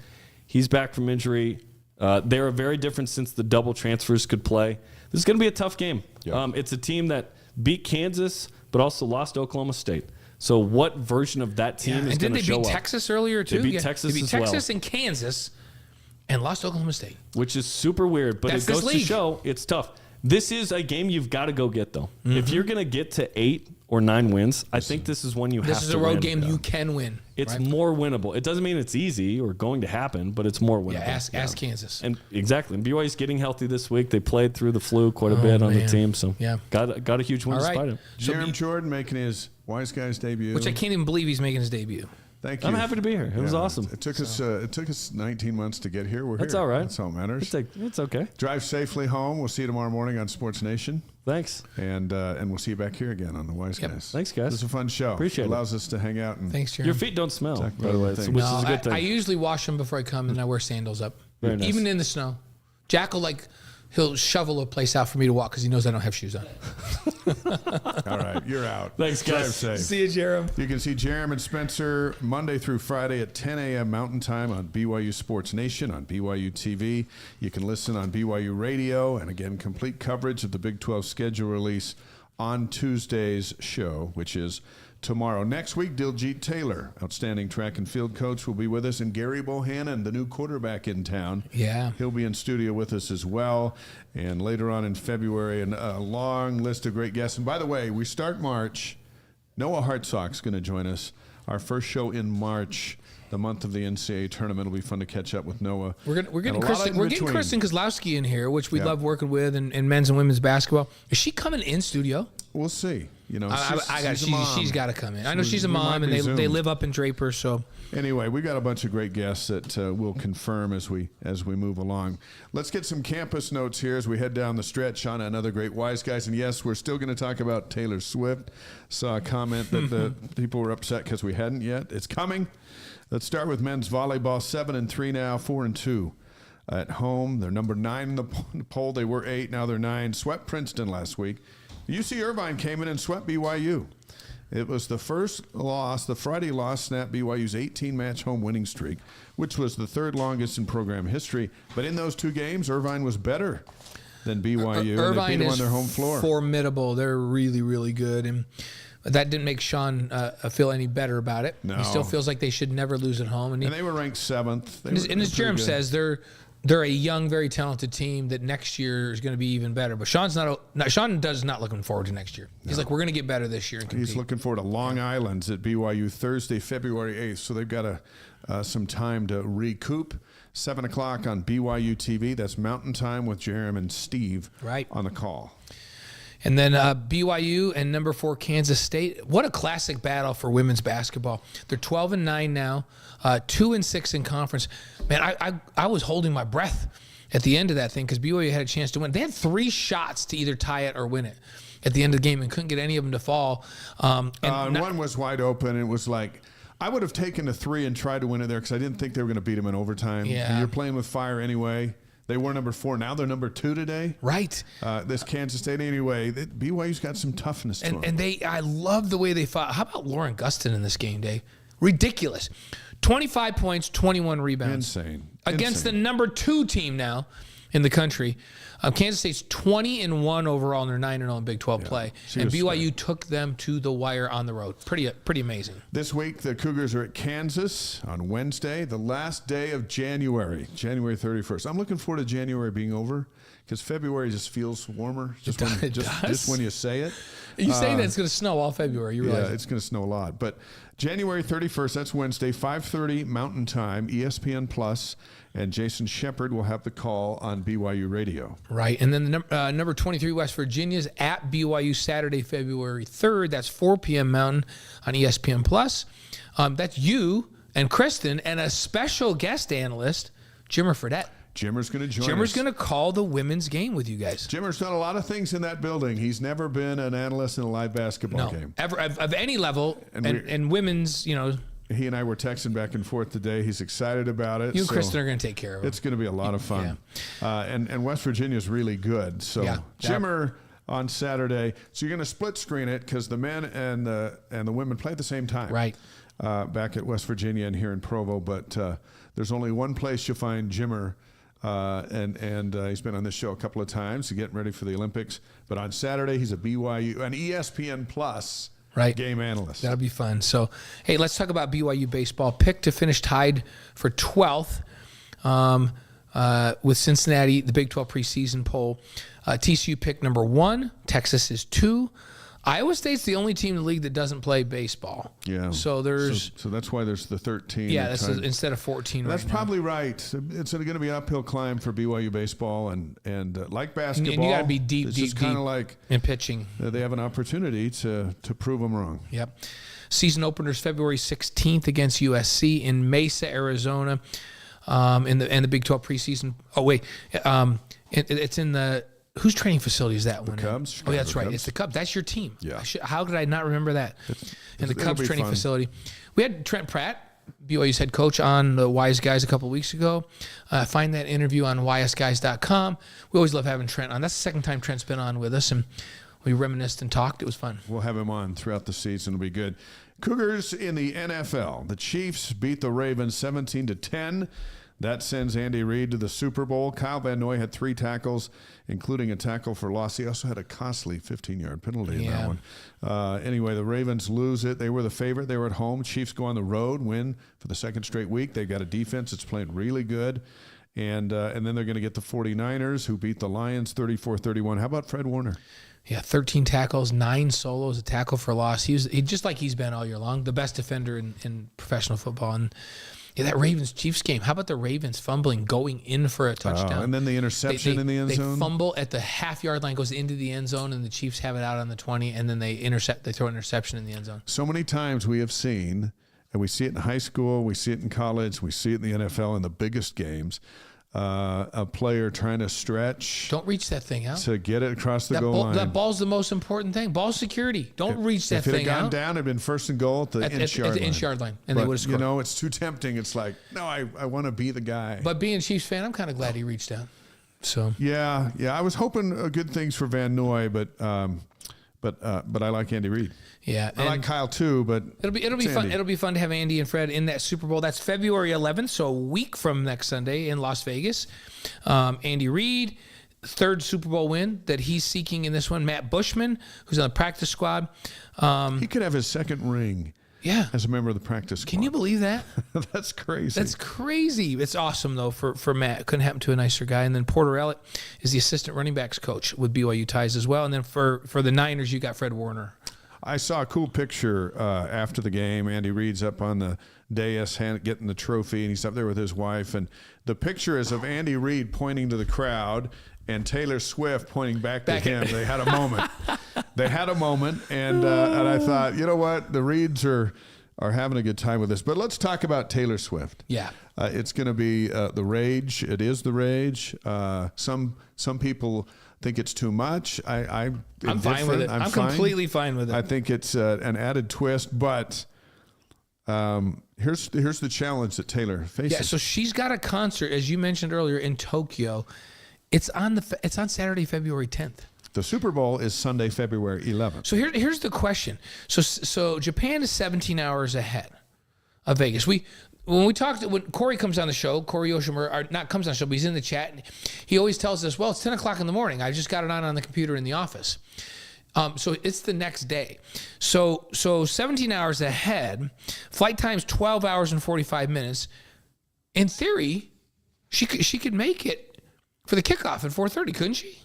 He's back from injury. They're very different since the double transfers could play. This is going to be a tough game. Yeah. It's a team that beat Kansas but also lost Oklahoma State. So what version of that team is And going didn't to they show beat up? Texas earlier too? They beat Texas They beat as well. Texas and Kansas, and lost Oklahoma State. Which is super weird, but That's it goes this to league. show it's tough. This is a game you've got to go get, though. Mm-hmm. If you're going to get to 8 or 9 wins, I think this is one you have to This is a road win. game you can win. It's right? more winnable. It doesn't mean it's easy or going to happen, but it's more winnable. Yeah, ask Kansas. And exactly. And BYU's getting healthy this week. They played through the flu quite a bit on the man. team, so Yeah. got a huge win All right. despite it. Jerem Jordan making his Wise Guys debut. Which I can't even believe he's making his debut. Thank you. I'm happy to be here. It was Yeah, awesome. It took us 19 months to get here. We're That's here. all right. That's all that matters. It's okay. Drive safely home. We'll see you tomorrow morning on Sports Nation. Thanks. And we'll see you back here again on the Wise Guys. Thanks, guys. This is a fun show. Appreciate it. Allows us to hang out and Thanks, Jeremy. Your feet don't smell, Talk by the about way, other things. which is a good thing. I usually wash them before I come, and I wear sandals up, Very nice. even in the snow. Jack will he'll shovel a place out for me to walk because he knows I don't have shoes on. All right, you're out. Thanks, guys. Drive safe. See you, Jerem. You can see Jerem and Spencer Monday through Friday at 10 a.m. Mountain Time on BYU Sports Nation, on BYU TV. You can listen on BYU Radio, and again, complete coverage of the Big 12 schedule release on Tuesday's show, which is tomorrow. Next week, Diljit Taylor, outstanding track and field coach, will be with us, and Gary Bohannon, the new quarterback in town. Yeah. He'll be in studio with us as well. And later on in February, a long list of great guests. And by the way, we start March. Noah Hartsock's going to join us. Our first show in March, the month of the NCAA tournament. It'll be fun to catch up with Noah. We're getting Kristen Kozlowski in here, which we love working with in men's and women's basketball. Is she coming in studio? We'll see. You know, she's got to come in. I know she's a mom, and they live up in Draper. So anyway, we got a bunch of great guests that we'll confirm as we move along. Let's get some campus notes here as we head down the stretch on another great Wise Guys. And yes, we're still going to talk about Taylor Swift. Saw a comment that the people were upset because we hadn't yet. It's coming. Let's start with men's volleyball. 7-3 now, 4-2 at home. They're number 9 in the poll. They were 8. Now they're 9. Swept Princeton last week. UC Irvine came in and swept BYU. It was the first loss, the Friday loss snapped BYU's 18-match home winning streak, which was the third longest in program history. But in those 2 games, Irvine was better than BYU. Irvine they beat them is on their home floor. Formidable. They're really, really good. And that didn't make Sean feel any better about it. No. He still feels like they should never lose at home. And they were ranked 7th. And as Jerem says, they're a young, very talented team that next year is going to be even better. But Sean does not looking forward to next year. He's like, we're going to get better this year and compete. He's looking forward to Long Island's at BYU Thursday, February 8th. So they've got some time to recoup. 7 o'clock on BYU TV. That's Mountain Time with Jerem and Steve on the call. And then BYU and number 4 Kansas State. What a classic battle for women's basketball. They're 12-9 now, 2-6 in conference. Man, I was holding my breath at the end of that thing because BYU had a chance to win. They had 3 shots to either tie it or win it at the end of the game and couldn't get any of them to fall. And one was wide open. It was like, I would have taken a 3 and tried to win it there because I didn't think they were going to beat them in overtime. Yeah. You're playing with fire anyway. They were number 4. Now they're number 2 today. Right. This Kansas State anyway. BYU's got some toughness to them. And I love the way they fought. How about Lauren Gustin in this game, Dave? Ridiculous. 25 points, 21 rebounds. Insane. Against the number 2 team now in the country. Kansas State's 20-1 overall, and they're 9-0 in Big 12 play. And BYU took them to the wire on the road. Pretty amazing. This week, the Cougars are at Kansas on Wednesday, the last day of January 31st. I'm looking forward to January being over because February just feels warmer. Just when you say it. You say that it's going to snow all February. You realize it's going to snow a lot. But January 31st, that's Wednesday, 5:30 Mountain Time, ESPN Plus, and Jason Shepard will have the call on BYU Radio. Right. And then the number 23, West Virginia's at BYU Saturday, February 3rd. That's 4 p.m. Mountain on ESPN Plus. That's you and Kristen and a special guest analyst, Jimmer Fredette. Jimmer's going to join us. Jimmer's going to call the women's game with you guys. Jimmer's done a lot of things in that building. He's never been an analyst in a live basketball game. Ever, of any level, and women's, you know. He and I were texting back and forth today. He's excited about it. You and Kristen are going to take care of it. It's going to be a lot of fun. And West Virginia's really good. So Jimmer on Saturday. So you're going to split screen it because the men and the women play at the same time. Right. Back at West Virginia and here in Provo. But there's only one place you'll find Jimmer. And he's been on this show a couple of times to get ready for the Olympics. But on Saturday, he's a BYU, an ESPN Plus game analyst. That'll be fun. So, hey, let's talk about BYU baseball. Picked to finish tied for 12th with Cincinnati, the Big 12 preseason poll. TCU picked number 1. Texas is 2. Iowa State's the only team in the league that doesn't play baseball. Yeah. So there's. So that's why there's the 13. Yeah, that's instead of 14. That's probably right. It's going to be an uphill climb for BYU baseball, and like basketball, and you got to be deep, it's just kind of like in pitching. They have an opportunity to prove them wrong. Yep. Season openers February 16th against USC in Mesa, Arizona, in the Big 12 preseason. Oh wait, it's in the. Whose training facility is that one? The Cubs. Chicago that's right. Cubs. It's the Cubs. That's your team. Yeah. How could I not remember that? In the Cubs training facility. We had Trent Pratt BYU's head coach, on the Wise Guys a couple of weeks ago. Find that interview on ysguys.com. We always love having Trent on. That's the second time Trent's been on with us, and we reminisced and talked. It was fun. We'll have him on throughout the season. It'll be good. Cougars in the NFL. The Chiefs beat the Ravens 17-10. That sends Andy Reid to the Super Bowl. Kyle Van Noy had 3 tackles, including a tackle for loss. He also had a costly 15-yard penalty in that one. Anyway, the Ravens lose it. They were the favorite. They were at home. Chiefs go on the road, win for the second straight week. They've got a defense that's playing really good. And then they're going to get the 49ers, who beat the Lions 34-31. How about Fred Warner? Yeah, 13 tackles, 9 solos, a tackle for loss. He just like he's been all year long, the best defender in professional football. And yeah, that Ravens-Chiefs game. How about the Ravens fumbling, going in for a touchdown? And then the interception in the end zone. They fumble at the half-yard line, goes into the end zone, and the Chiefs have it out on the 20, and then they intercept. They throw an interception in the end zone. So many times we have seen, and we see it in high school, we see it in college, we see it in the NFL in the biggest games, a player trying to stretch. Don't reach that thing out. To get it across the goal line. That ball's the most important thing. Ball security. Don't reach that thing out. If it had gone down, it had been first and goal at the inch-yard line. And they would have scored. You know, it's too tempting. It's like, no, I want to be the guy. But being a Chiefs fan, I'm kind of glad he reached out. So Yeah. I was hoping good things for Van Noy, but I like Andy Reid. Yeah, I like Kyle too, but it'll be fun. It'll be fun to have Andy and Fred in that Super Bowl. That's February 11th, so a week from next Sunday in Las Vegas. Andy Reid, third Super Bowl win that he's seeking in this one. Matt Bushman, who's on the practice squad. He could have his second ring. Yeah, as a member of the practice squad. Can you believe that? That's crazy. That's crazy. It's awesome, though, for Matt. It couldn't happen to a nicer guy. And then Porter Ellett is the assistant running backs coach with BYU ties as well. And then for the Niners, you got Fred Warner. I saw a cool picture after the game. Andy Reid's up on the dais getting the trophy, and he's up there with his wife. And the picture is of Andy Reid pointing to the crowd and Taylor Swift pointing back to him. They had a moment. And I thought, you know what? The Reids are having a good time with this. But let's talk about Taylor Swift. Yeah. It's going to be the rage. It is the rage. Some people think it's too much. I'm fine with it. I'm completely fine with it. I think it's an added twist, but here's the challenge that Taylor faces. Yeah, so she's got a concert, as you mentioned earlier, in Tokyo. It's on Saturday, February 10th. The Super Bowl is Sunday, February 11th. So here's the question. So Japan is 17 hours ahead of Vegas. When Corey comes on the show, Corey Yoshimura, not comes on the show, but he's in the chat. And he always tells us, well, it's 10 o'clock in the morning. I just got it on the computer in the office. So it's the next day. So 17 hours ahead, flight time's 12 hours and 45 minutes. In theory, she could make it for the kickoff at 4:30, couldn't she?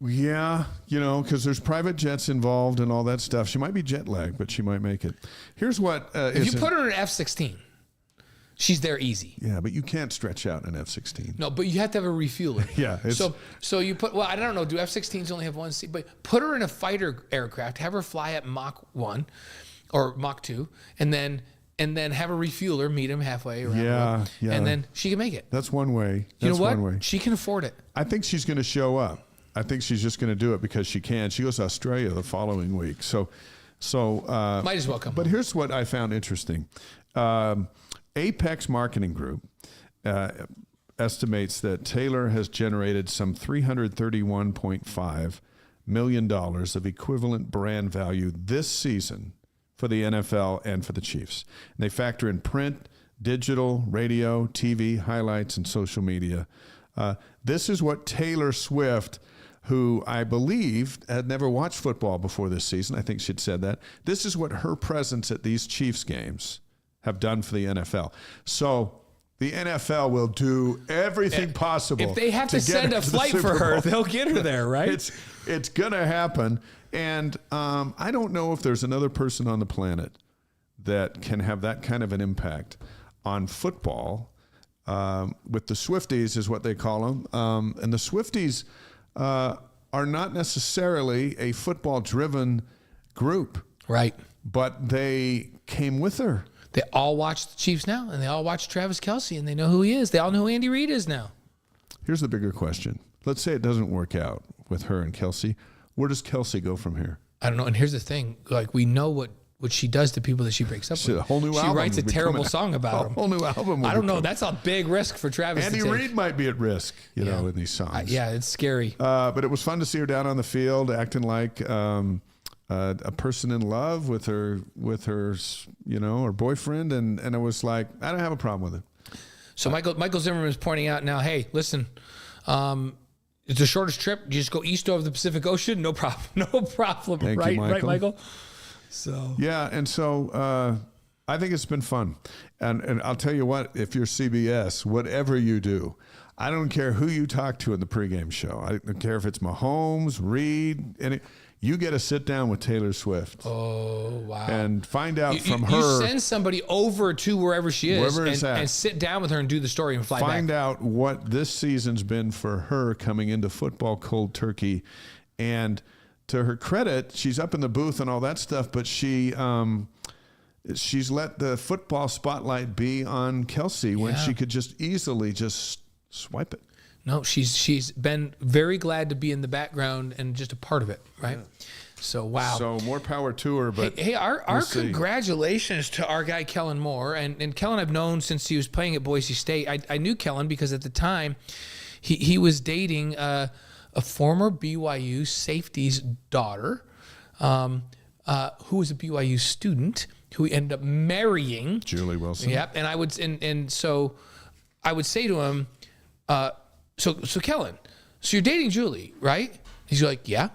Yeah, because there's private jets involved and all that stuff. She might be jet lagged, but she might make it. Here's what if you put her in an F-16, she's there easy. Yeah, but you can't stretch out an F-16. No, but you have to have a refueler. Yeah. So you put, I don't know, do F-16s only have one seat? But put her in a fighter aircraft, have her fly at Mach 1 or Mach 2, and then have a refueler meet him halfway around. Yeah. And then she can make it. That's one way. You know what? She can afford it. I think she's going to show up. I think she's just going to do it because she can. She goes to Australia the following week. So might as well come. But here's what I found interesting. Apex Marketing Group estimates that Taylor has generated some $331.5 million of equivalent brand value this season for the NFL and for the Chiefs. And they factor in print, digital, radio, TV, highlights, and social media. This is what Taylor Swift, who I believe had never watched football before this season, I think she'd said that, this is what her presence at these Chiefs games have done for the NFL. So the NFL will do everything possible. If they have to send a flight for her, they'll get her there, right? It's going to happen. And I don't know if there's another person on the planet that can have that kind of an impact on football. With the Swifties is what they call them. And the Swifties are not necessarily a football-driven group. Right. But they came with her. They all watch the Chiefs now, and they all watch Travis Kelce, and they know who he is. They all know who Andy Reid is now. Here's the bigger question. Let's say it doesn't work out with her and Kelce. Where does Kelce go from here? I don't know. And here's the thing. Like, we know what what she does to people that she breaks up with. A whole new she album writes a will be terrible coming out. song about him. A whole new album. I don't know. That's a big risk for Travis Andy to take. Reid might be at risk, you know, in these songs. Yeah, it's scary. But it was fun to see her down on the field acting like a person in love with her, you know, her boyfriend, and it was like, I don't have a problem with it. So Michael Zimmerman is pointing out now, hey, listen, it's the shortest trip. You just go east over the Pacific Ocean. No problem. No problem. Thank right, you, Michael. right, Michael? So yeah, and so I think it's been fun. And I'll tell you what, if you're CBS, whatever you do, I don't care who you talk to in the pregame show. I don't care if it's Mahomes, Reed, you get to sit down with Taylor Swift. Oh, wow. And find out from her. You send somebody over to wherever she is and sit down with her and do the story and fly back. Find out what this season's been for her coming into football cold turkey. And to her credit, she's up in the booth and all that stuff, but she's let the football spotlight be on Kelsey when she could just easily just swipe it. No, she's been very glad to be in the background and just a part of it, right? Yeah. So, wow. So, more power to her. But hey, our congratulations to our guy, Kellen Moore. And Kellen I've known since he was playing at Boise State. I knew Kellen because at the time he was dating a former BYU safety's daughter who was a BYU student who he ended up marrying. Julie Wilson. Yep. And so I would say to him, So Kellen, so you're dating Julie, right? He's like, yeah.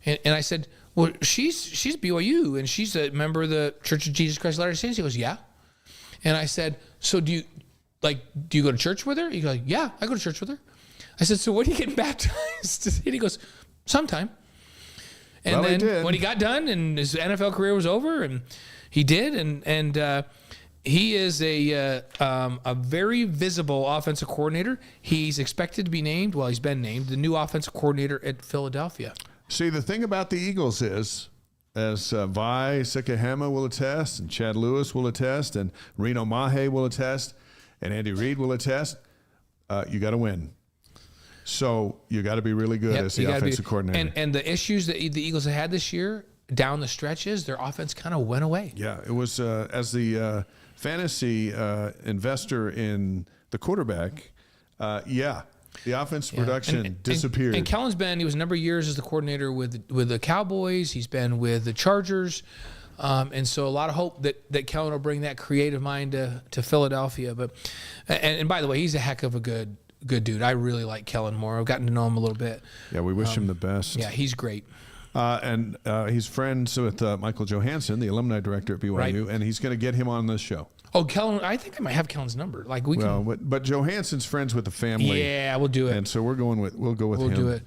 And I said, well, she's BYU and she's a member of the Church of Jesus Christ of Latter-day Saints. He goes, yeah. And I said, so do you go to church with her? He goes, yeah, I go to church with her. I said, so when are you getting baptized? And he goes, sometime. And then when he got done and his NFL career was over, and he did, and he is a very visible offensive coordinator. He's expected to be named, well, he's been named, the new offensive coordinator at Philadelphia. See, the thing about the Eagles is, as Vi Sikahema will attest, and Chad Lewis will attest, and Reno Mahe will attest, and Andy Reid will attest, you got to win. So you got to be really good as the offensive coordinator. And the issues that the Eagles have had this year down the stretches, their offense kind of went away. Yeah, it was as the fantasy investor in the quarterback, the offensive production disappeared. And Kellen's he was a number of years as the coordinator with the Cowboys. He's been with the Chargers. And so a lot of hope that Kellen will bring that creative mind to Philadelphia. But and by the way, he's a heck of a good dude. I really like Kellen Moore. I've gotten to know him a little bit. Yeah, we wish him the best. Yeah, he's great. And he's friends with Michael Johansson, the alumni director at BYU, right. And he's going to get him on this show. Oh, Kellen! I think I might have Kellen's number. But Johansson's friends with the family. Yeah, we'll do it. And so we'll go with him. We'll do it.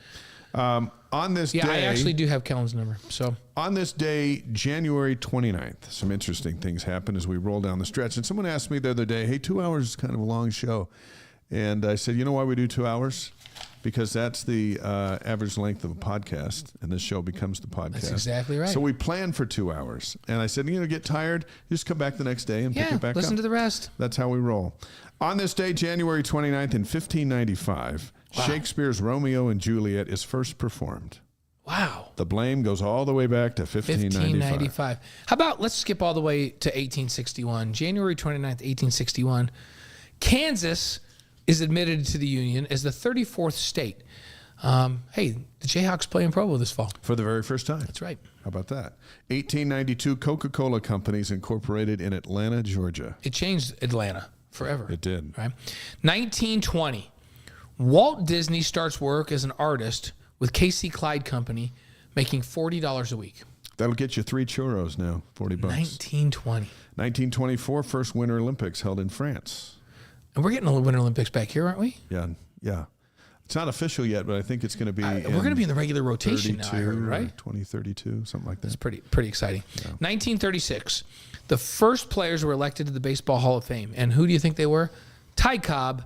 On this day, I actually do have Kellen's number. So on this day, January 29th, some interesting things happened as we roll down the stretch. And someone asked me the other day, "Hey, 2 hours is kind of a long show," and I said, "You know why we do 2 hours? Because that's the average length of a podcast, and this show becomes the podcast." That's exactly right. So we plan for 2 hours. And I said, get tired, just come back the next day and pick it back up. Listen to the rest. That's how we roll. On this day, January 29th in 1595, Shakespeare's Romeo and Juliet is first performed. Wow. The blame goes all the way back to 1595. How about let's skip all the way to 1861. January 29th, 1861. Kansas is admitted to the Union as the 34th state. Hey, the Jayhawks playing Pro Bowl this fall. For the very first time. That's right. How about that? 1892, Coca-Cola Company's incorporated in Atlanta, Georgia. It changed Atlanta forever. It did. Right. 1920, Walt Disney starts work as an artist with Casey Clyde Company, making $40 a week. That'll get you 3 churros now, $40. 1920. 1924, first Winter Olympics held in France. And we're getting a Winter Olympics back here, aren't we? Yeah. It's not official yet, but I think it's going to be. We're going to be in the regular rotation now, I heard, right? 2032, something like that. It's pretty exciting. Yeah. 1936, the first players were elected to the Baseball Hall of Fame. And who do you think they were? Ty Cobb,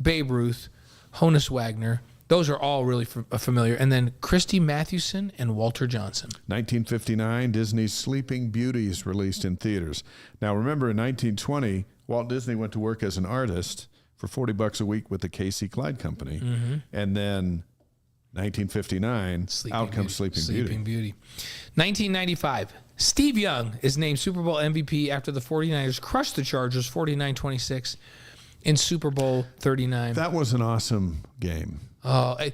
Babe Ruth, Honus Wagner. Those are all really familiar. And then Christy Mathewson and Walter Johnson. 1959, Disney's Sleeping Beauty is released in theaters. Now, remember, in 1920, Walt Disney went to work as an artist for $40 a week with the Casey Clyde Company. Mm-hmm. And then 1959, out comes Sleeping Beauty. 1995, Steve Young is named Super Bowl MVP after the 49ers crushed the Chargers 49-26 in Super Bowl 39. That was an awesome game. Oh, it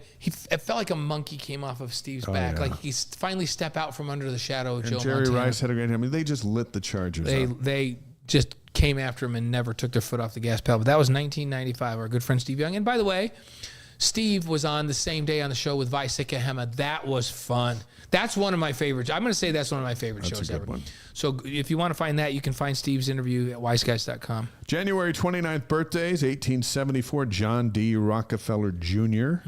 felt like a monkey came off of Steve's back. yeah. Like he's finally stepped out from under the shadow of And Joe Jerry Montana. Rice had a great. I mean, they just lit the Chargers up. They just came after him and never took their foot off the gas pedal. But that was 1995. Our good friend Steve Young. And by the way, Steve was on the same day on the show with Vi Sikahema. That was fun. That's one of my favorites. I'm going to say that's one of my favorite shows a good ever. one. So if you want to find that, you can find Steve's interview at wiseguys.com. January 29th birthdays, 1874, John D. Rockefeller Jr.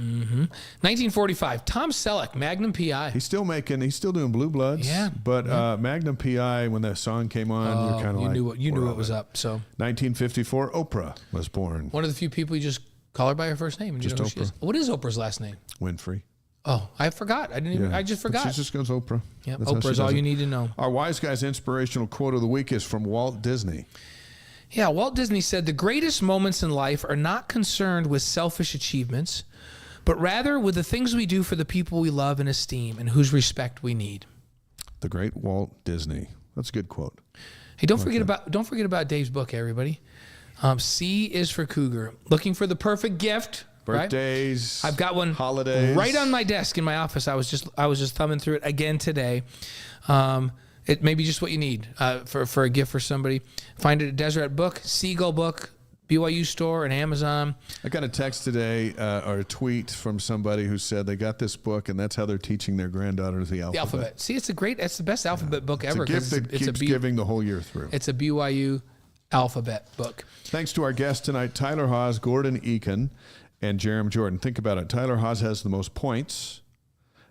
1945, Tom Selleck, Magnum P.I. He's still doing Blue Bloods. Yeah. But Magnum P.I., when that song came on, you're kind of like, you knew we're it on was up. So 1954, Oprah was born. one of the few people you just call her by her first name. And Just you know who she is. Oprah. What is Oprah's last name? Winfrey. Oh, I forgot. I didn't even. I just forgot. She just goes Oprah. Yeah, That's how she Oprah's all does it. you need to know. Our Wise Guys inspirational quote of the week is from Walt Disney. Yeah, Walt Disney said the greatest moments in life are not concerned with selfish achievements, but rather with the things we do for the people we love and esteem and whose respect we need. The great Walt Disney. That's a good quote. Hey, don't forget about Dave's book, everybody. C is for Cougar. Looking for the perfect gift. Birthdays. I've got one holidays. right on my desk in my office. I was just thumbing through it again today. It may be just what you need for a gift for somebody. Find it at Deseret Book, Seagull Book, BYU Store, and Amazon. I got a text today or a tweet from somebody who said they got this book and that's how they're teaching their granddaughters the alphabet. The alphabet. See, it's the best alphabet book It's ever. a gift that keeps giving the whole year through. It's a BYU alphabet book. Thanks to our guests tonight, Tyler Haws, Gordon Eakin, and Jerem Jordan. Think about it. Tyler Haws has the most points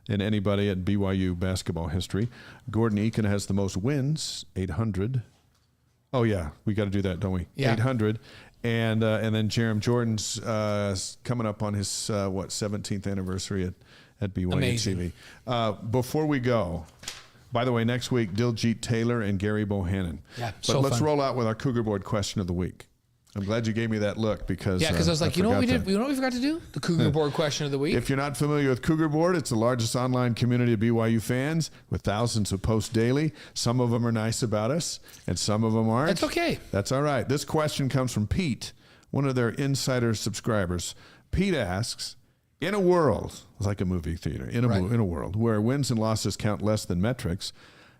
in anybody at BYU basketball history. Gordon Eakin has the most wins, 800. Oh, yeah. We got to do that, don't we? Yeah. 800. And then Jerem Jordan's coming up on his, 17th anniversary at BYU Amazing. TV. Before we go, by the way, next week, Diljit Taylor and Gary Bohannon. Yeah, But so let's fun. roll out with our Cougar Board question of the week. I'm glad you gave me that look because I was like, you know what we forgot did? that. You know what we forgot to do? The Cougar Board question of the week. If you're not familiar with Cougar Board, it's the largest online community of BYU fans with thousands of posts daily. Some of them are nice about us, and some of them aren't. That's okay. That's all right. This question comes from Pete, one of their insider subscribers. Pete asks, in a world, it's like a movie theater, in a world where wins and losses count less than metrics,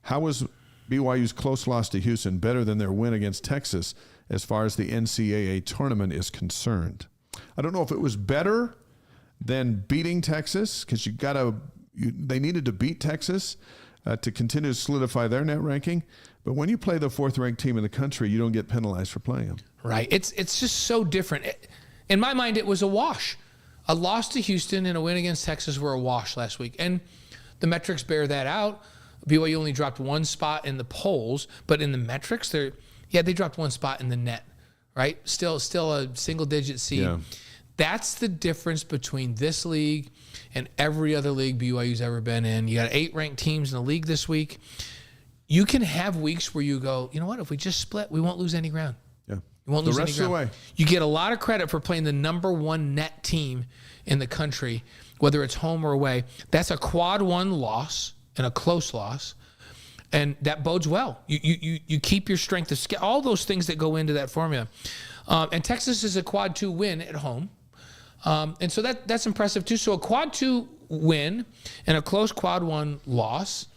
how was BYU's close loss to Houston better than their win against Texas as far as the NCAA tournament is concerned? I don't know if it was better than beating Texas because they needed to beat Texas to continue to solidify their net ranking. But when you play the fourth-ranked team in the country, you don't get penalized for playing them. Right. It's just so different. In my mind, it was a wash. A loss to Houston and a win against Texas were a wash last week. And the metrics bear that out. BYU only dropped one spot in the polls, but in the metrics, they dropped one spot in the net, right? Still a single-digit seed. Yeah. That's the difference between this league and every other league BYU's ever been in. You got 8 ranked teams in the league this week. You can have weeks where you go, you know what? If we just split, we won't lose any ground. Yeah. You won't lose the any rest of ground. the way. You get a lot of credit for playing the number 1 net team in the country, whether it's home or away. That's a quad 1 loss and a close loss. And that bodes well. You keep your strength of skill, all those things that go into that formula. And Texas is a quad 2 win at home. And so that's impressive too. So a quad 2 win and a close quad 1 loss,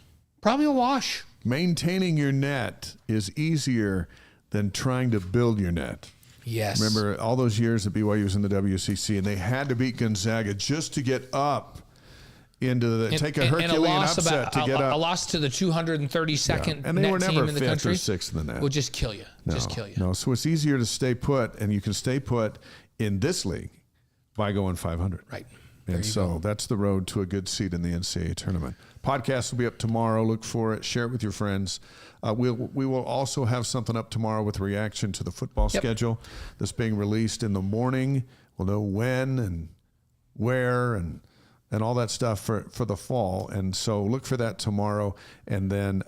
probably a wash. Maintaining your net is easier than trying to build your net. Yes. Remember all those years that BYU was in the WCC and they had to beat Gonzaga just to get up into take a Herculean upset to get up. A loss to the 232nd And they net were team never in the 5th country or 6th in the net. will just kill you. No, so it's easier to stay put, and you can stay put in this league by going 500. Right. And so that's the road to a good seat in the NCAA tournament. Podcast will be up tomorrow. Look for it. Share it with your friends. We will also have something up tomorrow with reaction to the football schedule that's being released in the morning. We'll know when and where and all that stuff for the fall. And so look for that tomorrow, and then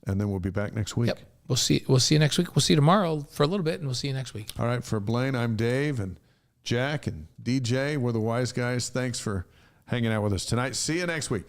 we'll be back next week. Yep. We'll see you next week. We'll see you tomorrow for a little bit, and we'll see you next week. All right. For Blaine, I'm Dave, and Jack and DJ. We're the Wise Guys. Thanks for hanging out with us tonight. See you next week.